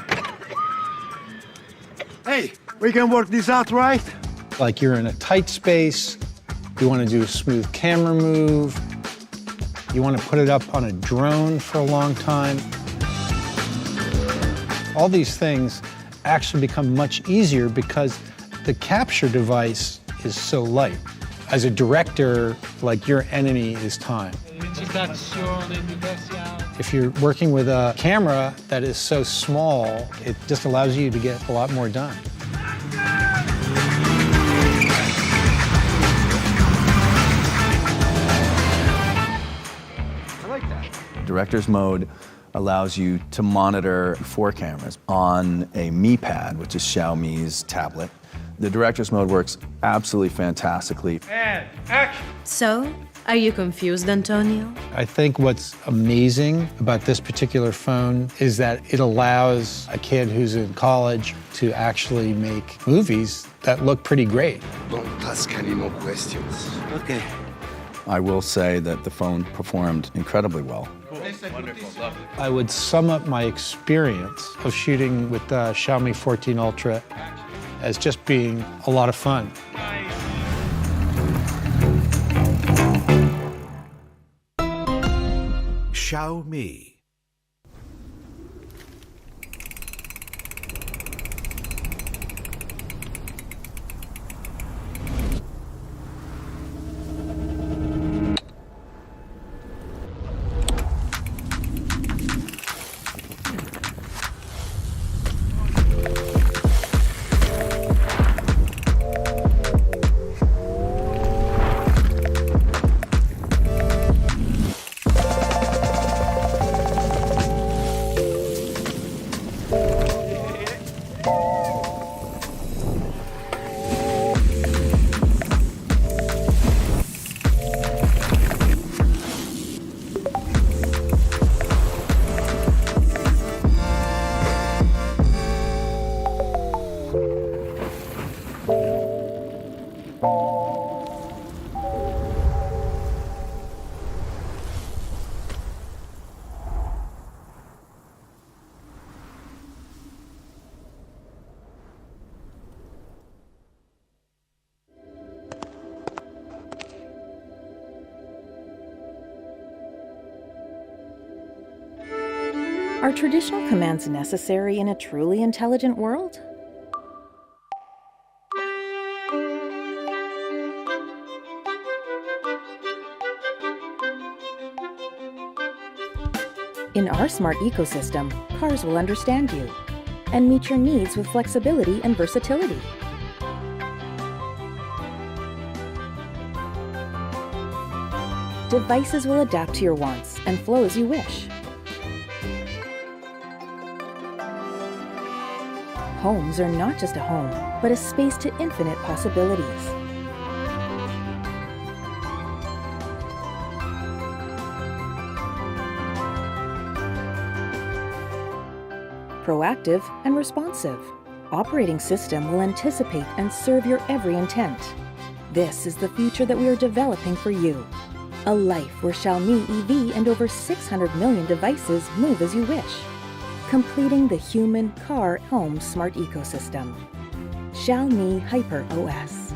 Hey, we can work this out, right? Like you're in a tight space, you want to do a smooth camera move, you want to put it up on a drone for a long time. All these things actually become much easier because the capture device is so light. As a director, like your enemy is time. If you're working with a camera that is so small, it just allows you to get a lot more done. I like that. Director's mode allows you to monitor 4 cameras on a Mi Pad, which is Xiaomi's tablet. The director's mode works absolutely fantastically. And action! So, are you confused, Antonio? I think what's amazing about this particular phone is that it allows a kid who's in college to actually make movies that look pretty great. Don't ask any more questions. Okay. I will say that the phone performed incredibly well. Wonderful, lovely. I would sum up my experience of shooting with the Xiaomi 14 Ultra as just being a lot of fun. Xiaomi. Are traditional commands necessary in a truly intelligent world? In our smart ecosystem, cars will understand you and meet your needs with flexibility and versatility. devices will adapt to your wants and flow as you wish. Homes are not just a home, but a space to infinite possibilities. Proactive and responsive. Operating system will anticipate and serve your every intent. This is the future that we are developing for you. A life where Xiaomi EV and over 600 million devices move as you wish. Completing the human, car, home smart ecosystem. Xiaomi HyperOS.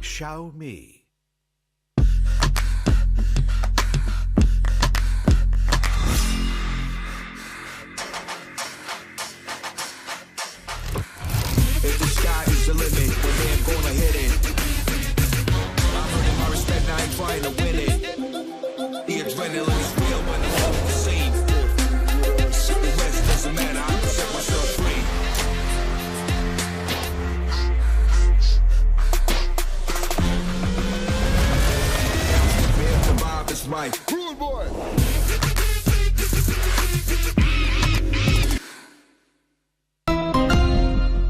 Xiaomi. If the sky is the limit, well, then I'm gonna hit it. I'm earning my respect, now I ain't trying to win it. The adrenaline is real when I'm off the scene. The rest doesn't matter, I can set myself free. The vibe is right. Rude boy!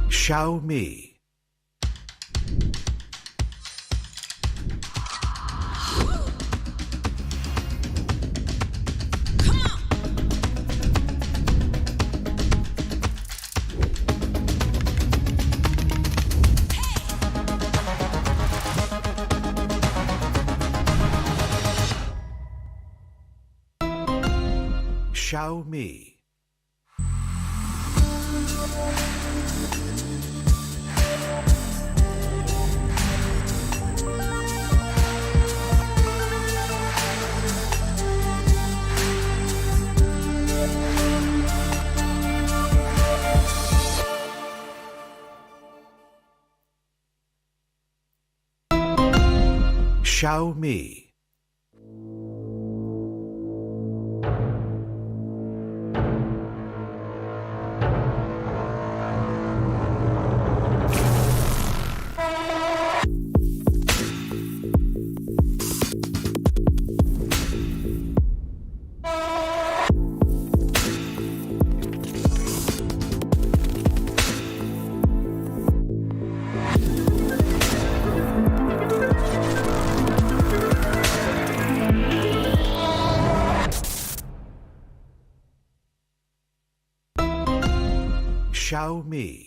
Xiaomi. Xiaomi. Xiaomi. Xiaomi.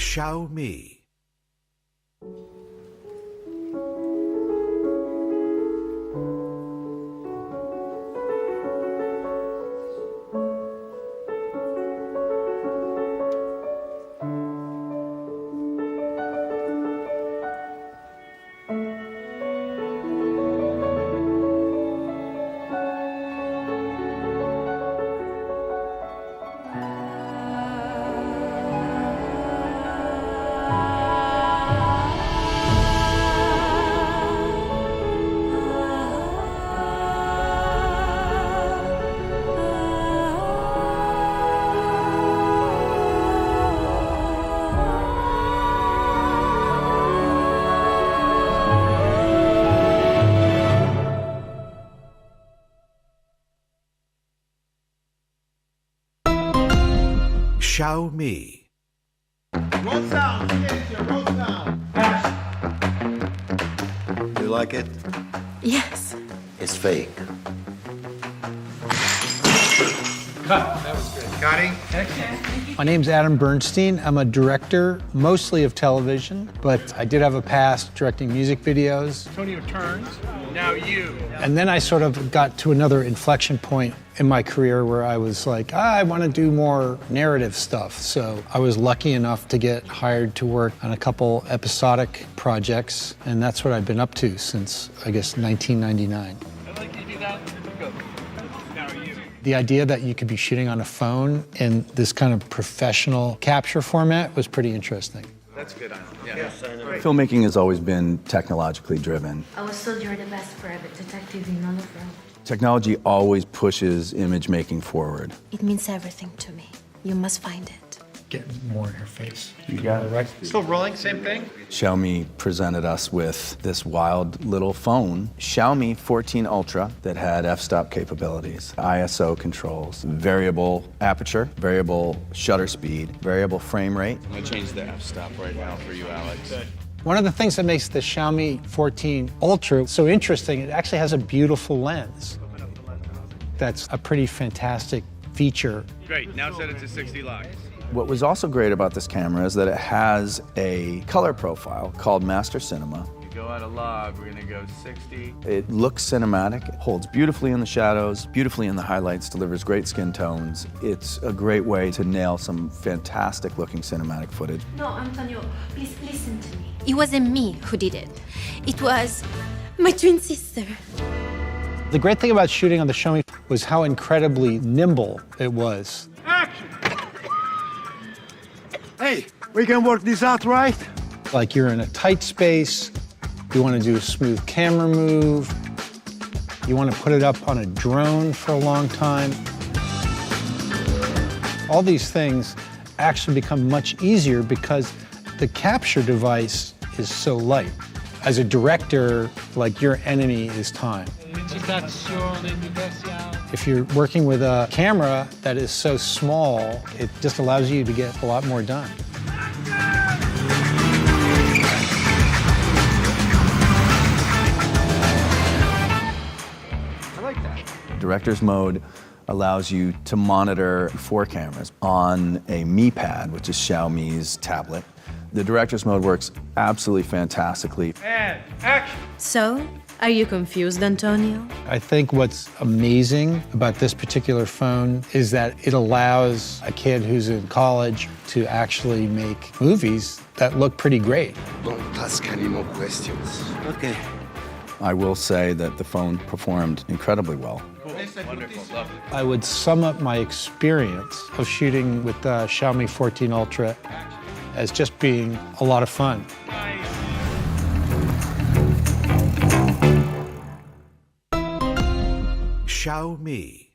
Xiaomi. Xiaomi. Roll sound. Roll sound. You like it? Yes. It's fake. That was good. Cutting. My name's Adam Bernstein. I'm a director, mostly of television, but I did have a past directing music videos. Antonio turns. Now you. And then I sort of got to another inflection point in my career where I was like, I want to do more narrative stuff. So I was lucky enough to get hired to work on a couple episodic projects, and that's what I've been up to since, I guess, 1999. I'd like you to do that. Go. Now you. The idea that you could be shooting on a phone in this kind of professional capture format was pretty interesting. That's good. Filmmaking has always been technologically driven. I was told you're the best private detective in none of them. Technology always pushes image making forward. It means everything to me. You must find it. Get more in her face. You got it. Right. Still rolling, same thing? Xiaomi presented us with this wild little phone, Xiaomi 14 Ultra, that had f-stop capabilities, ISO controls, variable aperture, variable shutter speed, variable frame rate. I'm gonna change the f-stop right now for you, Alex. One of the things that makes the Xiaomi 14 Ultra so interesting, it actually has a beautiful lens. That's a pretty fantastic feature. Great, now set it to 60 locks. What was also great about this camera is that it has a color profile called Master Cinema. You go out of log, we're gonna go 60. It looks cinematic, it holds beautifully in the shadows, beautifully in the highlights, delivers great skin tones. It's a great way to nail some fantastic looking cinematic footage. No, Antonio, please listen to me. It wasn't me who did it. It was my twin sister. The great thing about shooting on the Xiaomi was how incredibly nimble it was. Action! Hey, we can work this out, right? Like you're in a tight space, you want to do a smooth camera move, you want to put it up on a drone for a long time. All these things actually become much easier because the capture device is so light. As a director, like your enemy is time. If you're working with a camera that is so small, it just allows you to get a lot more done. I like that. Director's mode allows you to monitor 4 cameras on a Mi Pad, which is Xiaomi's tablet. The director's mode works absolutely fantastically. And action! So, are you confused, Antonio? I think what's amazing about this particular phone is that it allows a kid who's in college to actually make movies that look pretty great. Don't ask any more questions. Okay. I will say that the phone performed incredibly well. Cool. Wonderful. Lovely. I would sum up my experience of shooting with the Xiaomi 14 Ultra as just being a lot of fun. Xiaomi.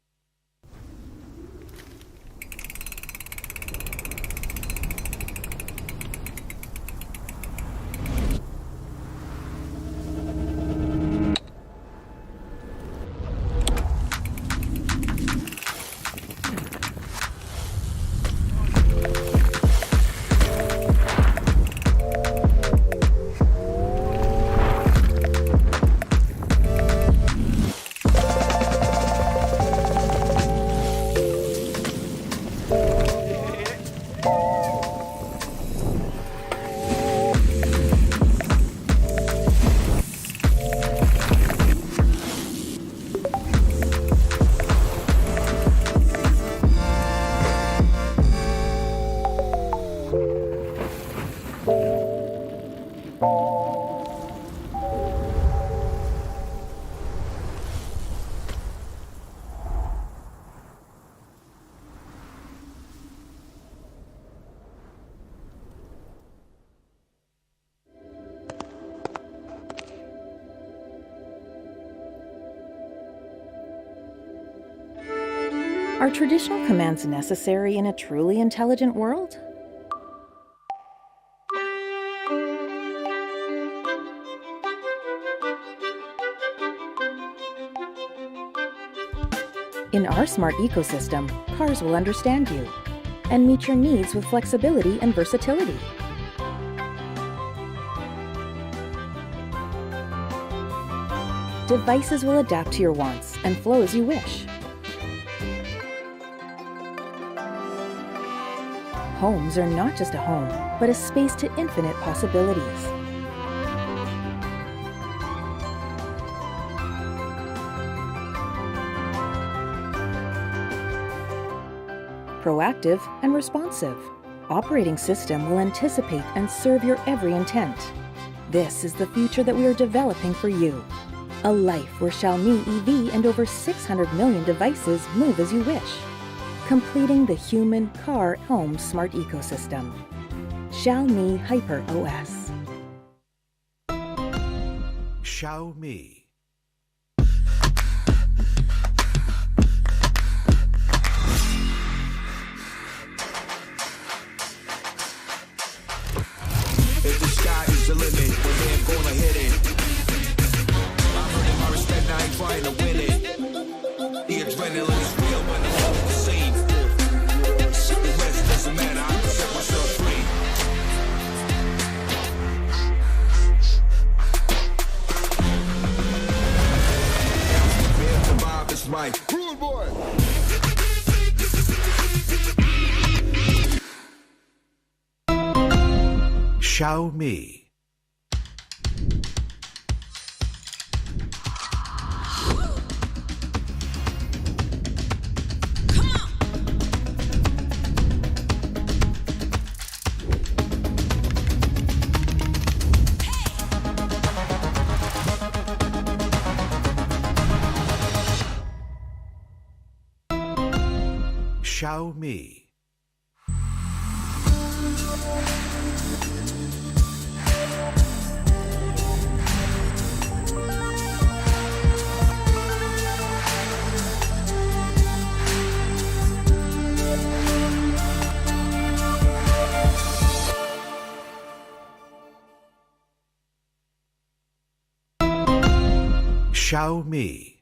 Are traditional commands necessary in a truly intelligent world? In our smart ecosystem, cars will understand you. and meet your needs with flexibility and versatility. Devices will adapt to your wants and flow as you wish. Homes are not just a home, but a space to infinite possibilities. Proactive and responsive. Operating system will anticipate and serve your every intent. This is the future that we are developing for you. A life where Xiaomi EV and over 600 million devices move as you wish. Completing the human, car, home smart ecosystem. Xiaomi HyperOS. Xiaomi. If the sky is the limit, well then I'm gonna hit it. I'm earning my respect, I ain't trying to win it. The adrenaline is real when I'm off the scene. The rest doesn't matter, I can set myself free. The vibe is right. Rude boy! Xiaomi. Xiaomi. Xiaomi.